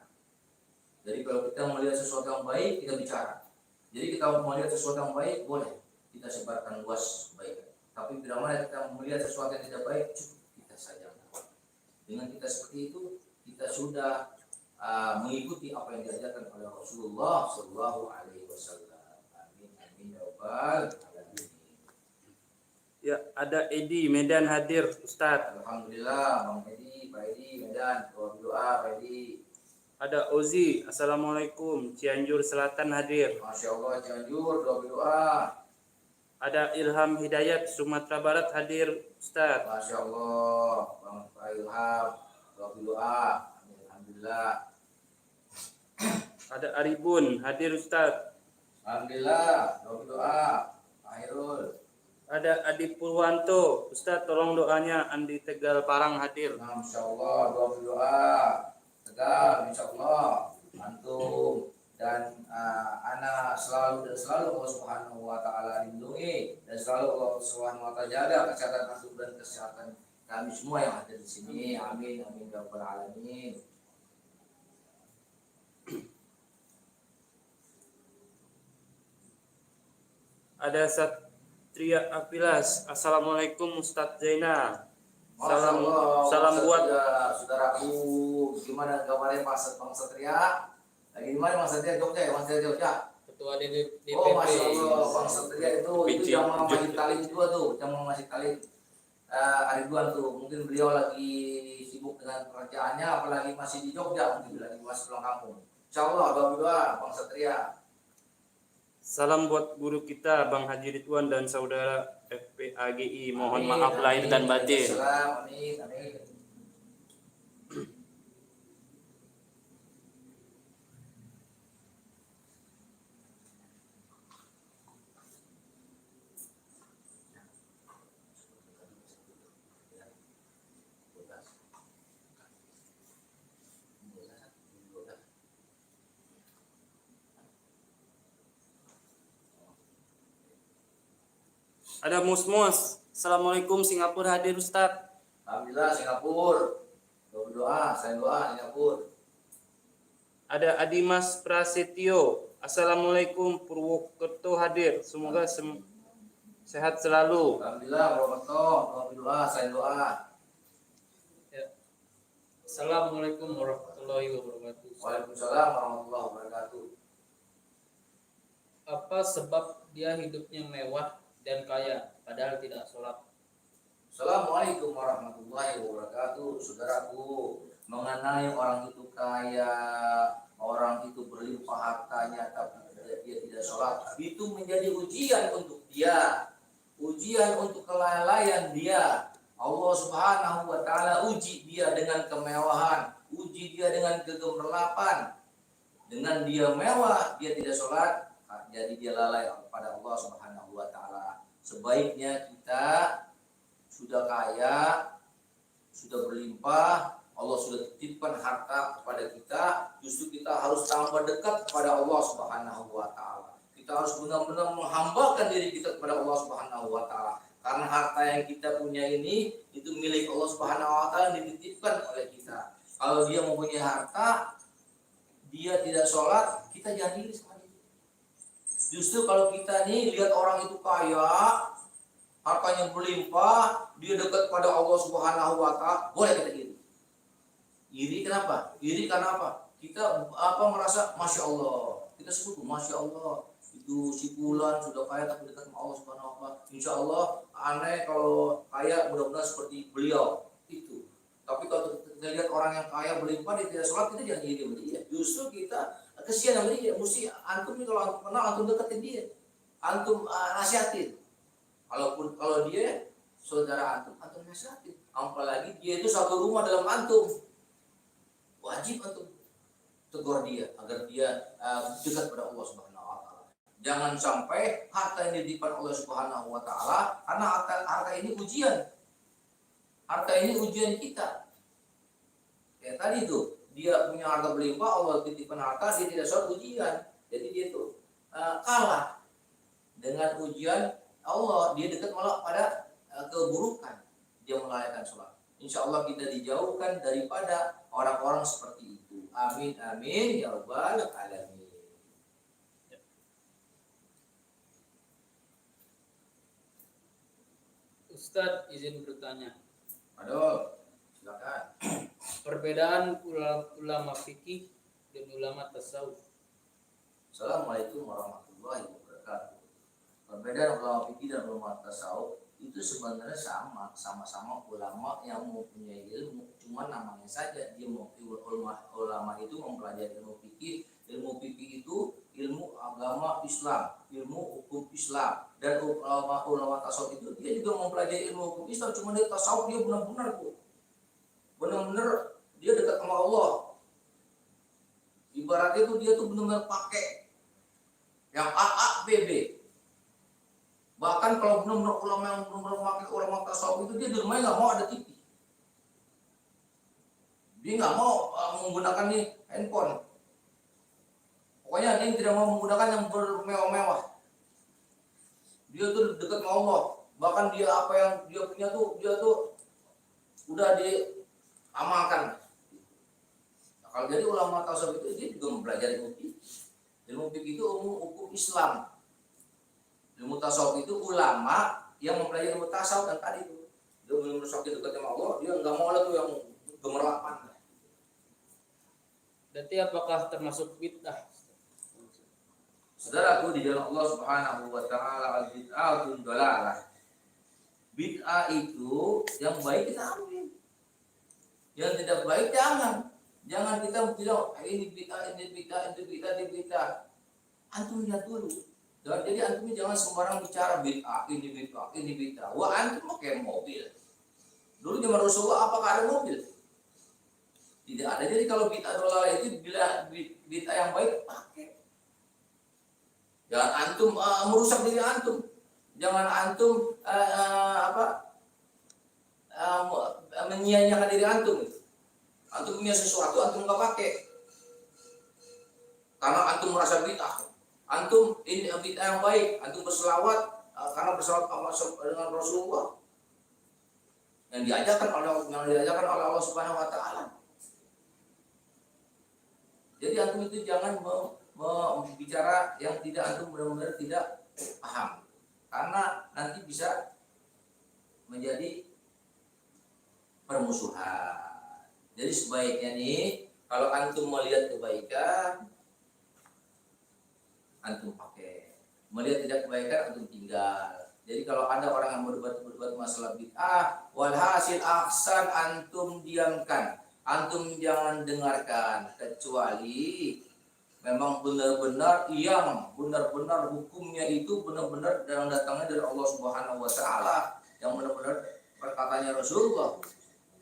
Jadi kalau kita melihat sesuatu yang baik, kita bicara. Jadi kita melihat sesuatu yang baik, boleh kita sebarkan luas kebaikan. Tapi bila mana kita melihat sesuatu yang tidak baik, cukup kita saja. Dengan kita seperti itu, kita sudah mengikuti apa yang diajarkan oleh Rasulullah Sallallahu Alaihi Wasallam. Amin amin ya rabbal alamin. Ya, ada Edi Medan hadir, Ustadz. Alhamdulillah, Bang Edi, Pak Edi, Medan, doa Pak Edi. Ada Ozi, Assalamualaikum, Cianjur Selatan hadir. Masya Allah, Cianjur, doa. Ada Ilham Hidayat, Sumatera Barat hadir, Ustadz. Masya Allah, Bang Pak Ilham, doa. Alhamdulillah. Ada Aribun hadir, Ustadz. Alhamdulillah, doa. Akhirul. Ada Adi Purwanto, Ustadz tolong doanya. Andi Tegal Parang hadir. Masya Allah, doa. Tegal, insya Allah. Antum dan anak selalu Allah Subhanahu wa taala lindungi dan selalu Allah Subhanahu wa taala jaga kesehatan antum dan kesehatan kami semua yang ada di sini. Amin amin ya rabbal alamin. Ada Satria Apilas, Assalamualaikum Ustadz Zainal. Salam buat saudaraku. Gimana kabarnya Bang Satria? Lagi di mana Bang Satria? Jogja ya, Bang Satria Jogja. Ketua DPP. Oh, Masya Allah, Bang Satria itu yang mau masih talin juga tuh, yang mau masih talin Ridwan tuh. Mungkin beliau lagi sibuk dengan pekerjaannya, apalagi masih di Jogja, mungkin lagi masih pulang kampung. Insya Allah, doa Bang Satria. salam buat guru kita Bang Haji Ridwan dan saudara FPAGI. Mohon Amin, maaf lahir dan batin. Salam, amin, amin. Ada Musmus, Assalamualaikum Singapura hadir Ustadz. Alhamdulillah Singapura. Doa, saya doa Singapura. Ada Adimas Prasetyo, Assalamualaikum Purwokerto hadir. Semoga sehat selalu. Alhamdulillah, doa, saya doa. Ya. Assalamualaikum warahmatullahi wabarakatuh. Waalaikumsalam warahmatullahi wabarakatuh. Apa sebab dia hidupnya mewah dan kaya padahal tidak sholat? Assalamualaikum warahmatullahi wabarakatuh. Saudaraku, mengenai orang itu kaya, orang itu berlimpah hartanya tapi dia tidak sholat, itu menjadi ujian untuk dia, ujian untuk kelalaian dia. Allah Subhanahu wa taala uji dia dengan kemewahan, uji dia dengan kegemerlapan. Dengan dia mewah, dia tidak sholat, jadi dia lalai kepada Allah Subhanahu wa taala. Sebaiknya kita sudah kaya, sudah berlimpah, Allah sudah titipkan harta kepada kita, justru kita harus tambah dekat kepada Allah Subhanahu wa taala. Kita harus benar-benar menghambakan diri kita kepada Allah Subhanahu wa taala. Karena harta yang kita punya ini itu milik Allah Subhanahu wa taala, dititipkan oleh kita. Kalau dia mempunyai harta, dia tidak sholat, kita jangan iri sama dia. Justru kalau kita nih lihat orang itu kaya, hartanya berlimpah, dia dekat pada Allah Subhanahu wa taala, boleh kita iri. Iri kenapa? Iri karena apa? Kita merasa Masya Allah. Kita sebut Masya Allah. Itu si Fulan sudah kaya tapi dekat sama Allah Subhanahu wa taala. Insya Allah aneh kalau kaya mudah-mudahan seperti beliau. Itu. Tapi kalau kita lihat orang yang kaya berlimpah dia tidak sholat, kita jangan iri sama dia. Justru kita kesian sama dia. Mesti antum nih kalau antum kenal, antum deketin dia. Antum nasihatin. Kalau dia saudara antum nasihatin. Apalagi dia itu satu rumah dalam antum, wajib antum tegur dia agar dia dekat pada Allah Subhanahu wa taala. Jangan sampai harta yang dititipkan Allah Subhanahu wa taala, karena harta ini ujian. Harta ini ujian kita. Ya tadi itu, dia punya harta berlimpah, Allah titipkan harta, dia tidak sholat, ujian. Jadi dia itu kalah dengan ujian Allah, dia dekat malah pada keburukan, dia melalaikan sholat. Insya Allah kita dijauhkan daripada orang-orang seperti itu. Amin amin ya rabbal alamin. Ustadz izin bertanya. Aduh, silakan. Perbedaan ulama fikih dan ulama tasawuf. Assalamualaikum warahmatullahi wabarakatuh. Perbedaan ulama fikih dan ulama tasawuf. itu sebenarnya sama-sama ulama yang mempunyai ilmu, cuma namanya saja dia ulama itu mempelajari ilmu fikih itu ilmu agama Islam, ilmu hukum Islam, dan ulama tasawuf itu dia juga mempelajari ilmu hukum Islam, cuma dia tasawuf dia benar-benar dia dekat sama Allah. Ibaratnya itu dia tuh benar-benar pakai yang AABB. Bahkan kalau benar-benar ulama yang benar-benar pakai ulama tasawuf itu dia di rumahnya nggak mau ada TV. Dia nggak mau menggunakan nih handphone. Pokoknya dia tidak mau menggunakan yang bermewah-mewah. Dia tuh dekat sama Allah. Bahkan dia apa yang dia punya tuh dia tuh udah diamalkan. Nah, kalau jadi ulama tasawuf itu dia juga mempelajari ilmu fikih. Ilmu fikih itu hukum Islam. Ilmu tasawuf itu ulama yang mempelajari ilmu tasawuf, dan tadi itu dia benar-benar sakit dekat sama Allah, dia nggak mau lah tuh yang gemerlapan. Berarti apakah termasuk bid'ah? Saudaraku di jalan Allah Subhanahu wa taala, al-bid'atun dhalalah. Bid'ah itu yang baik kita ambil. Yang tidak baik jangan. Jangan kita bilang ini bid'ah, ini bid'ah, ini bid'ah, ini bid'ah. Antum lihat dulu. Jadi antum jangan sembarang bicara bid'ah, ini bid'ah, ini bid'ah. Wah, antum pakai mobil. Dulu zaman Rasulullah apakah ada mobil? Tidak ada. Jadi kalau bid'ah dhalalah itu bila bid'ah yang baik pakai. Jangan antum merusak diri antum. Jangan antum menyia-nyiakan diri antum. Antum punya sesuatu antum nggak pakai karena antum merasa bid'ah. Antum ini bid'ah yang baik, antum berselawat karena berselawat dengan Rasulullah yang diajarkan oleh Allah Subhanahu wa taala. Jadi antum itu jangan bicara yang tidak antum benar-benar tidak paham, karena nanti bisa menjadi permusuhan. Jadi sebaiknya nih, kalau antum melihat kebaikan, antum pakai. Melihat tidak kebaikan, antum tinggal. Jadi kalau ada orang yang berbuat masalah bid'ah, walhasil aksan antum diamkan. Antum jangan dengarkan, kecuali memang benar-benar hukumnya itu benar-benar yang datangnya dari Allah Subhanahu wa taala, yang benar-benar perkataannya Rasulullah.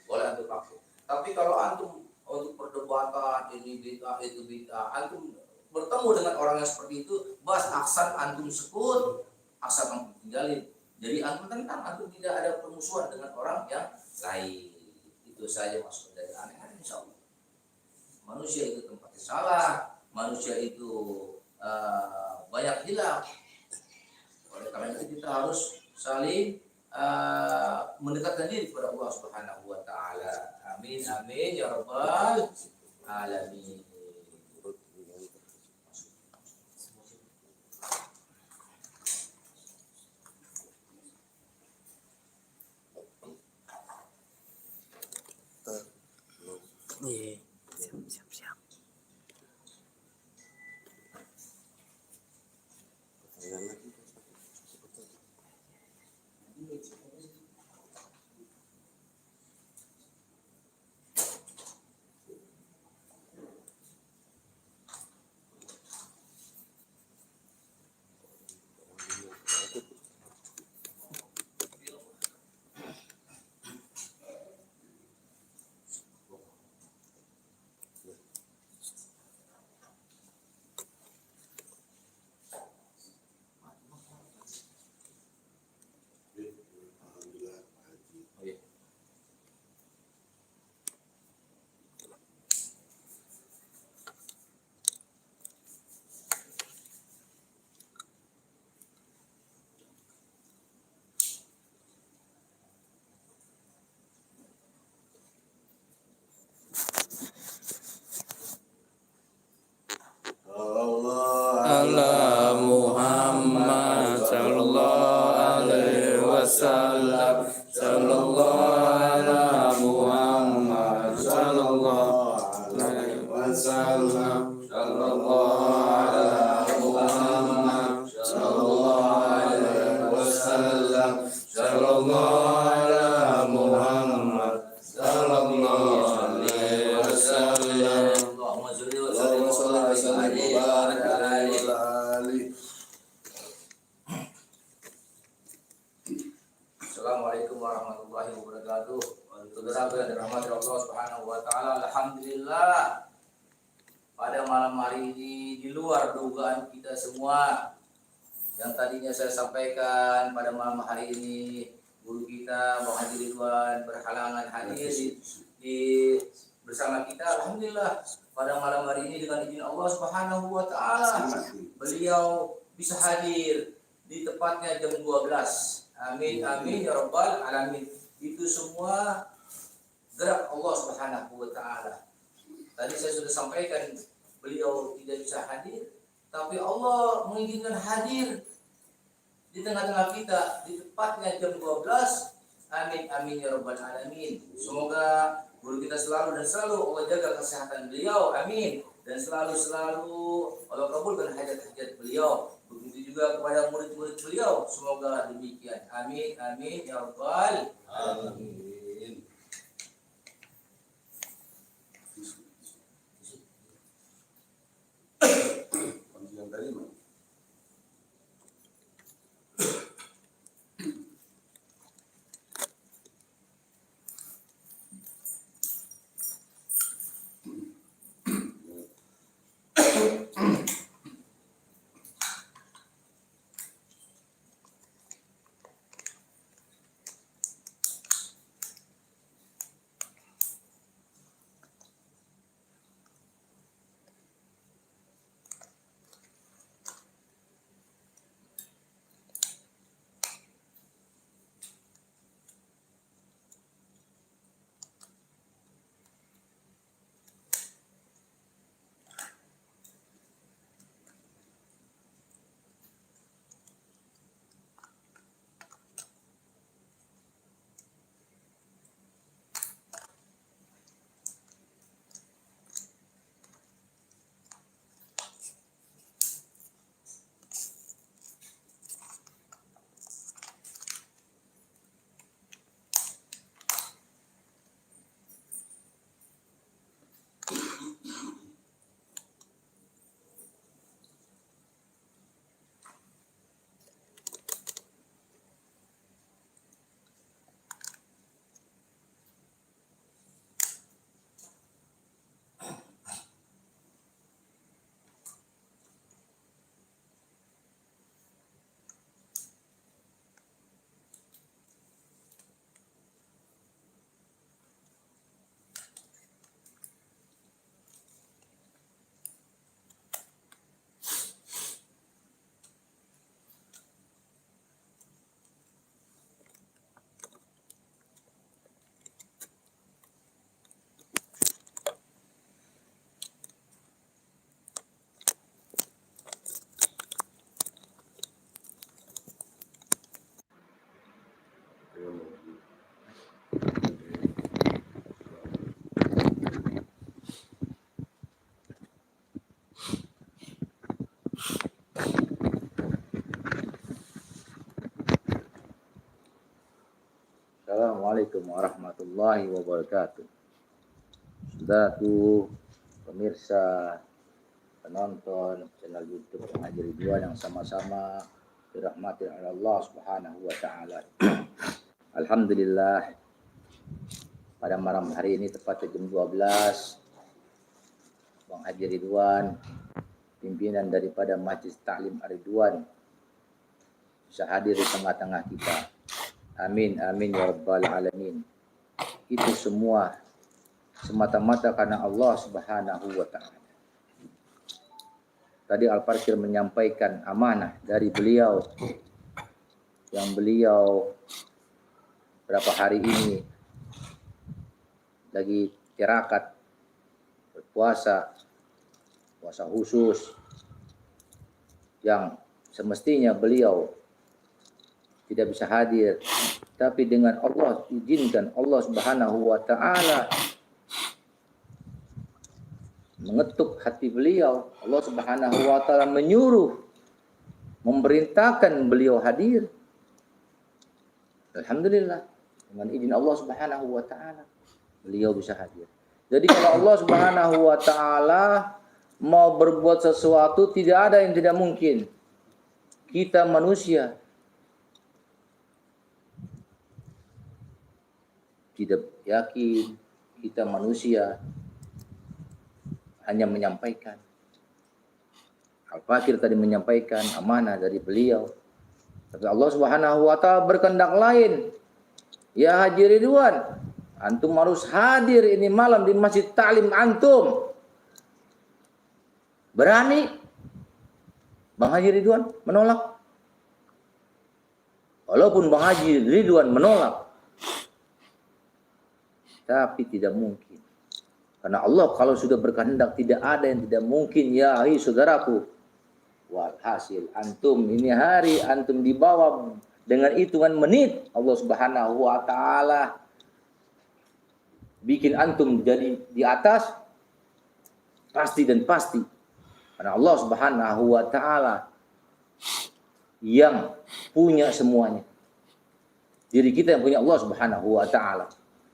Boleh antum pakai. Tapi kalau antum untuk perdebatan ini bid'ah itu bid'ah, antum bertemu dengan orang yang seperti itu, bahas aksan antum sebut, aksan antum tinggalin. Jadi antum tenang, antum tidak ada permusuhan dengan orang yang lain. Itu saja maksud dari aneh-aneh, insyaallah. Manusia itu tempatnya salah, manusia itu banyak hilaf. Oleh karena itu kita harus saling mendekatkan diri kepada Allah Subhanahu wa taala. Amin amin ya rabbal alamin. Iya. Siap. Ala Muhammad sallallahu alaihi wasallam, sallallahu ala Muhammad sallallahu alaihi wasallam, sallallahu ala Muhammad sallallahu alaihi wasallam, sallallahu Alhamdulillah pada malam hari ini di luar dugaan kita semua. Yang tadinya saya sampaikan pada malam hari ini guru kita Bang Haji Ridwan berhalangan hadir di bersama kita. Alhamdulillah pada malam hari ini dengan izin Allah Subhanahu wa taala beliau bisa hadir di tepatnya jam 12. Amin amin ya rabbal alamin. Itu semua gerak Allah Subhanahu wa taala. Tadi saya sudah sampaikan beliau tidak bisa hadir, tapi Allah mengizinkan hadir di tengah-tengah kita di tepatnya jam 12. Amin amin ya rabbal alamin. Semoga guru kita selalu dan selalu Allah jaga kesehatan beliau. Amin. Dan selalu Allah kabulkan hajat-hajat beliau. Begitu juga kepada murid-murid beliau. Semoga demikian. Amin amin ya rabbal alamin. Yang tadi mana? Assalamualaikum warahmatullahi wabarakatuh. Saudaraku, pemirsa, penonton channel YouTube Bang Haji Ridwan yang sama-sama dirahmati oleh Allah Subhanahu wa taala. Alhamdulillah pada malam hari ini tepatnya jam 12 Bang Haji Ridwan, pimpinan daripada Majlis Ta'lim Ar-Ridwan, bisa hadir di tengah-tengah kita. Amin amin ya rabbal alamin. Itu semua semata-mata karena Allah Subhanahu wa taala. Tadi Al-Parkir menyampaikan amanah dari beliau yang beliau berapa hari ini lagi tirakat berpuasa, puasa khusus yang semestinya beliau tidak bisa hadir, tapi dengan Allah izinkan Allah Subhanahu wa taala mengetuk hati beliau. Allah Subhanahu wa taala menyuruh, memerintahkan beliau hadir. Alhamdulillah dengan izin Allah Subhanahu wa taala beliau bisa hadir. Jadi kalau Allah Subhanahu wa taala mau berbuat sesuatu, tidak ada yang tidak mungkin. Kita manusia tidak yakin, kita manusia hanya menyampaikan. Al-Fakir tadi menyampaikan amanah dari beliau. Tapi Allah Subhanahu wa taala berkehendak lain. Ya Haji Ridwan, antum harus hadir ini malam di Masjid Ta'lim antum. Berani Bang Haji Ridwan menolak? Walaupun Bang Haji Ridwan menolak, tapi tidak mungkin. Karena Allah kalau sudah berkehendak tidak ada yang tidak mungkin. Ya hai saudaraku, walhasil antum ini hari antum dibawa dengan hitungan menit, Allah Subhanahu wa taala bikin antum jadi di atas pasti dan pasti. Karena Allah Subhanahu wa taala yang punya semuanya. Diri kita yang punya Allah Subhanahu wa taala.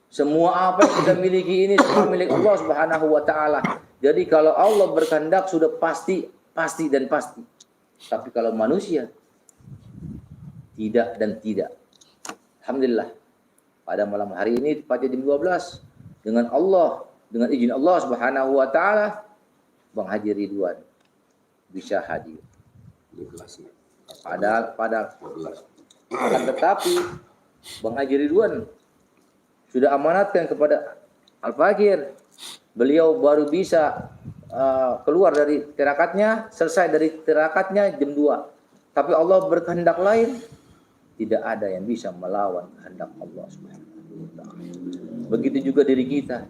Semua apa yang kita miliki ini semua milik Allah Subhanahu wa taala. Jadi kalau Allah berkehendak sudah pasti dan pasti. Tapi kalau manusia tidak dan tidak. Alhamdulillah. Pada malam hari ini tepatnya jam 12 dengan izin Allah Subhanahu wa taala Bang Haji Ridwan bisa hadir. Padahal akan tetapi Bang Haji Ridwan sudah amanatkan kepada Al-Fakir. Beliau baru bisa keluar dari tirakatnya, selesai dari tirakatnya jam 2. Tapi Allah berkehendak lain, tidak ada yang bisa melawan kehendak Allah Subhanahu wa taala. Begitu juga diri kita.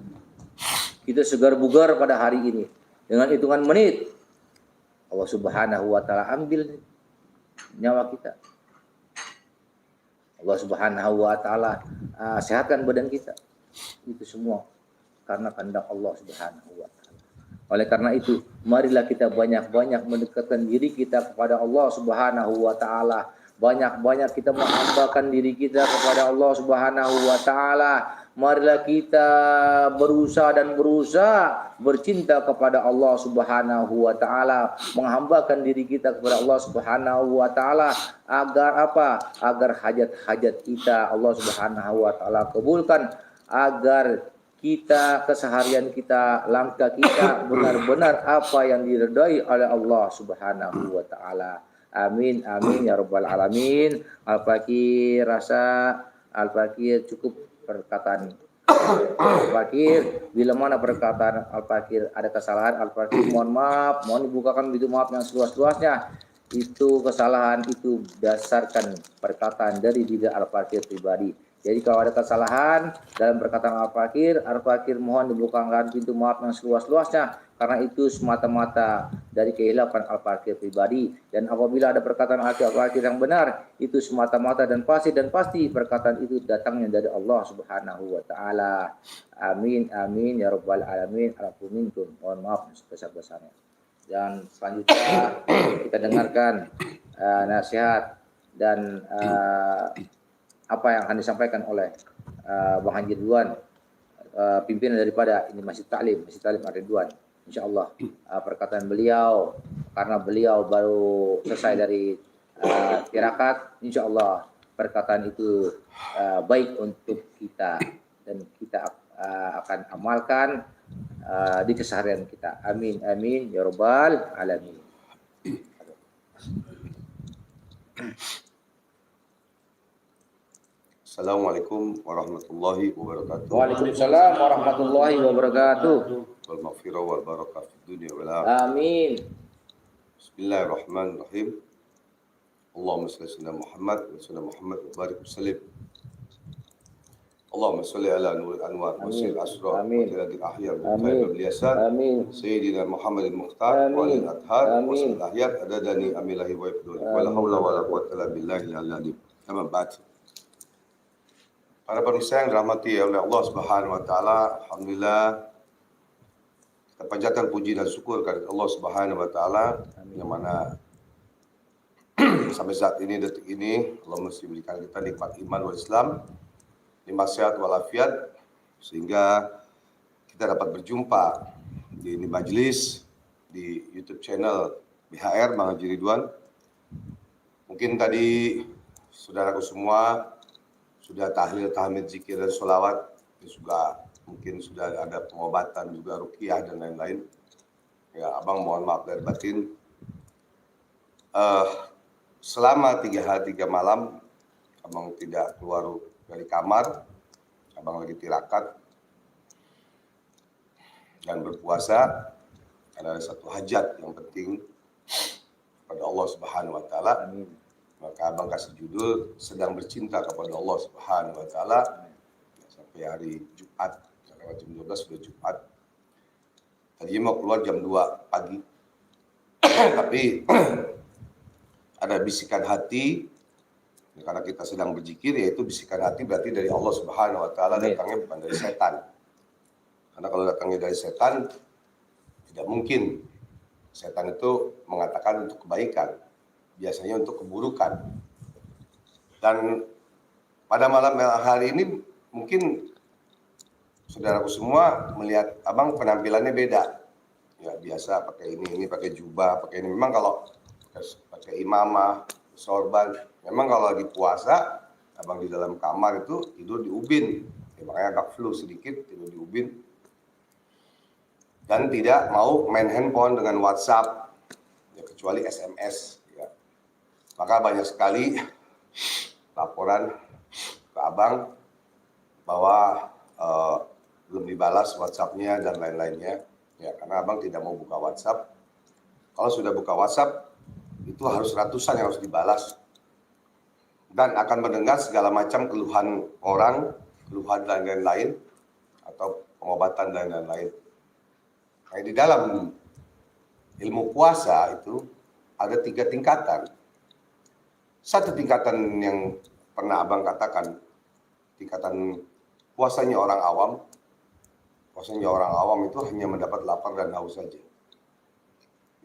Kita segar bugar pada hari ini dengan hitungan menit. Allah Subhanahu wa taala ambil nyawa kita. Allah Subhanahu wa taala sehatkan badan kita. Itu semua karena kehendak Allah Subhanahu wa taala. Oleh karena itu, marilah kita banyak-banyak mendekatkan diri kita kepada Allah Subhanahu wa taala. Banyak-banyak kita menghambakan diri kita kepada Allah Subhanahu wa taala. Marilah kita berusaha bercinta kepada Allah Subhanahu wa taala, menghambakan diri kita kepada Allah Subhanahu wa taala agar apa? Agar hajat-hajat kita Allah Subhanahu wa taala kabulkan, agar kita keseharian kita, langkah kita benar-benar apa yang diridai oleh Allah Subhanahu wa taala. Amin amin ya rabbal alamin. Al-Fakir rasa Al-Fakir cukup perkataan Al-Fakir. Bila mana perkataan Al-Fakir ada kesalahan, Al-Fakir mohon maaf, mohon dibukakan pintu maaf yang seluas-luasnya. Itu kesalahan itu berdasarkan perkataan dari diri Al-Fakir pribadi. Jadi kalau ada kesalahan dalam perkataan Al-Fakir mohon dibukakan pintu maaf yang seluas-luasnya, karena itu semata-mata dari kehilapan Al-Fakir pribadi. Dan apabila ada perkataan Al-Fakir yang benar, itu semata-mata dan pasti perkataan itu datangnya dari Allah Subhanahu wa taala. Amin amin ya rabbal alamin. Alhamdulillah. Mohon maaf sebesar-besarnya. Dan selanjutnya kita dengarkan nasihat dan apa yang akan disampaikan oleh Bang Haji Ridwan, pimpinan daripada ini Masjid Ta'lim Ar-Ridwan. InsyaAllah perkataan beliau, karena beliau baru selesai dari tirakat, InsyaAllah perkataan itu baik untuk kita dan kita akan amalkan di keseharian kita. Amin amin ya rabbal alamin. Assalamualaikum warahmatullahi wabarakatuh. Waalaikumsalam warahmatullahi wabarakatuh. Wal maghfirah wal barakah fid dunya wal akhirah. Amin. Bismillahirrahmanirrahim. Allahumma shalli ala Muhammad wa barik wa sallim. Allahumma shalli ala nuril anwar wa sil asrar wa tiradil ahya wa qaidul lisan. Amin. Sayyidina Muhammadin Mukhtar wa alil athar wa sil ahyat adadani amilahi wa ibdul. Wala hawla wala quwwata illa billahi al-aliyyil azim. Amma ba'd. Para pemirsa yang dirahmati oleh Allah Subhanahu wa taala, alhamdulillah kita panjatkan puji dan syukur kepada Allah Subhanahu wa taala yang mana sampai saat ini, detik ini, Allah masih memberikan kita nikmat iman wal Islam, nikmat sehat walafiat, sehingga kita dapat berjumpa di majelis di YouTube channel BHR Bang Haji Ridwan. Mungkin tadi saudaraku semua sudah tahlil, tahmid, zikir dan sholawat, juga mungkin sudah ada pengobatan juga ruqyah dan lain-lain. Ya, abang mohon maaf lahir batin. Selama 3 hari 3 malam abang tidak keluar dari kamar, abang lagi tirakat dan berpuasa. Ada satu hajat yang penting kepada Allah Subhanahu wa taala. Maka abang kasih judul sedang bercinta kepada Allah Subhanahu wa taala sampai hari Jumat, sekarang jam 12 sudah Jumat. Tadinya mau keluar jam 2 pagi. Tapi ada bisikan hati, karena kita sedang berzikir, yaitu bisikan hati berarti dari Allah Subhanahu wa taala, datangnya bukan dari setan. Karena kalau datangnya dari setan, tidak mungkin. Setan itu mengatakan untuk kebaikan, biasanya untuk keburukan. Dan pada malam hari ini mungkin saudaraku semua melihat abang penampilannya beda. Ya biasa pakai ini pakai jubah, pakai ini. Memang kalau pakai imamah, sorban, memang kalau lagi puasa, abang di dalam kamar itu tidur di ubin. Ya, makanya agak flu sedikit, tidur di ubin. Dan tidak mau main handphone dengan WhatsApp, ya, kecuali SMS. Ya. Maka banyak sekali laporan ke abang bahwa belum dibalas WhatsApp-nya dan lain-lainnya. Ya, karena abang tidak mau buka WhatsApp. Kalau sudah buka WhatsApp, itu harus ratusan yang harus dibalas. Dan akan mendengar segala macam keluhan orang, keluhan dan lain-lain, atau pengobatan dan lain-lain. Nah, di dalam ilmu puasa itu ada 3 tingkatan. Satu tingkatan yang pernah abang katakan, tingkatan puasanya orang awam. Puasanya orang awam itu hanya mendapat lapar dan haus saja.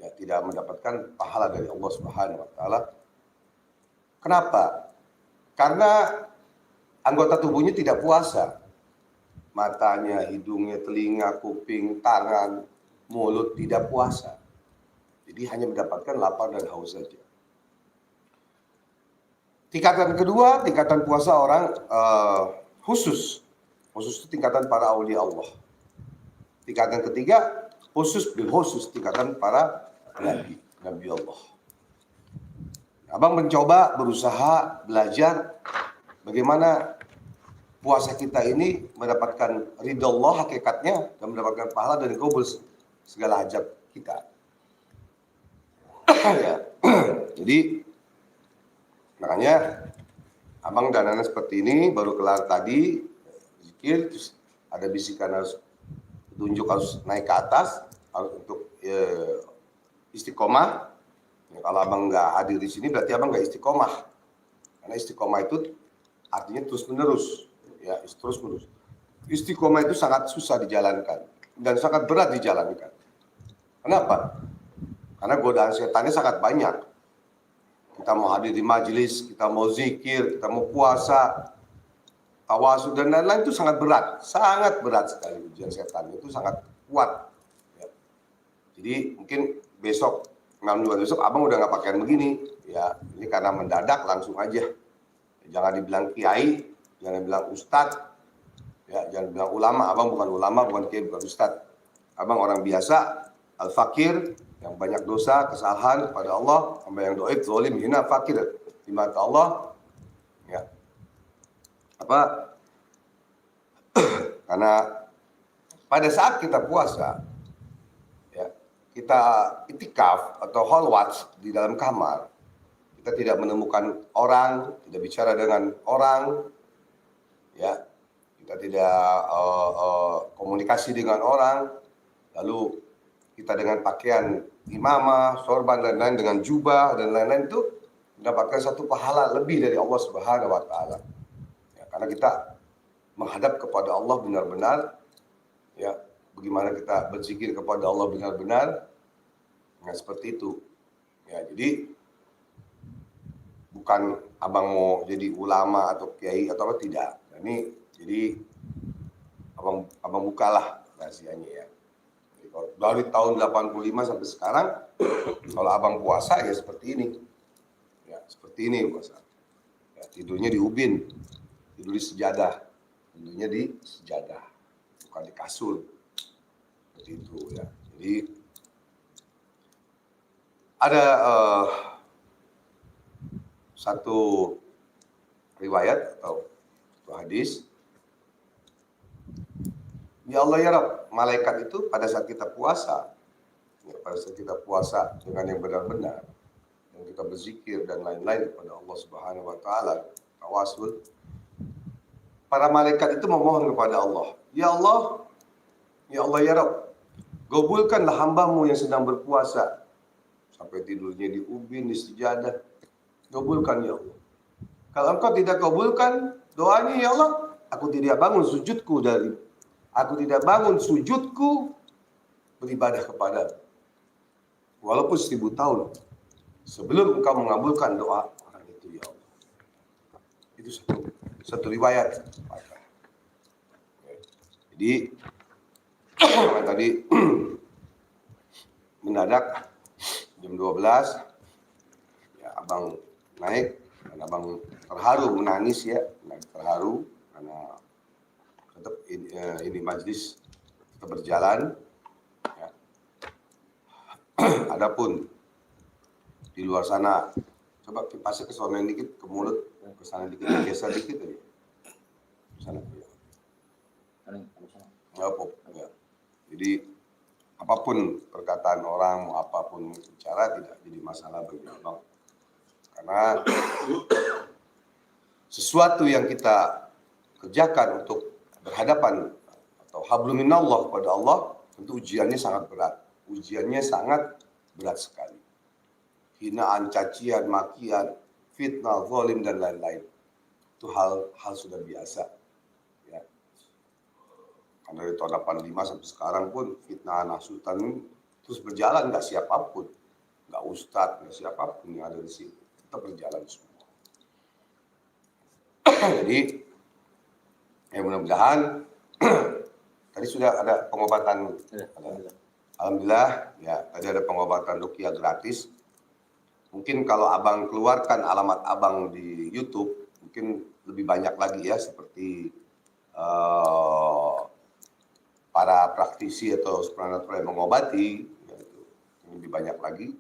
Ya, tidak mendapatkan pahala dari Allah Subhanahu wa taala. Kenapa? Karena anggota tubuhnya tidak puasa. Matanya, hidungnya, telinga, kuping, tangan, mulut tidak puasa. Jadi hanya mendapatkan lapar dan haus saja. Tingkatan kedua, tingkatan puasa orang khusus. Khusus itu tingkatan para aulia Allah. Tingkatan ketiga, khusus tingkatan para Nabi Allah. Abang mencoba berusaha belajar bagaimana puasa kita ini mendapatkan ridha Allah hakikatnya dan mendapatkan pahala dari kabul segala hajat kita. Ya. Jadi makanya abang dananya seperti ini baru kelar tadi zikir, terus ada bisikan harus tunjuk harus naik ke atas harus untuk istiqomah. Ya, kalau abang nggak hadir di sini berarti abang nggak istiqomah. Karena istiqomah itu artinya terus menerus. Ya, terus menerus. Istiqomah itu sangat susah dijalankan dan sangat berat dijalankan. Kenapa? Karena godaan setannya sangat banyak. Kita mau hadir di majelis, kita mau zikir, kita mau puasa, tawasul dan lain-lain itu sangat berat sekali ujian setan itu sangat kuat. Ya. Jadi mungkin besok malam dua besok abang udah nggak pakaian begini, ya ini karena mendadak langsung aja. Jangan dibilang kiai, jangan bilang ustadz, ya jangan bilang ulama. Abang bukan ulama, bukan kiai, bukan ustadz. Abang orang biasa, al-fakir, yang banyak dosa, kesalahan kepada Allah, hamba yang doib, zalim, hina, fakir di mata Allah. Ya. Apa? Karena pada saat kita puasa, ya, kita itikaf atau khalwat di dalam kamar, kita tidak menemukan orang, tidak bicara dengan orang, ya, kita tidak komunikasi dengan orang, lalu kita dengan pakaian imamah, sorban dan lain-lain, dengan jubah dan lain-lain itu mendapatkan satu pahala lebih dari Allah Subhanahu wa taala. Ya, karena kita menghadap kepada Allah benar-benar, ya, bagaimana kita berzikir kepada Allah benar-benar, nah seperti itu. Ya, jadi bukan abang mau jadi ulama atau kiai atau apa, tidak. Nah, ini jadi abang bukalah rahasianya ya. Jadi, kalau dari tahun 85 sampai sekarang, kalau abang puasa ya seperti ini. Ya, seperti ini puasa. Ya, tidurnya di ubin, tidur di sejadah. Tidurnya di sejadah, bukan di kasur. Seperti itu ya. Jadi Ada satu riwayat atau satu hadis, ya Allah ya Rabb, malaikat itu pada saat kita puasa, dengan yang benar-benar, dan kita berzikir dan lain-lain kepada Allah Subhanahu wa taala, tawasul, para malaikat itu memohon kepada Allah, ya Allah ya Rabb, gabulkanlah hambamu yang sedang berpuasa sampai tidurnya di ubin, di sejadah. Gabulkan ya Allah. Kalau engkau tidak kabulkan doanya ya Allah, aku tidak bangun sujudku beribadah kepada, walaupun 1000 tahun sebelum engkau mengabulkan doa orang itu ya Allah. Itu satu riwayat. Jadi tadi mendadak jam 12 ya abang naik dan abang terharu, menangis ya, terharu karena tetap ini majlis tetap berjalan ya. Adapun di luar sana, coba kipasnya ke sana dikit, ke mulut, ke sana dikit, geser dikit aja. Ke sana ya. Jadi apapun perkataan orang, apapun bicara tidak jadi masalah bagi abang. Karena sesuatu yang kita kerjakan untuk berhadapan atau hablum minallah kepada Allah, tentu ujiannya sangat berat. Ujiannya sangat berat sekali. Hinaan, cacian, makian, fitnah, zalim dan lain-lain. Itu hal sudah biasa. Ya. Karena dari tahun 85 sampai sekarang pun fitnah, hasutan terus berjalan, nggak siapapun, nggak ustadz, nggak siapapun yang ada di sini. Tetap berjalan semua. Jadi, ya mudah-mudahan tadi sudah ada pengobatan. Alhamdulillah, ya tadi ada pengobatan ruqyah gratis. Mungkin kalau abang keluarkan alamat abang di YouTube, mungkin lebih banyak lagi ya, seperti para praktisi atau supranatural yang mengobati, ya, itu lebih banyak lagi.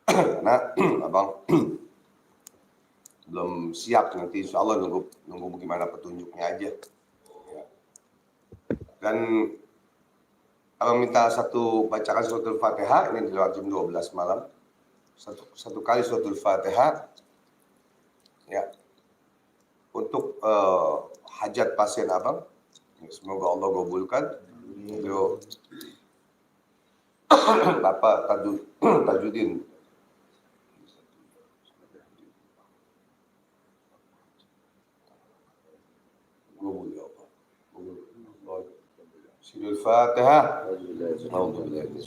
Karena abang belum siap, nanti insya Allah nunggu bagaimana petunjuknya aja. Ya. Dan abang minta bacakan suratul Fatihah, ini di luar jam 12 malam. Satu kali suratul Fatihah, ya, untuk hajat pasien abang. Semoga Allah kabulkan. Itu Bapak Tajuddin. Suratul Fatihah. Bismillahirrahmanirrahim.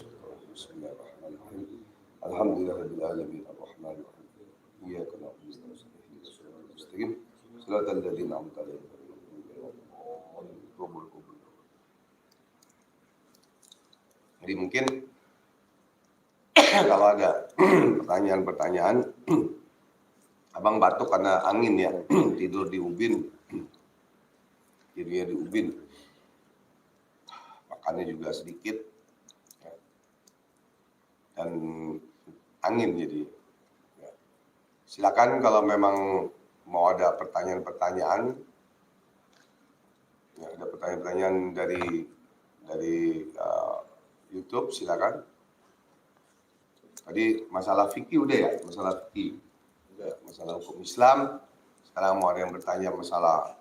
Alhamdulillahirabbil alamin arrahmanir rahim. Iyyaka na'budu wa iyyaka nasta'in. Shiratal mustaqim. Shiratal ladzina an'amta 'alaihim. Jadi mungkin kalau ada pertanyaan-pertanyaan, abang batuk karena angin ya, tidur di ubin, tidurnya di ubin, makannya juga sedikit, ya. Dan angin jadi. Ya. Silakan kalau memang mau ada pertanyaan-pertanyaan, ya, ada pertanyaan-pertanyaan dari YouTube, silakan. Tadi masalah fikih udah ya, masalah fikih, masalah hukum Islam. Sekarang mau ada yang bertanya masalah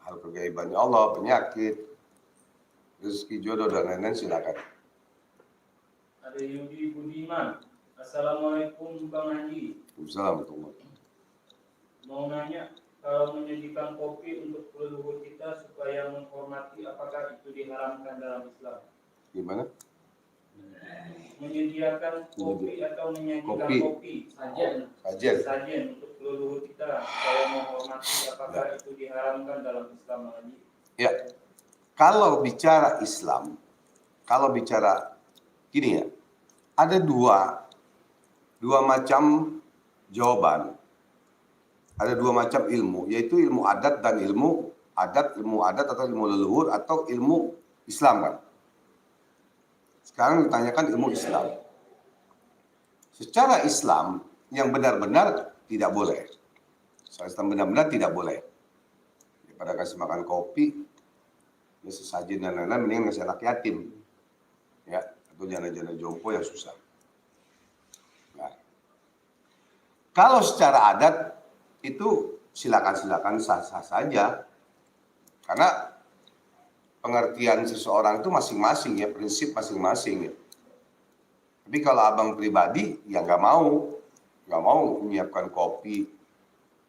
hal kegaibannya Allah, penyakit, rezeki, jodoh dan lain-lain, silakan. Ada Yudi Budiman. Assalamualaikum Bang Haji. Assalamualaikum. Mau nanya, kalau menyajikan kopi untuk leluhur kita supaya menghormati, apakah itu diharamkan dalam Islam? Gimana? Menyediakan kopi atau menyajikan kopi sajian untuk leluhur kita supaya menghormati, apakah itu diharamkan dalam Islam, Haji? Ya, kalau bicara Islam, kalau bicara gini ya, ada dua macam jawaban. Ada dua macam ilmu, yaitu ilmu adat dan ilmu adat atau ilmu leluhur atau ilmu Islam kan. Sekarang ditanyakan ilmu Islam. secara Islam yang benar-benar tidak boleh. Secara Islam benar-benar tidak boleh. Daripada kasih makan kopi, ya sesajen dan lain-lain, mendingan kasih anak yatim. Ya, atau jana-jana jompo yang susah. Nah, kalau secara adat itu silakan sah-sah saja. Karena pengertian seseorang itu masing-masing ya, prinsip masing-masing ya. Tapi kalau abang pribadi ya nggak mau menyiapkan kopi,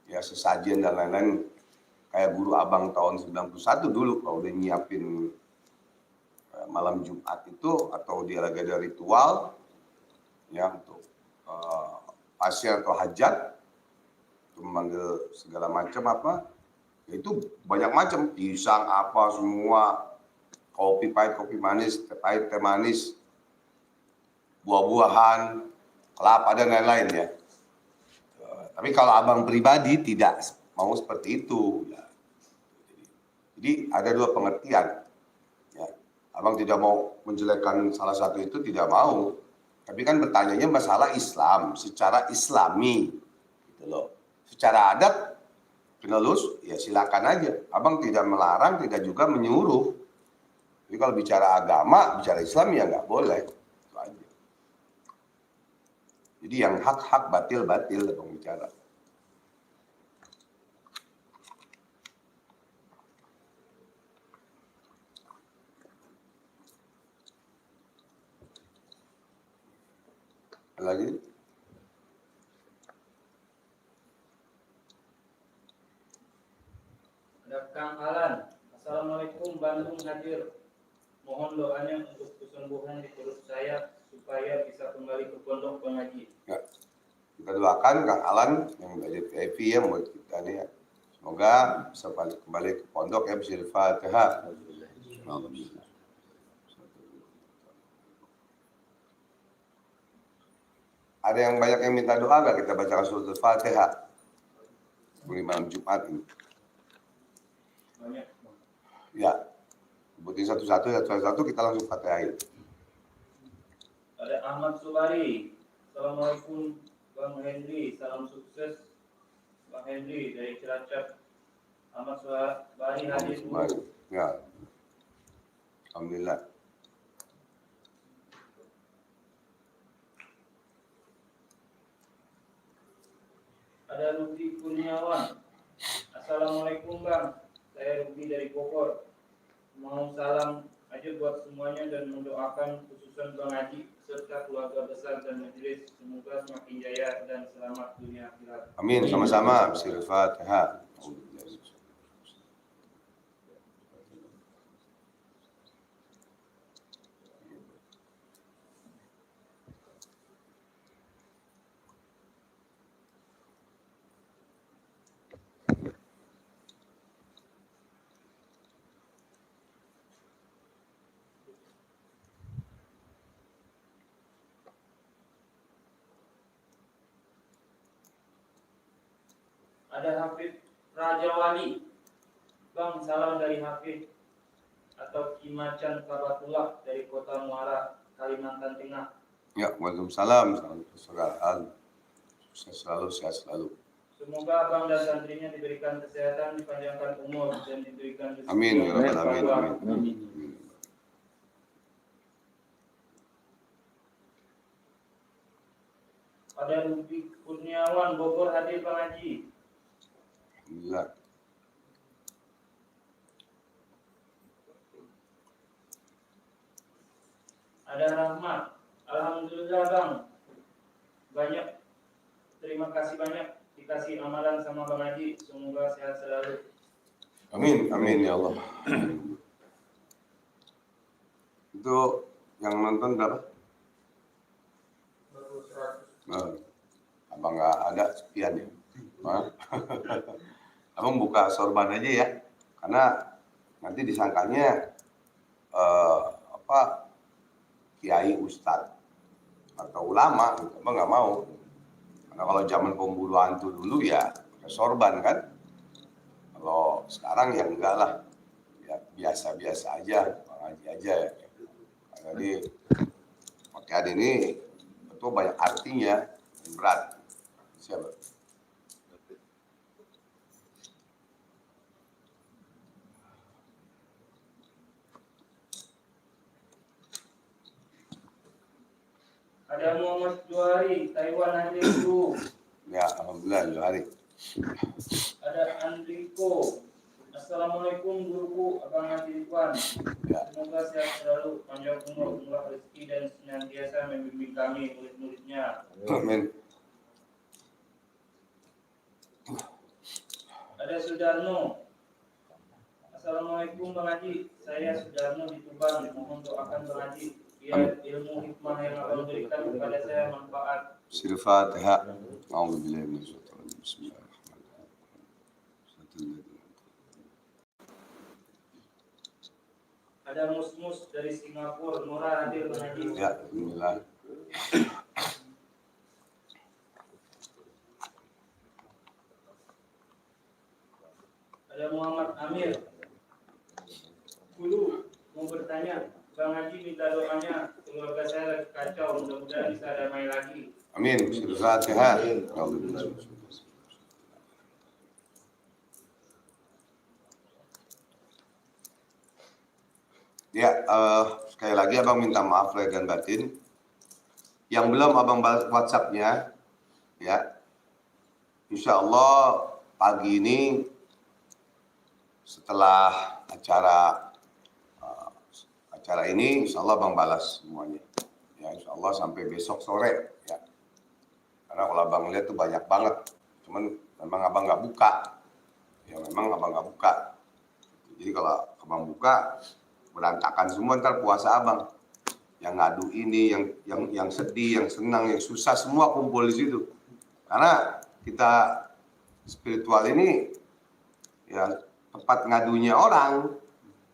ya sesajen dan lain-lain kayak guru abang tahun 91 dulu kalau udah nyiapin malam Jumat itu atau dia lagi ada ritual ya untuk pasien atau hajat itu memanggil segala macam apa itu banyak macam pisang apa semua kopi pahit kopi manis teh pahit teh manis buah-buahan kelapa dan lain-lain ya. Tapi kalau abang pribadi tidak mau seperti itu ya. Jadi ada dua pengertian ya. Abang tidak mau menjelekkan salah satu itu tidak mau tapi kan bertanyanya masalah Islam secara islami gitu loh. Secara adat penelus ya silakan aja. Abang tidak melarang, tidak juga menyuruh. Tapi kalau bicara agama, bicara Islam ya nggak boleh. Itu aja. Jadi yang hak-hak batil-batil abang bicara. Lagi? Ada Kang Alan. Assalamualaikum, Bandung hadir. Mohon doanya untuk kesembuhan di perut saya supaya bisa kembali ke pondok pengaji. Ya. Kita doakan Kang Alan yang dari PIV ya buat kita nih ya. Semoga bisa balik kembali ke pondok ya bisa Al-Fatihah. Ada yang banyak yang minta doa nggak kita baca surat Al-Fatihah sebelum malam Jumat ini? Banyak. Ya, sebutin satu-satu kita langsung Fatihain. Ada Ahmad Subari. Assalamualaikum Bang Henry, salam sukses Bang Henry dari Cilacap. Ahmad Subari hadir dulu. Ya, alhamdulillah. Ada Rudy Kurniawan. Assalamualaikum Bang, saya Rudy dari Bogor. Mau salam aja buat semuanya dan mendoakan khususan Bang Haji serta keluarga besar dan majelis semoga semakin jaya dan selamat dunia akhirat. Amin, sama-sama. Bismillahirrahmanirrahim. Ada Hafid Raja Wali. Bang, salam dari Hafid atau Kimacan Kabatullah dari Kota Muara, Kalimantan Tengah. Ya, waalaikumsalam. Salam persaudaraan. Sukses selalu, sehat selalu. Semoga abang dan santrinya diberikan kesehatan, dipanjangkan umur dan diberikan rezeki. Amin, ya Rabbal alamin. Amin. Amin. Ada Rudy Kurniawan, Bogor hadir Bang Haji. Alhamdulillah. Ada Rahmat. Alhamdulillah Bang. Banyak. Terima kasih banyak dikasih amalan sama Bang Haji. Semoga sehat selalu. Amin, amin ya Allah. Itu yang nonton berapa? Baru 100. Nah, abang nggak ada sekian ya. Nah. Abang buka sorban aja ya, karena nanti disangkanya kiai ustadz atau ulama, gitu. Abang nggak mau. Karena kalau zaman pembunuhan itu dulu ya pakai sorban kan. Kalau sekarang ya enggak lah, ya biasa-biasa aja, Bang Haji aja ya. Jadi pakaian ini betul itu banyak artinya, berat. Siapa? Ada Muhammad Johari, Taiwan hadir dulu. Ya, alhamdulillah Johari. Ada Andriko. Assalamualaikum guruku, Abang Haji Ridwan. Ya. Semoga sehat selalu, panjang umur, murah rezeki dan senantiasa membimbing kami murid-muridnya. Amin. Ada Sudarno. Assalamualaikum Bang Haji, saya Sudarno di Tuban. Mohon doakan Bang Haji biar ilmu hikmah yang Abang berikan kepada saya manfaat. Al-Fatihah. A'udzubillahi minasyaitonir rajim. Bismillahirrahmanirrahim. Ada Mus-Mus dari Singapura, Nora hadir Bang Haji. Ya, bismillah. Ada Muhammad Amir. Guru mau bertanya, Bang Haji minta doanya, keluarga saya lagi kacau, mudah-mudahan bisa damai lagi. Amin. Al-Fatihah. A'udzubillahi minasyaitonir rajim. Ya, sekali lagi Abang minta maaf lahir dan batin. Yang belum Abang balas WhatsApp-nya, ya, insya Allah pagi ini setelah acara ini, insya Allah Abang balas semuanya. Ya, insya Allah sampai besok sore, ya. Karena kalau Abang lihat tuh banyak banget, cuman memang Abang nggak buka. Ya, memang Abang nggak buka. Jadi kalau Abang buka, berantakan semua ntar puasa Abang. Yang ngadu ini, yang sedih, yang senang, yang susah, semua kumpul di situ. Karena kita spiritual ini ya tempat ngadunya orang,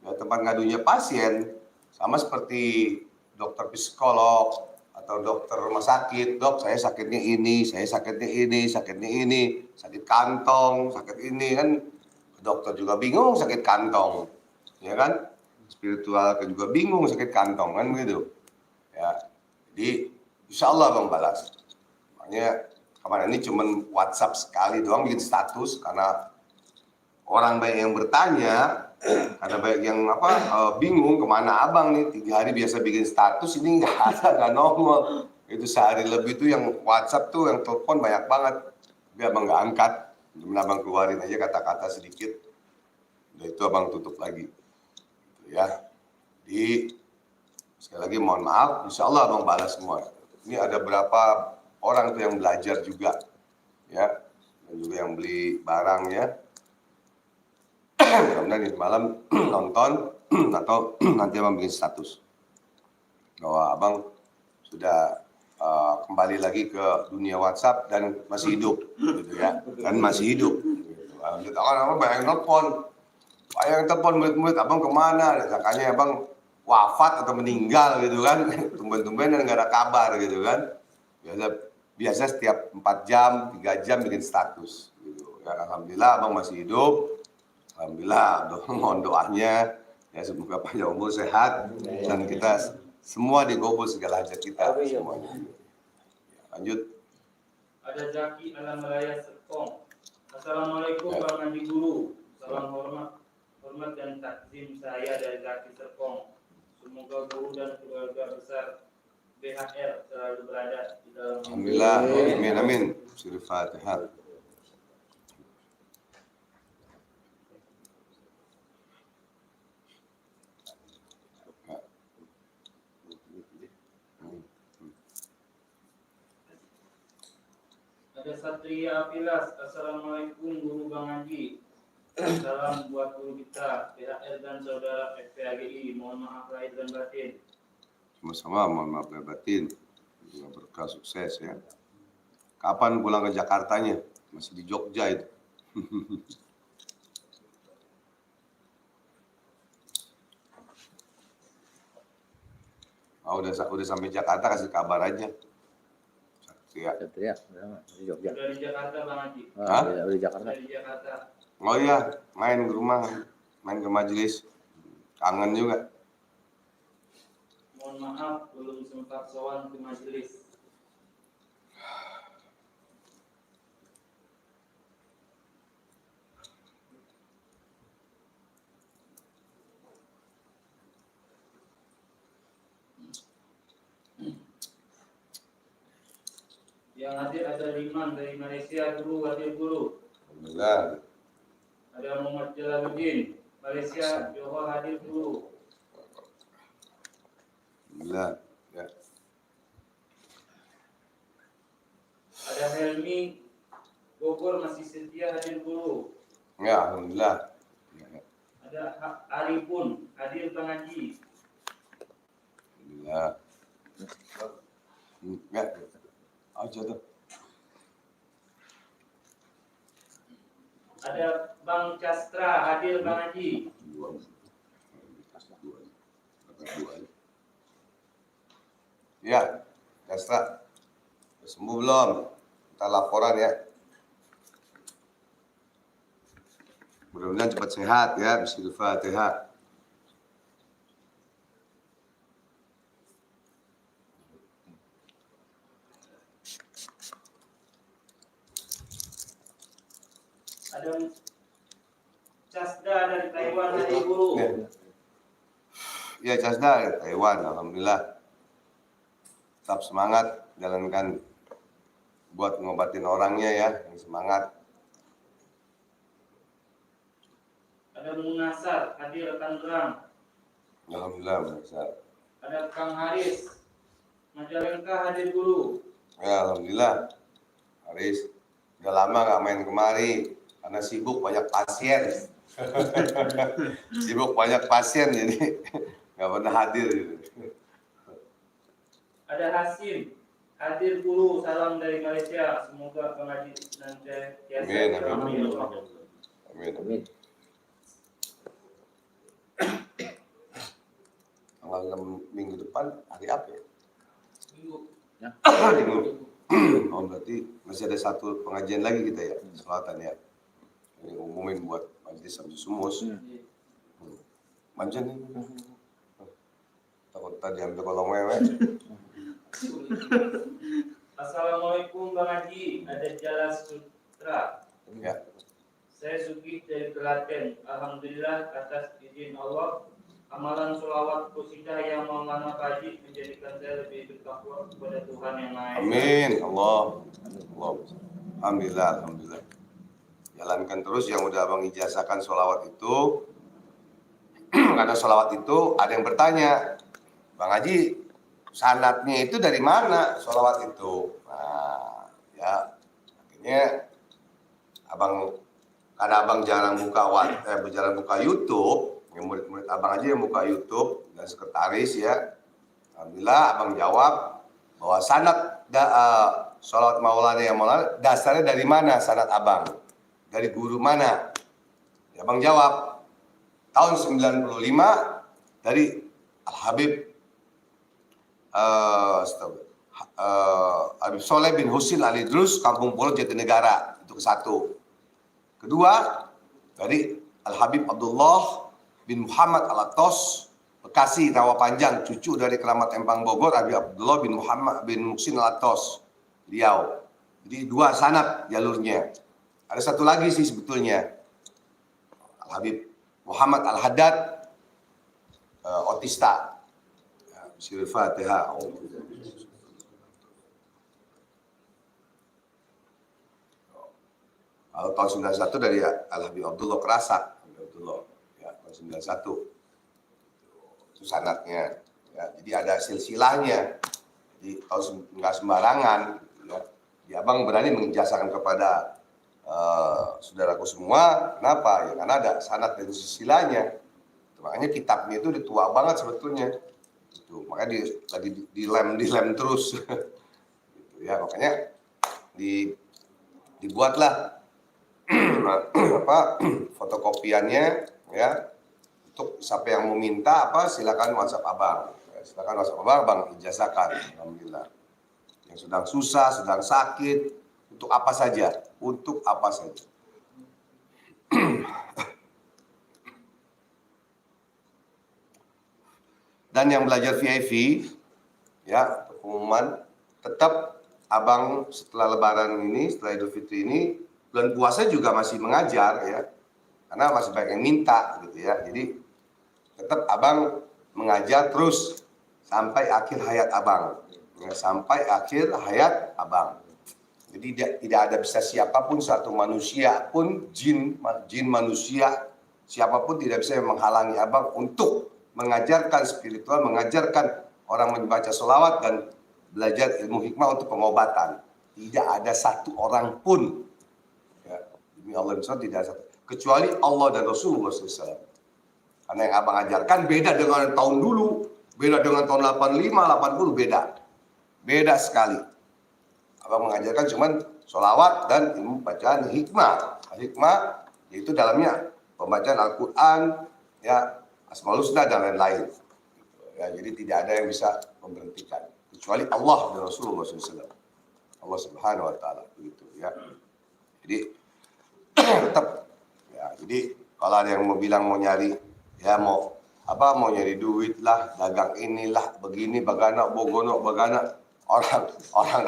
ya tempat ngadunya pasien, sama seperti dokter psikolog atau dokter rumah sakit. Dok, saya sakitnya ini, saya sakitnya ini, sakit kantong, sakit ini kan. Dokter juga bingung sakit kantong, ya kan? Spiritual kan juga bingung sakit kantong kan begitu. Ya, jadi insya Allah Bang balas. Makanya kemarin ini cuman WhatsApp sekali doang bikin status karena orang banyak yang bertanya, karena banyak yang bingung kemana Abang nih 3 hari biasa bikin status ini nggak ada, nggak nongol. Itu sehari lebih tuh yang WhatsApp tuh yang telepon banyak banget, tapi Abang nggak angkat. Cuman Abang keluarin aja kata-kata sedikit, udah itu Abang tutup lagi. Ya, jadi sekali lagi mohon maaf, insya Allah Abang balas semua. Ini ada berapa orang tuh yang belajar juga, ya, dan juga yang beli barangnya. Mudah-mudahan ini malam nonton atau nanti Abang bikin status bahwa Abang sudah kembali lagi ke dunia WhatsApp dan masih hidup, gitu ya, dan masih hidup. Gitu. Abang banyak telepon. Yang telepon murid-murid, Abang kemana? Makanya Abang wafat atau meninggal gitu kan. Tumben-tumben dan nggak ada kabar gitu kan. Biasa setiap 4 jam, 3 jam bikin status. Gitu. Ya, alhamdulillah Abang masih hidup. Alhamdulillah, mohon doanya. Ya, semoga panjang umur, sehat. Dan kita semua digobol segala hajat kita semuanya. Lanjut. Ada Zaki Alam Raya Serpong. Assalamualaikum Bang Haji Guru. Salam hormat dan takzim saya dari Zaki Serpong. Semoga guru dan keluarga besar BHR selalu berada di dalam. Alhamdulillah, amin amin. Surah Fatihah. Ada Satria Apilas. Assalamualaikum Guru Bang Haji. Salam buat guru kita, PHR dan saudara FPAGI. Mohon maaf lahir dan batin. Sama-sama, mohon maaf lahir batin. Juga berkah sukses ya. Kapan pulang ke Jakartanya? Masih di Jogja itu. Udah sampai Jakarta kasih kabar aja. Satria, di Jogja. Udah di Jakarta Bang Haji. Udah di Jakarta. Udah di Jakarta. Oh iya, main ke rumah, main ke majelis. Kangen juga. Mohon maaf belum sempat sowan ke majelis. Yang hadir ada Liman dari Malaysia, guru hadir guru. Alhamdulillah. Ada Muhammad Jalaluddin, Malaysia, Johor hadir guru. Alhamdulillah. Ya. Ada Helmi, Bogor masih setia hadir guru. Ya, alhamdulillah. Ya, ya. Ada Arifun, hadir Bang Haji. Alhamdulillah. Ya. Aja tuh. Ada Bang Castra, hadir Bang Haji. Ya, Dasra. Sembuh belum? Kita laporan ya. Mudah-mudahan cepat sehat ya. Bismillahirrahmanirrahim. Ada Casda dari Taiwan hadir guru. Ya, Casda Taiwan, alhamdulillah. Tetap semangat jalankan buat ngobatin orangnya ya, yang semangat. Ada Munasar, hadir Tangerang. Alhamdulillah, besar. Ada Kang Haris, Majalengka hadir guru. Ya, alhamdulillah. Haris, udah lama nggak main kemari karena sibuk banyak pasien. Sibuk banyak pasien jadi nggak pernah hadir. Ada Hasim, hadir guru, salam dari Malaysia. Semoga pengaji senantiasa Amin, amin. dirahmati Allah. Amin. Amin. Tanggal 6 minggu depan hari apa ya? Minggu. Minggu. Oh, berarti masih ada satu pengajian lagi kita ya, selatan ya. Ini umumin buat majelis Samsul Sumus. Manjan nih. Takut tadi ambil kolong wewe. Assalamualaikum Bang Haji, ada Jalan Sutra. Ya. Saya Sugi dari Klaten. Alhamdulillah atas izin Allah, amalan sholawat qasidah yang Maulana Haji menjadikan saya lebih bertakwa kepada Tuhan yang Maha Esa. Amin. Allah. Alhamdulillah, alhamdulillah. Jalankan terus yang udah Abang ijazahkan sholawat itu. Karena sholawat itu ada yang bertanya, Bang Haji, sanadnya itu dari mana sholawat itu? Nah, ya akhirnya karena abang jarang buka YouTube, yang murid-murid abang aja yang buka YouTube dan sekretaris ya. Alhamdulillah abang jawab bahwa sanad sholawat Maulana yang Maulana dasarnya dari mana sanad abang? Dari guru mana? Ya, abang jawab tahun 95 dari Al-Habib Habib Soleh bin Husin Al-Idrus, Kampung Polo Jatinegara, itu ke-1. Kedua, dari Al-Habib Abdullah bin Muhammad Al-Atos, Bekasi, Rawa Panjang, cucu dari Keramat Empang Bogor, Habib Abdullah bin Muhammad bin Muhsin Al-Atos, Riau. Jadi 2 sanad jalurnya. Ada satu lagi sih sebetulnya, Al-Habib Muhammad Al-Haddad, Otista. Bismillahirrahmanirrahim. Kalau tahun 91 dari Al-Habib Abdullah Kerasak, Abdullah ya, tahun 91 itu sanadnya. Ya, jadi ada silsilahnya. Jadi kalau nggak sembarangan, ya, ya abang berani mengijazahkan kepada saudaraku semua. Kenapa? Ya karena ada sanad dan silsilahnya. Makanya kitabnya itu udah tua banget sebetulnya. Itu makanya lagi dilem terus. Gitu, ya makanya dibuatlah fotokopiannya ya, untuk siapa yang mau minta silakan WhatsApp abang. Silakan WhatsApp abang ijazahkan. Alhamdulillah. Yang sedang susah, sedang sakit, untuk apa saja, Dan yang belajar VIP ya, pengumuman tetap abang setelah Lebaran ini, setelah Idul Fitri ini, bulan puasa juga masih mengajar ya, karena masih banyak yang minta gitu ya. Jadi tetap abang mengajar terus sampai akhir hayat abang, ya, sampai akhir hayat abang. Jadi tidak ada bisa siapapun, satu manusia pun, jin manusia, siapapun tidak bisa menghalangi abang untuk mengajarkan spiritual, mengajarkan orang membaca sholawat dan belajar ilmu hikmah untuk pengobatan. Tidak ada satu orang pun, ya, demi Allah tidak ada satu, kecuali Allah dan Rasulullah SAW. Karena yang abang ajarkan beda dengan tahun dulu, beda dengan tahun 85, 80, beda sekali. Abang mengajarkan cuman sholawat dan ilmu bacaan hikmah. Hikmah yaitu dalamnya pembacaan Al-Quran, ya, Asmaul Husna dan lain-lain. Ya, jadi tidak ada yang bisa memberhentikan kecuali Allah dan Rasulullah SAW. Allah Subhanahu Wa Taala begitu ya. Jadi tetap ya. Jadi kalau ada yang mau bilang mau nyari ya mau nyari duit lah, dagang inilah, begini, bagana, bogono, bagana, orang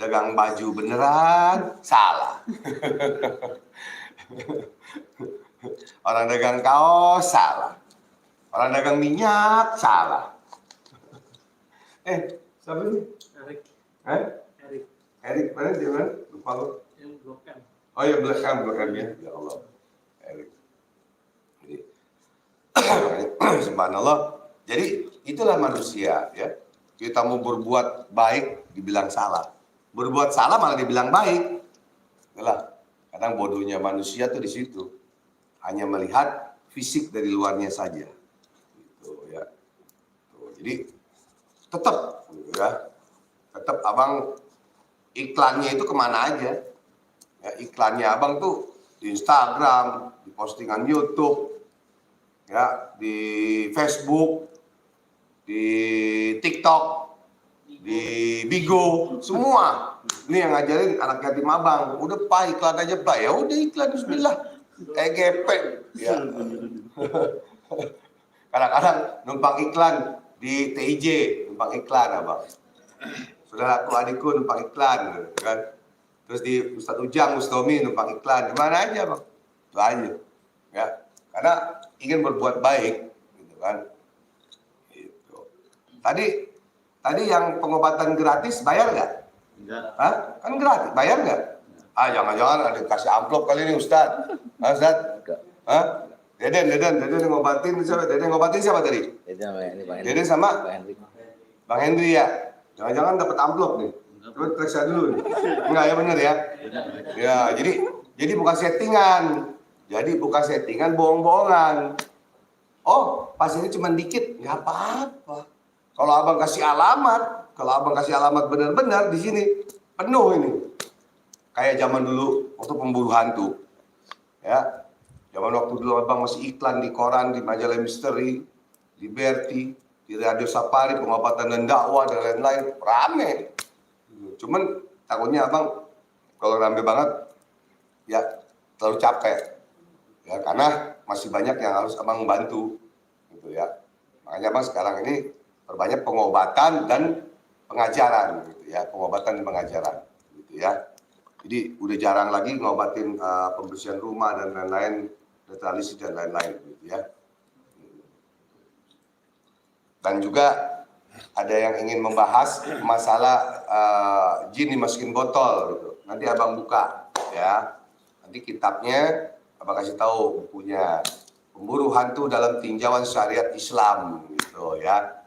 dagang baju beneran salah. Orang dagang kaos salah. Orang dagang minyak salah. Siapa ini? Erik mana dia mana? Lupa lo. Yang Blok M. Oh ya Blok M ya. Ya Allah. Erik. Jadi subhanallah. Jadi itulah manusia ya. Kita mau berbuat baik dibilang salah. Berbuat salah malah dibilang baik. Itulah. Kadang bodohnya manusia tuh di situ. Hanya melihat fisik dari luarnya saja. Gitu ya. Tuh, jadi tetap ya. Tetap abang iklannya itu kemana aja. Ya, iklannya abang tuh di Instagram, di postingan YouTube, ya, di Facebook, di TikTok, di Bigo, semua. Ini yang ngajarin anak yatim abang. Udah pak iklan aja pak. Ya udah iklan bismillah. EGP. Ya. Kadang-kadang numpang iklan di TIJ, numpang iklan abang. Saudara aku adikku numpang iklan kan. Terus di Ustadz Ujang, Mustomi numpang iklan. Di mana aja bang. Itu aja. Ya. Karena ingin berbuat baik gitu kan. Gitu. Tadi yang pengobatan gratis bayar nggak? Enggak. Hah? Kan gratis, bayar nggak? Jangan-jangan ada kasih amplop kali ini Ustadz. Ustadz? Hah? Deden ngobatin siapa? Deden ngobatin siapa tadi? Deden sama Bang Hendri ya. Jangan-jangan dapat amplop nih. Coba periksa dulu nih. Enggak ya benar ya? Ya, jadi bukan settingan. Jadi bukan settingan, bohong-bohongan. Oh, pas ini cuma dikit, nggak apa-apa. Kalau abang kasih alamat benar-benar di sini penuh ini. Kayak zaman dulu waktu pemburu hantu. Ya. Zaman waktu dulu abang masih iklan di koran, di majalah misteri, di Berti, di Radio Safari, pengobatan dan dakwah dan lain-lain, rame. Cuman takutnya abang kalau rame banget, ya terlalu capek. Ya karena masih banyak yang harus abang bantu, gitu ya. Makanya abang sekarang ini perbanyak pengobatan dan pengajaran, gitu ya, pengobatan dan pengajaran, gitu ya. Jadi udah jarang lagi ngobatin pembersihan rumah dan lain-lain, netralisasi dan lain-lain, gitu ya. Dan juga ada yang ingin membahas masalah jin dimasukin botol gitu. Nanti abang buka ya. Nanti kitabnya abang kasih tahu bukunya. Pemburu hantu dalam tinjauan syariat Islam gitu ya.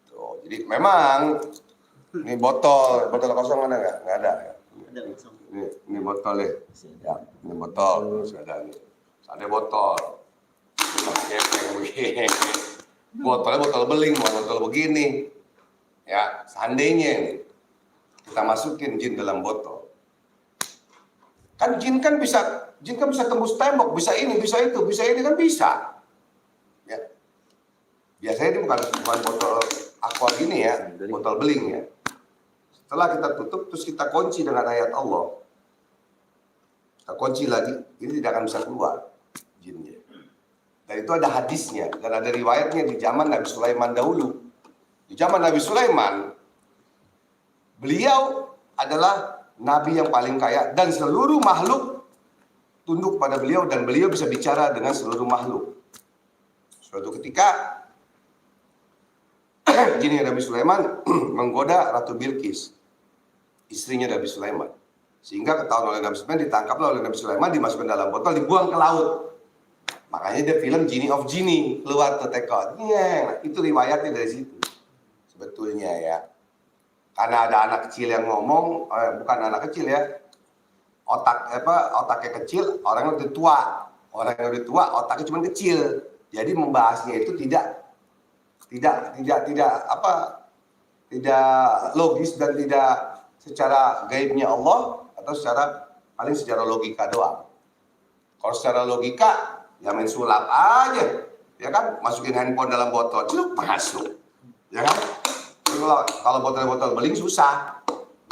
Tuh, jadi memang ini botol kosong mana nggak? Nggak ada ya. Ini botol ya. Ya, ini botol masih ada nih. Ada botol. Botolnya botol beling, botol begini. Ya, seandainya nih, kita masukin jin dalam botol. Kan jin kan bisa tembus tembok, bisa ini, bisa itu, bisa ini kan bisa. Ya. Biasanya itu bukan botol aqua gini ya, botol beling ya. Setelah kita tutup, terus kita kunci dengan ayat Allah. Kita kunci lagi, ini tidak akan bisa keluar jinnya. Dan itu ada hadisnya, dan ada riwayatnya di zaman Nabi Sulaiman dahulu. Di zaman Nabi Sulaiman, beliau adalah Nabi yang paling kaya, dan seluruh makhluk tunduk pada beliau, dan beliau bisa bicara dengan seluruh makhluk. Suatu ketika, jinnya Nabi Sulaiman menggoda Ratu Bilqis. istrinya Nabi Sulaiman. Sehingga ketahuan oleh Nabi Sulaiman, ditangkaplah oleh Nabi Sulaiman, dimasukkan dalam botol, dibuang ke laut. Makanya dia film Genie of Genie, keluar ke tekot. Nah, itu riwayatnya dari situ. Sebetulnya ya. Karena ada anak kecil yang ngomong, bukan anak kecil ya. Otaknya kecil, orang yang udah tua. Orang yang udah tua, otaknya cuma kecil. Jadi membahasnya itu tidak logis dan tidak secara gaibnya Allah atau secara logika doang. Kalau secara logika ya main sulap aja, ya kan, masukin handphone dalam botol, celuk masuk, ya kan. Kalau botol beling susah,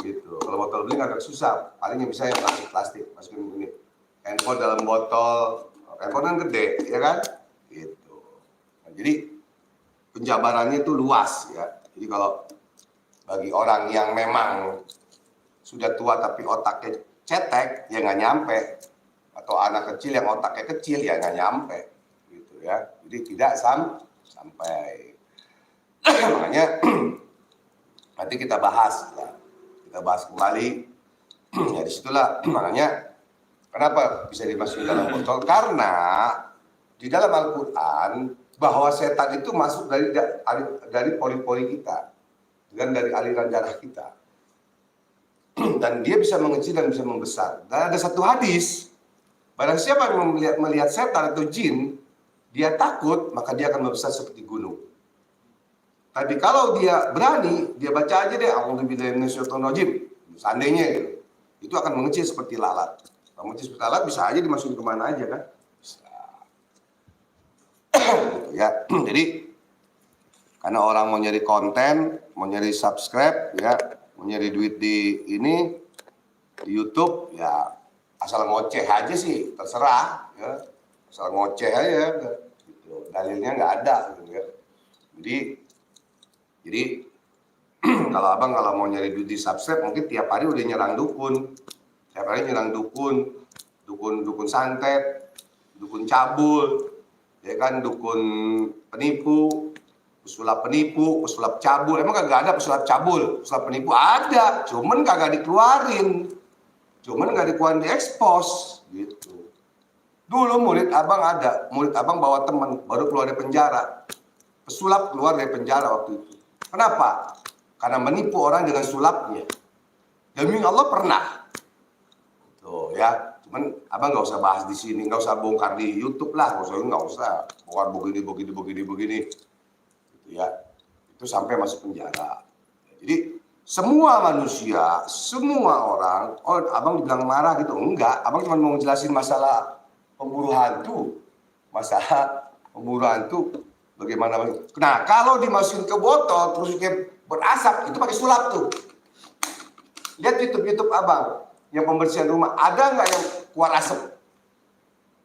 gitu. Kalau botol beling agak susah, paling yang bisa yang plastik, masukin ini. Handphone dalam botol, handphone kan gede, ya kan, gitu. Nah, jadi penjabarannya itu luas ya. Jadi kalau bagi orang yang memang sudah tua tapi otaknya cetek, ya nggak nyampe. Atau anak kecil yang otaknya kecil, ya nggak nyampe. Gitu ya. Jadi tidak sampai. Makanya nanti kita bahas. Ya. Kita bahas kembali. Ya disitulah makanya kenapa bisa dimasukin dalam botol. Karena di dalam Al-Quran bahwa setan itu masuk dari pori-pori kita. Dan dari aliran darah kita. Dan dia bisa mengecil dan bisa membesar. Dan ada satu hadis, barang siapa yang melihat setan atau jin, dia takut, maka dia akan membesar seperti gunung. Tapi kalau dia berani, dia baca aja deh, A'udzubillahi minasyaitonirrajim. Seandainya gitu, itu akan mengecil seperti lalat. Kalau mengecil seperti lalat bisa aja dimasukin kemana aja kan. Bisa. Gitu ya. Jadi karena orang mau nyari konten, mau nyari subscribe, ya, mau nyari duit di YouTube, ya asal ngoceh aja sih, terserah, ya, asal ngoceh aja, gitu. Dalilnya nggak ada, gitu ya. Jadi kalau mau nyari duit di subscribe, mungkin tiap hari udah nyerang dukun, tiap hari nyerang dukun santet, dukun cabul, ya kan, dukun penipu. Pesulap penipu, pesulap cabul. Emang kagak ada pesulap cabul? Pesulap penipu ada, cuman kagak dikeluarin. Cuman kagak dikeluarin, diekspos gitu. Dulu murid abang bawa teman baru keluar dari penjara. Pesulap keluar dari penjara waktu itu. Kenapa? Karena menipu orang dengan sulapnya. Demi Allah pernah. Tuh ya. Cuman abang nggak usah bahas di sini, nggak usah bongkar di YouTube lah, nggak usah bongkar begini. Ya, itu sampai masuk penjara. Jadi semua manusia, semua orang, abang dibilang marah gitu, enggak, abang cuma mau jelasin masalah pemburu hantu, bagaimana. Nah, kalau dimasukin ke botol terus kayak berasap, itu pakai sulap tuh. Lihat YouTube abang, yang pembersihan rumah, ada nggak yang keluar asap,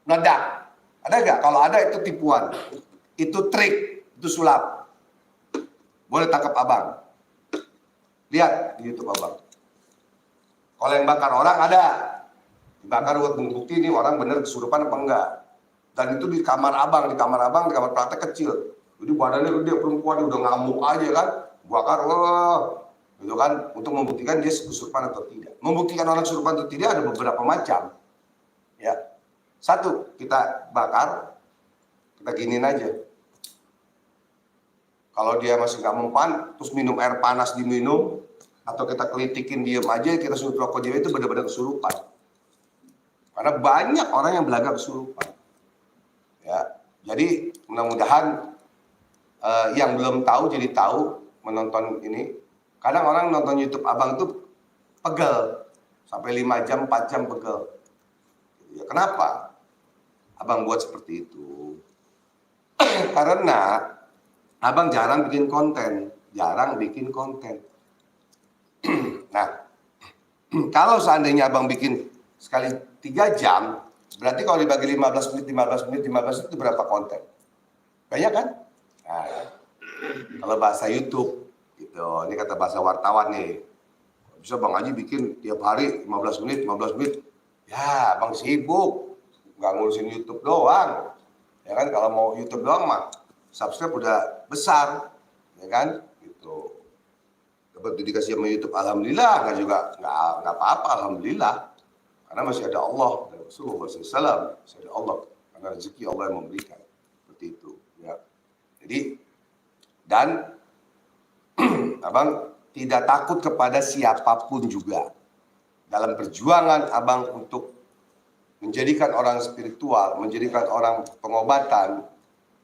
meledak? Ada nggak? Kalau ada itu tipuan, itu trik, itu sulap. Boleh tangkap abang. Lihat di YouTube abang. Kalau yang bakar orang ada. Dibakar buat bukti ini orang bener kesurupan apa enggak. Dan itu di kamar abang, di kamar praktek kecil. Jadi badannya gede, perempuan udah ngamuk aja kan. Bakar, gitu kan. Untuk membuktikan dia kesurupan atau tidak. Membuktikan orang kesurupan atau tidak ada beberapa macam. Ya. Satu, kita bakar, kita giniin aja. Kalau dia masih nggak mempan, terus minum air panas diminum, atau kita kelitikin diem aja, kita suruh rokok dia, itu benar-benar kesurupan. Karena banyak orang yang belaga kesurupan. Ya, jadi mudah-mudahan yang belum tahu jadi tahu menonton ini. Kadang orang nonton YouTube abang itu pegel, sampai 5 jam, 4 jam pegel. Ya, kenapa abang buat seperti itu? Karena abang jarang bikin konten. Nah, kalau seandainya abang bikin sekali 3 jam, berarti kalau dibagi 15 menit itu berapa konten? Banyak kan? Nah, kalau bahasa YouTube, gitu. Ini kata bahasa wartawan nih. Bisa Bang Haji bikin tiap hari 15 menit. Ya, abang sibuk. Nggak ngurusin YouTube doang. Ya kan, kalau mau YouTube doang mah subscribe udah besar, ya kan, gitu. dapat dikasih sama YouTube, alhamdulillah, nggak apa-apa, alhamdulillah, karena masih ada Allah dan Rasulullah SAW, masih ada Allah, karena rezeki Allah yang memberikan, seperti itu, ya. Jadi dan abang tidak takut kepada siapapun juga dalam perjuangan abang untuk menjadikan orang spiritual, menjadikan orang pengobatan.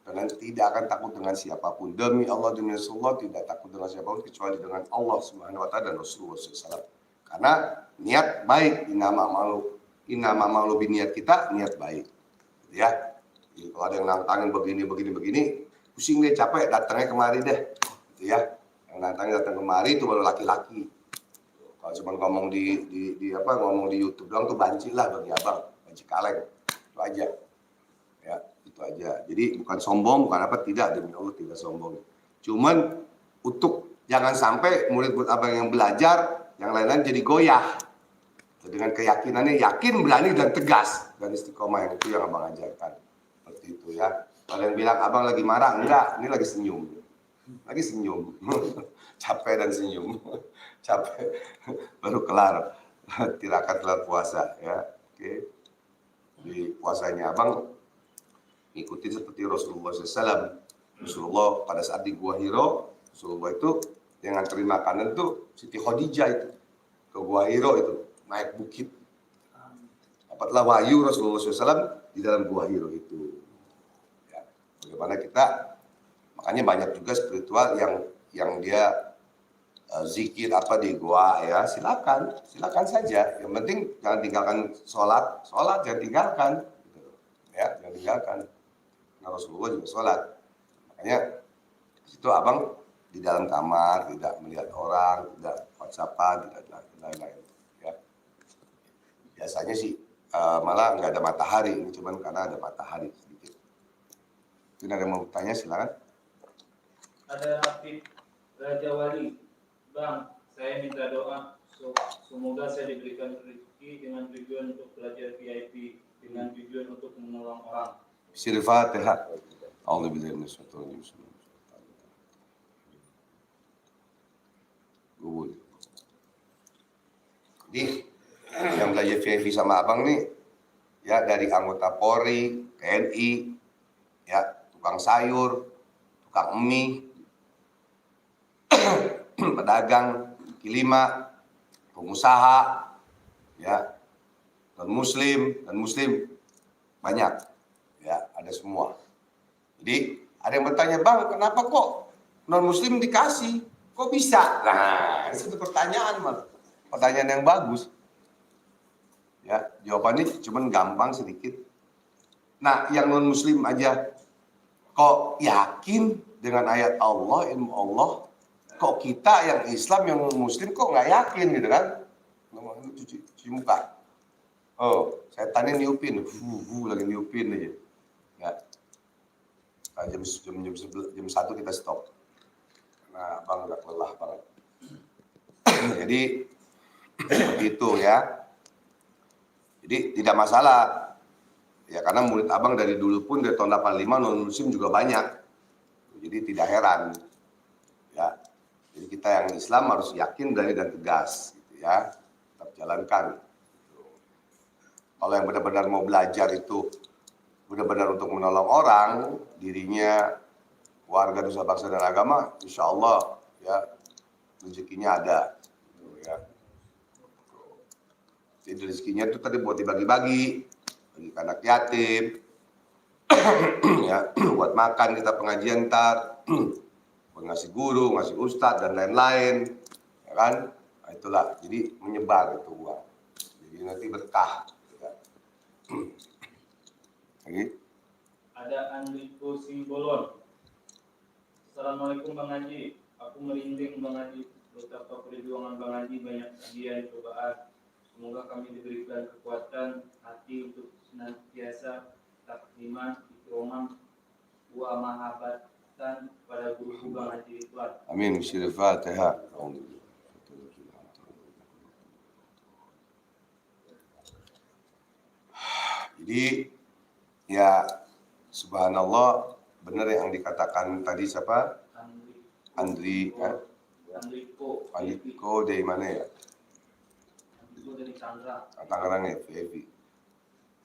Dan tidak akan takut dengan siapapun. Demi Allah, demi Rasulullah, tidak takut dengan siapapun kecuali dengan Allah Subhanahu wa taala dan Rasulullah SAW. Karena niat baik, inama malu niat kita niat baik. Ya. Jadi kalau ada yang nantangin begini, pusing deh, capek, datangnya kemari deh. Gitu ya. Yang nantangin datang kemari itu baru laki-laki. Kalau cuma ngomong ngomong di YouTube doang tuh banci lah bagi abang, banci kaleng. Itu aja. Ya, itu aja. Jadi bukan sombong, bukan apa, tidak, demi Allah tidak sombong. Cuman untuk jangan sampai murid-murid abang yang belajar, yang lain-lain jadi goyah. Dengan keyakinannya yakin, berani dan tegas dan istiqomah, yang itu yang abang ajarkan. Seperti itu ya. Kalau yang bilang abang lagi marah, enggak, ini lagi senyum. Lagi senyum. Capek dan senyum. Capek. Baru kelar. Tidak akan kelar puasa ya. Oke. Di puasanya abang ikuti seperti Rasulullah SAW. Rasulullah pada saat di Gua Hiro, Rasulullah itu yang nganterin makanan tuh Siti Khadijah itu ke Gua Hiro itu, naik bukit. Dapatlah wahyu Rasulullah SAW di dalam Gua Hiro itu. Ya, bagaimana kita, makanya banyak juga spiritual yang dia zikir apa di gua ya, silakan saja. Yang penting jangan tinggalkan sholat jangan tinggalkan. Ya, jangan tinggalkan. Nah, Rasulullah juga sholat. Makanya itu abang di dalam kamar tidak melihat orang, tidak WhatsAppan, tidak lain-lain. Ya. Biasanya sih malah nggak ada matahari, ini cuman karena ada matahari sedikit. Mungkin ada yang mau tanya, silakan. Ada Afif Raja Wali, Bang, saya minta doa semoga saya diberikan rezeki dengan tujuan untuk belajar VIP, dengan tujuan untuk menolong orang. Al-Fatihah. A'udzubillahi minasyaitonir rajim. Jadi yang belajar VIP sama abang nih ya, dari anggota Polri, TNI, ya, tukang sayur, tukang mie, pedagang kaki lima, pengusaha, ya, non muslim banyak, ya, ada semua. Jadi ada yang bertanya, Bang, kenapa kok non muslim dikasih, kok bisa? Nah, itu pertanyaan yang bagus. Ya, jawabannya cuman gampang sedikit. Nah, yang non muslim aja kok yakin dengan ayat Allah, ilmu Allah, kok kita yang Islam, yang muslim kok nggak yakin gitu kan? Cuci muka. Oh, saya tanya niupin, lagi niupin aja. Ya. Nah, jam 1 kita stop. Nah, abang nggak lelah banget. Jadi seperti itu ya. Jadi tidak masalah. Ya, karena murid abang dari dulu pun dari tahun 85 non muslim juga banyak. Jadi tidak heran. Ya. Jadi kita yang Islam harus yakin, berani dan tegas gitu ya. Tetap jalankan. Kalau yang benar-benar mau belajar itu benar-benar untuk menolong orang, dirinya, warga, nusa bangsa dan agama, insya Allah ya rezekinya ada. Ya. Jadi rezekinya itu tadi buat dibagi-bagi, bagi anak yatim, ya, buat makan kita pengajian ntar, buat ngasih guru, ngasih ustadz dan lain-lain, ya kan? Nah, itulah, jadi menyebar itu uang, jadi nanti berkah. Lagi. Ada Andriko Simbolon. Assalamualaikum Bang Haji. Aku merinding Bang Haji. Betapa perjuangan Bang Haji, banyak ujian, cobaan. Semoga kami diberikan kekuatan hati untuk senantiasa takliman, ikromah, wa mahabbatan pada guru Bang Haji Ridwan. Amin. Al-Fatihah. Jadi ya subhanallah, benar yang dikatakan tadi siapa? Andri ya? Andiko dari mana ya? Andiko dari Tangerang ya, VIP.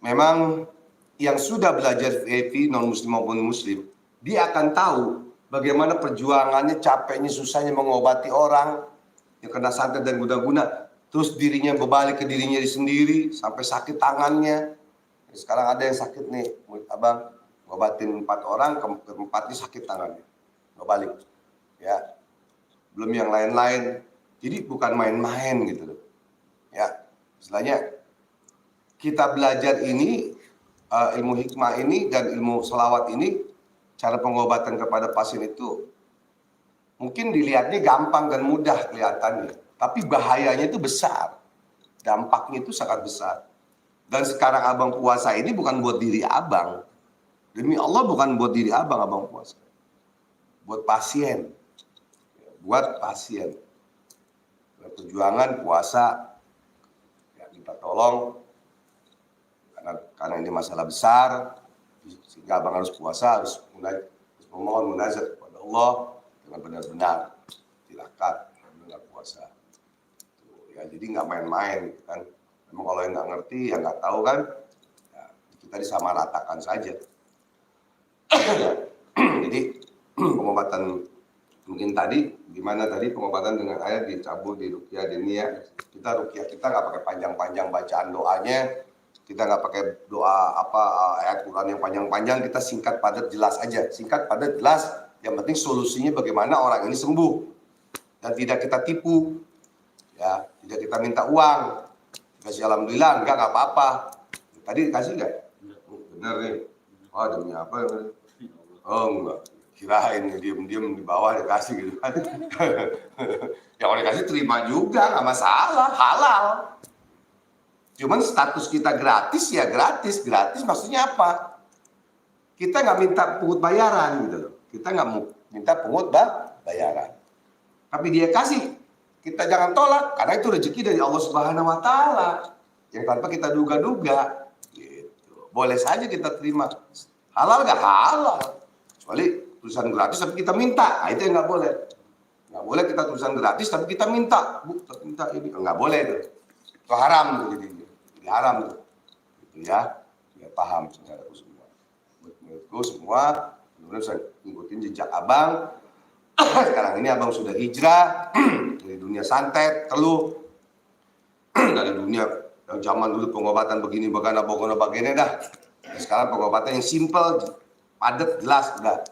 Memang yang sudah belajar VIP non muslim maupun muslim, dia akan tahu bagaimana perjuangannya, capeknya, susahnya mengobati orang yang kena santet dan guna-guna. Terus dirinya berbalik ke dirinya sendiri sampai sakit tangannya. Sekarang ada yang sakit nih, abang ngobatin 4 orang, keempatnya sakit tangannya, berbalik. Ya, belum yang lain-lain. Jadi bukan main-main gitu loh. Ya, istilahnya kita belajar ini, ilmu hikmah ini dan ilmu selawat ini, cara pengobatan kepada pasien itu mungkin dilihatnya gampang dan mudah kelihatannya, tapi bahayanya itu besar, dampaknya itu sangat besar. Dan sekarang abang puasa ini bukan buat diri abang, demi Allah bukan buat diri abang puasa, buat pasien, perjuangan puasa, ya, kita tolong. Karena ini masalah besar, sehingga abang harus puasa, harus memohon munajat kepada Allah dengan benar-benar tirakat, benar puasa. Ya, jadi nggak main-main, kan? Memang kalau yang nggak ngerti, yang nggak tahu kan, ya, kita disamaratakan saja. Jadi pengobatan mungkin tadi, gimana tadi pengobatan dengan air dicabut di ruqyah diniyah. Kita ruqyah kita nggak pakai panjang-panjang bacaan doanya. Kita nggak pakai doa ayat Quran yang panjang-panjang, kita singkat padat jelas aja, singkat padat jelas. Yang penting solusinya bagaimana orang ini sembuh dan tidak kita tipu, ya, tidak kita minta uang. Kasih alhamdulillah, enggak apa-apa. Tadi dikasih nggak? Bener nih. Oh demi apa? Oh enggak. Kirain diam-diam di bawah dikasih gitu kan. Ya kalau dikasih terima juga, nggak masalah, halal. Cuman status kita gratis ya gratis maksudnya apa? Kita nggak minta pungut bayaran gitu loh. Kita nggak minta pungut bayaran. Tapi dia kasih, kita jangan tolak karena itu rezeki dari Allah Subhanahu Wa Taala yang tanpa kita duga-duga. Gitu. Boleh saja kita terima. Halal nggak halal? Kecuali tulisan gratis tapi kita minta, nah, itu yang nggak boleh. Nggak boleh kita tulisan gratis tapi kita minta, bu, minta ini nggak boleh itu. Itu haram tuh jadi haram tuh, gitu ya, biar paham saudaraku semua. Menurutku semua, benar-benar saya ngikutin jejak abang. Sekarang ini abang sudah hijrah dari dunia santet, teluh, dari dunia yang zaman dulu pengobatan begini, begini dah. Sekarang pengobatan yang simple, padat, jelas, udah,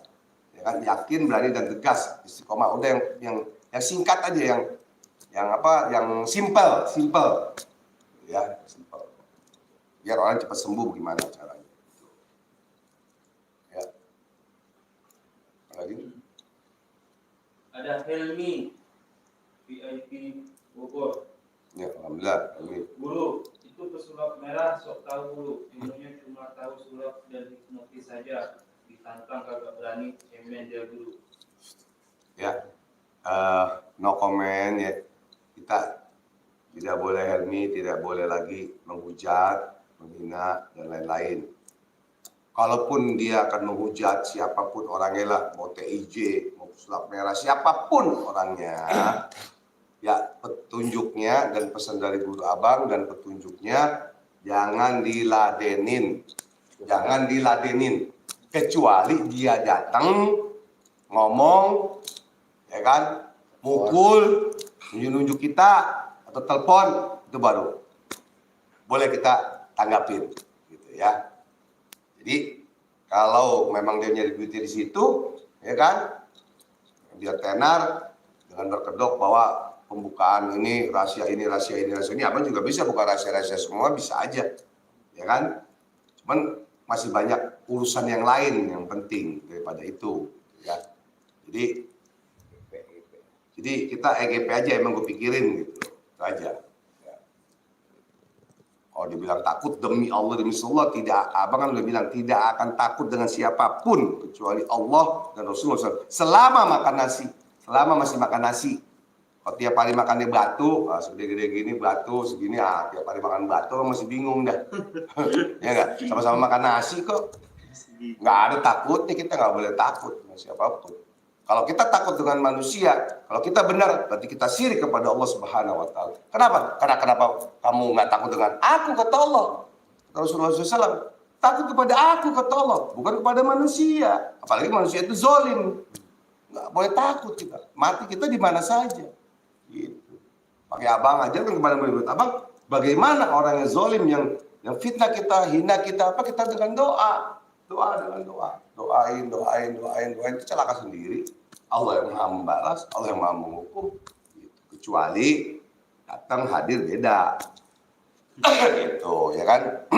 ya kan, yakin, berani dan tegas, istiqomah, udah yang singkat aja, yang simple, ya, simple. Biar orang cepat sembuh, bagaimana caranya? Ya. Lagi? Ada Helmi VIP Bogor. Ya, alhamdulillah. Guru, itu pesulap merah sok tahu dulu. Ilmunya cuma tahu sulap dan hipnotis saja. Ditantang kagak berani, cemen dia guru. Ya, no comment ya. Kita tidak boleh Helmi, tidak boleh lagi menghujat, menghina dan lain-lain. Kalaupun dia akan menghujat siapapun orangnya lah, mau TIJ, mau pesulap merah, siapapun orangnya, ya petunjuknya dan pesan dari guru abang dan petunjuknya jangan diladenin, kecuali dia datang ngomong, ya kan, mukul, nunjuk kita atau telepon, itu baru boleh kita tanggapin, gitu ya. Jadi kalau memang dia nyari duitnya di situ, ya kan, dia tenar dengan berkedok bahwa pembukaan ini rahasia ini, abang juga bisa buka rahasia semua, bisa aja, ya kan. Cuman masih banyak urusan yang lain yang penting daripada itu, ya. Jadi kita EGP aja emang gue pikirin gitu, itu aja. Kalau dibilang takut demi Allah, demi Allah, tidak. Abang kan udah bilang tidak akan takut dengan siapapun kecuali Allah dan Rasulullah SAW. Selama makan nasi, selama masih makan nasi. Kalau tiap hari makannya batu, segede-gede gini batu segini, tiap hari makan batu masih bingung dah. Ya nggak? Sama-sama makan nasi kok. Nggak ada takutnya, kita nggak boleh takut sama siapapun. Kalau kita takut dengan manusia, kalau kita benar, berarti kita syirik kepada Allah Subhanahu wa taala. Kenapa? Karena kenapa kamu nggak takut dengan aku, kata Allah. Rasulullah SAW, takut kepada aku, kata Allah, bukan kepada manusia. Apalagi manusia itu zolim. Nggak boleh takut kita. Mati kita di mana saja. Gitu. Pakai abang aja kan kepada murid abang, bagaimana orang yang zolim, yang fitnah kita, hina kita, apa kita dengan doa. Doa dengan doa. Doain, itu celaka sendiri. Allah yang maha membalas, Allah yang maha menghukum. Gitu. Kecuali datang hadir beda. Gitu, ya kan?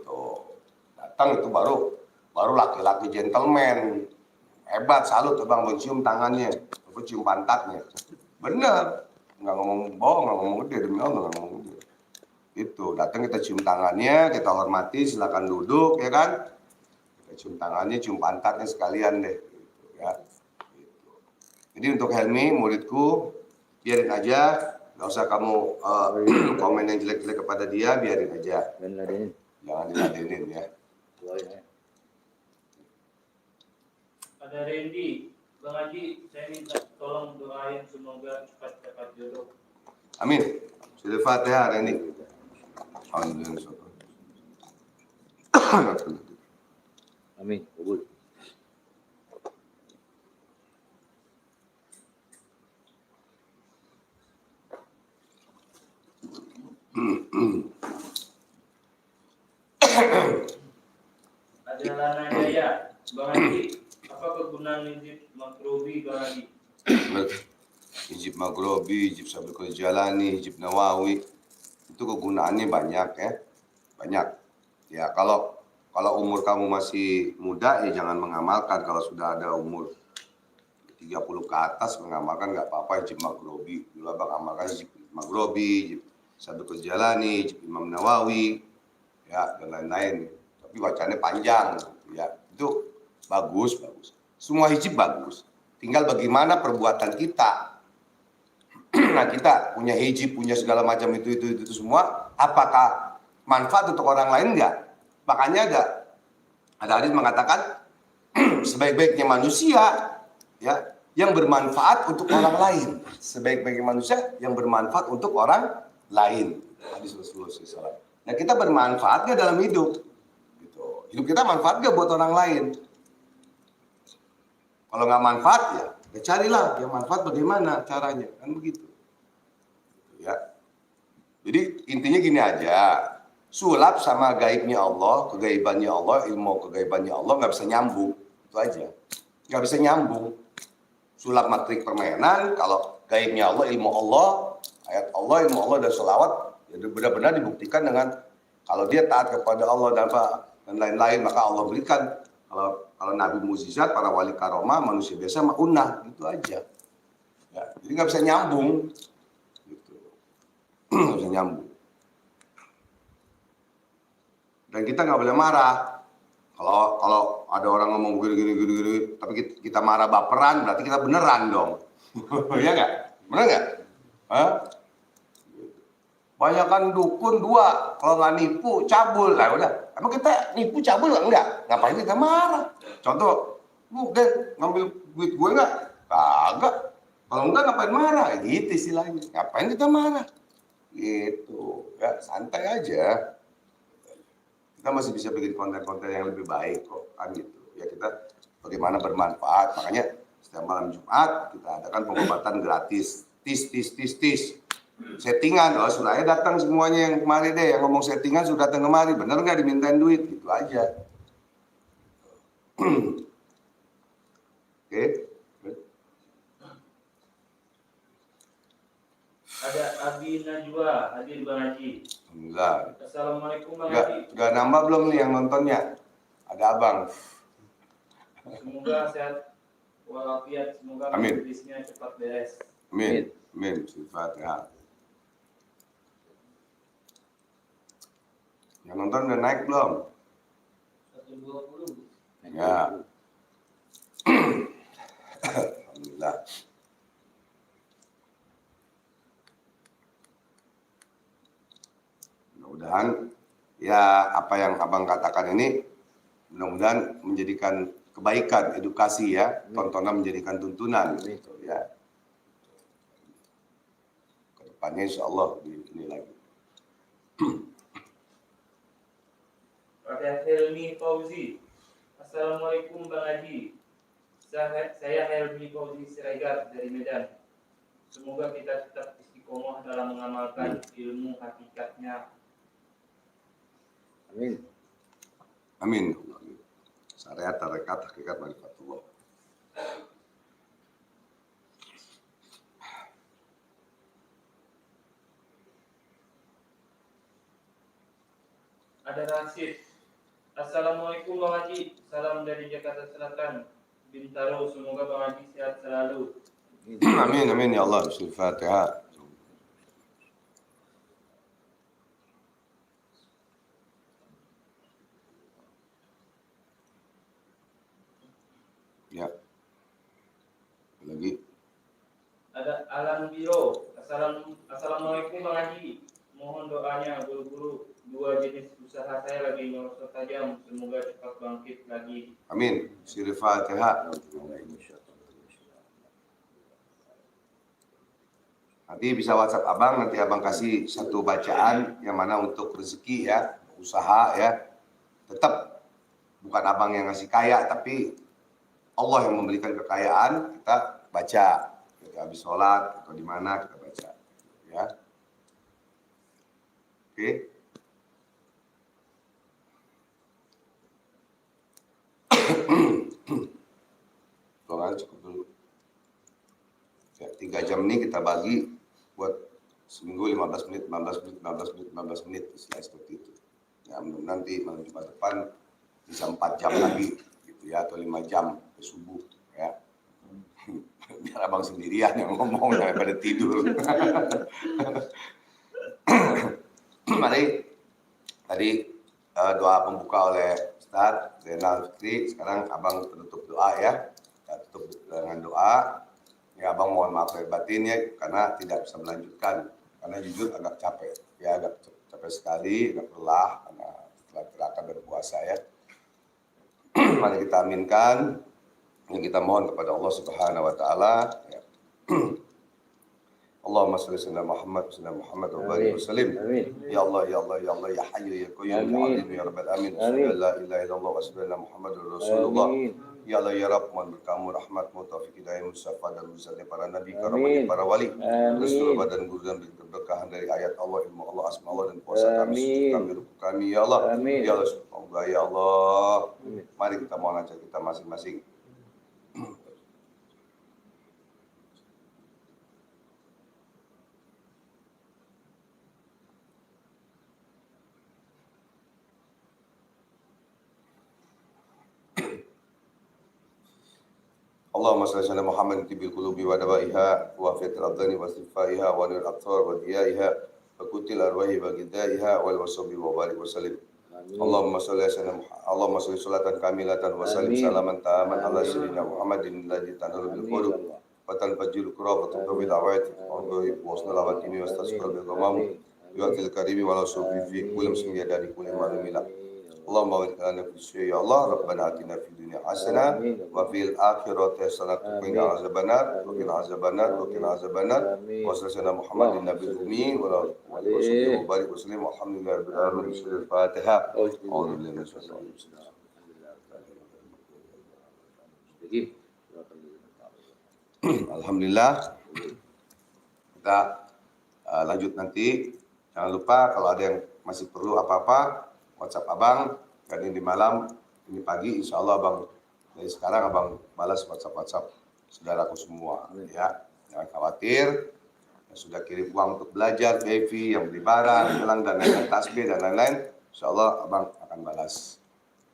Tuh. Datang itu baru laki-laki gentleman. Hebat, salut abang, mencium tangannya, aku cium pantatnya. Bener, nggak ngomong bohong, nggak ngomong gede, demi Allah nggak ngomong gede. Itu, datang kita cium tangannya, kita hormati, silakan duduk, ya kan? Kita cium tangannya, cium pantatnya sekalian deh, gitu, ya. Gitu. Jadi untuk Helmi, muridku, biarin aja, nggak usah kamu komen yang jelek-jelek kepada dia, biarin aja. Jangan diladenin ya. Ada Randy, Bang Haji, saya minta tolong doain semoga cepat dapat jodoh. Amin. Sudah Fatihah hari ini. Alhamdulillah. Amin. Kabul. Ada Lana Jaya, Bang Haji, apa kegunaan hijab makrubi, Bang Haji? Hijab Maghrobi, hijab Sabikul Jalani, hijab Nawawi, itu kegunaannya banyak ya, banyak. Ya kalau umur kamu masih muda ya jangan mengamalkan. Kalau sudah ada umur 30 ke atas mengamalkan nggak apa-apa hijab Maghrobi. Dulu abang amalkan hijab Maghrobi, hijab Sabikul Jalani, hijab Imam Nawawi, ya dan lain-lain. Tapi bacanya panjang, ya itu bagus. Semua hijab bagus. Tinggal bagaimana perbuatan kita. Nah kita punya hijab, punya segala macam itu semua, apakah manfaat untuk orang lain enggak? Makanya ada hadis mengatakan sebaik-baiknya manusia ya yang bermanfaat untuk orang lain. Sebaik-baiknya manusia yang bermanfaat untuk orang lain. Hadis Rasulullah SAW. Nah kita bermanfaat nggak dalam hidup? Gitu. Hidup kita manfaat nggak buat orang lain? Kalau nggak manfaat ya carilah yang manfaat bagaimana caranya, kan begitu. Ya. Jadi intinya gini aja, sulap sama gaibnya Allah, kegaibannya Allah, ilmu kegaibannya Allah nggak bisa nyambung, itu aja. Nggak bisa nyambung. Sulap matrik permainan, kalau gaibnya Allah, ilmu Allah, ayat Allah, ilmu Allah dan sholawat, ya benar-benar dibuktikan dengan kalau dia taat kepada Allah dan lain-lain, maka Allah berikan. Kalau Nabi mukjizat, para wali karomah, manusia biasa ma'unah, gitu aja. Ya, jadi nggak bisa nyambung. Gitu. Nggak bisa nyambung. Dan kita nggak boleh marah. Kalau ada orang ngomong gini, tapi kita marah baperan, berarti kita beneran dong. Iya nggak? Bener nggak? Banyakan dukun 2, kalau nggak nipu cabul lah udah. Emang kita nipu cabul enggak? Ngapain kita marah? Contoh, bukan ngambil duit gue nggak? Kagak. Kalau enggak ngapain marah? Gitu istilahnya. Ngapain kita marah? Gitu. Ya santai aja. Kita masih bisa bikin konten-konten yang lebih baik kok, kan gitu. Ya kita bagaimana bermanfaat. Makanya setiap malam Jumat kita adakan pengobatan gratis. Tis. Settingan, sudah datang semuanya yang kemari deh, yang ngomong settingan sudah datang kemari, bener nggak dimintain duit, gitu aja. Oke. Ada Abi Najwa, hadir Bang Haji. Enggak. Assalamualaikum Bang Haji. Enggak nambah belum nih yang nontonnya? Ada abang. Semoga sehat walafiat, semoga bisnisnya cepat beres. Amin. Fatihah. Yang nonton udah naik belum? 120. Ya. Alhamdulillah. Mudah-mudahan ya apa yang abang katakan ini mudah-mudahan menjadikan kebaikan, edukasi ya, tontonan menjadikan tuntunan gitu ya. Kedepannya insya Allah ini lagi. Pada Helmi Fauzi. Assalamualaikum Bang Haji. Saya Helmi Fauzi Siregar dari Medan. Semoga kita tetap istiqomah dalam mengamalkan ilmu hakikatnya. Amin. Amin. Syariat, tarekat, hakikat, marifatullah. Ada Rashid. Assalamualaikum Bang Haji. Salam dari Jakarta Selatan, Bintaro. Semoga Bang Haji sehat selalu. Amin, amin ya Allah. Bismillahirrahmanirrahim. Ya. Lagi. Ada Alan Biro. Assalamualaikum Bang Haji. Mohon doanya guru-guru. 2 jenis usaha saya lagi merosot tajam. Semoga cepat bangkit lagi. Amin. Siri Fatihah. Nanti bisa WhatsApp abang, nanti abang kasih satu bacaan yang mana untuk rezeki ya, usaha ya. Tetap bukan abang yang ngasih kaya, tapi Allah yang memberikan kekayaan, kita baca. Kita habis sholat atau di mana kita baca. Ya. Oke. Ruangan cukup dulu. Ya, 3 jam ini kita bagi buat seminggu 15 menit, 15 menit, 15 menit, 15 menit, istilah seperti itu. Ya, nanti malam Jumat depan bisa 4 jam lagi, gitu ya, atau 5 jam ke subuh, ya. Biar abang sendirian yang ngomong daripada tidur. Mari, tadi doa pembuka oleh Ustaz Zainal Fikri, sekarang abang penutup doa ya. Kita tutup dengan doa. Ya abang mohon maaf lahir batin ya, karena tidak bisa melanjutkan. Karena jujur agak capek, ya agak capek sekali, agak lelah karena setelah gerakan berpuasa ya. Mari kita aminkan, yang kita mohon kepada Allah Subhanahu Wa Taala. Ya. Allahumma shalli ala Muhammad wa barik wa sallim. Ya Allah, ya Allah, ya Allah, ya Hayyu ya Qayyum, ya Alim ya Rabbal Alamin. La ilaha illallah wa sallallahu Muhammadur Rasulullah. Ya Allah ya Rabb, mohon berkamu rahmatmu, taufik hidayah, mustafa dan wisatnya para nabi, karamanya para wali, restu dan guru dan berkahan dari ayat Allah, ilmu Allah, asma Allah dan puasa kami, ruku kami ya Allah. Ya Allah, semoga ya Allah. Mari kita mohon aja kita masing-masing. Allahumma salli ala Muhammad tibil qulubi wa dawaiha wa fiatil abdani wa sifaiha wa nuril absar wa diyaiha wa kutil arwahi wa gidaiha wal wasabi wa barik wa salim. Allahumma salli salatan kamilatan wa salim salaman ta'aman ala sayyidina Muhammadin alladhi tanhalu bil qulub wa tanfajjul qurab wa tudawil await wa ghaib wa usnul awatimi wa tasqal bil ghamam wa til karimi wa la sufi fi kulli muslim yadari kulli ma'lumila. Allahumma wa'alaikum ya Allah, Rabbana atina fid dunya hasanah wa fil akhirati hasanah wa qina azabannar wa qina azabannar wa qina azabannar wa sallallahu Muhammadin nabiyil ummi wa alihi wa barik wa sallim alhamdulillahi rabbil alamin. Al-Fatihah. A'udzu billahi minasyaitonir rajim. Alhamdulillah. Kita lanjut nanti. Jangan lupa kalau ada yang masih perlu apa-apa, WhatsApp abang, dan ini malam, ini pagi, insya Allah abang, dari sekarang abang balas WhatsApp saudaraku semua, ya, jangan khawatir, yang sudah kirim uang untuk belajar, Devi, yang beli barang, gelang dan lain-lain, tasbih dan lain-lain, insya Allah abang akan balas,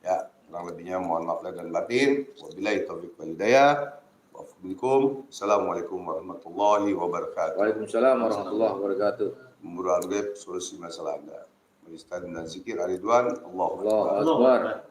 ya, kurang lebihnya mohon maaf lahir dan batin, wabillahi taufiq wal hidayah, wa'alaikum, assalamualaikum warahmatullahi wabarakatuh. Waalaikumsalam warahmatullahi wabarakatuh. Murah solusi masalah Anda. Majlis dan zikir Ridwan, Allahu Akbar.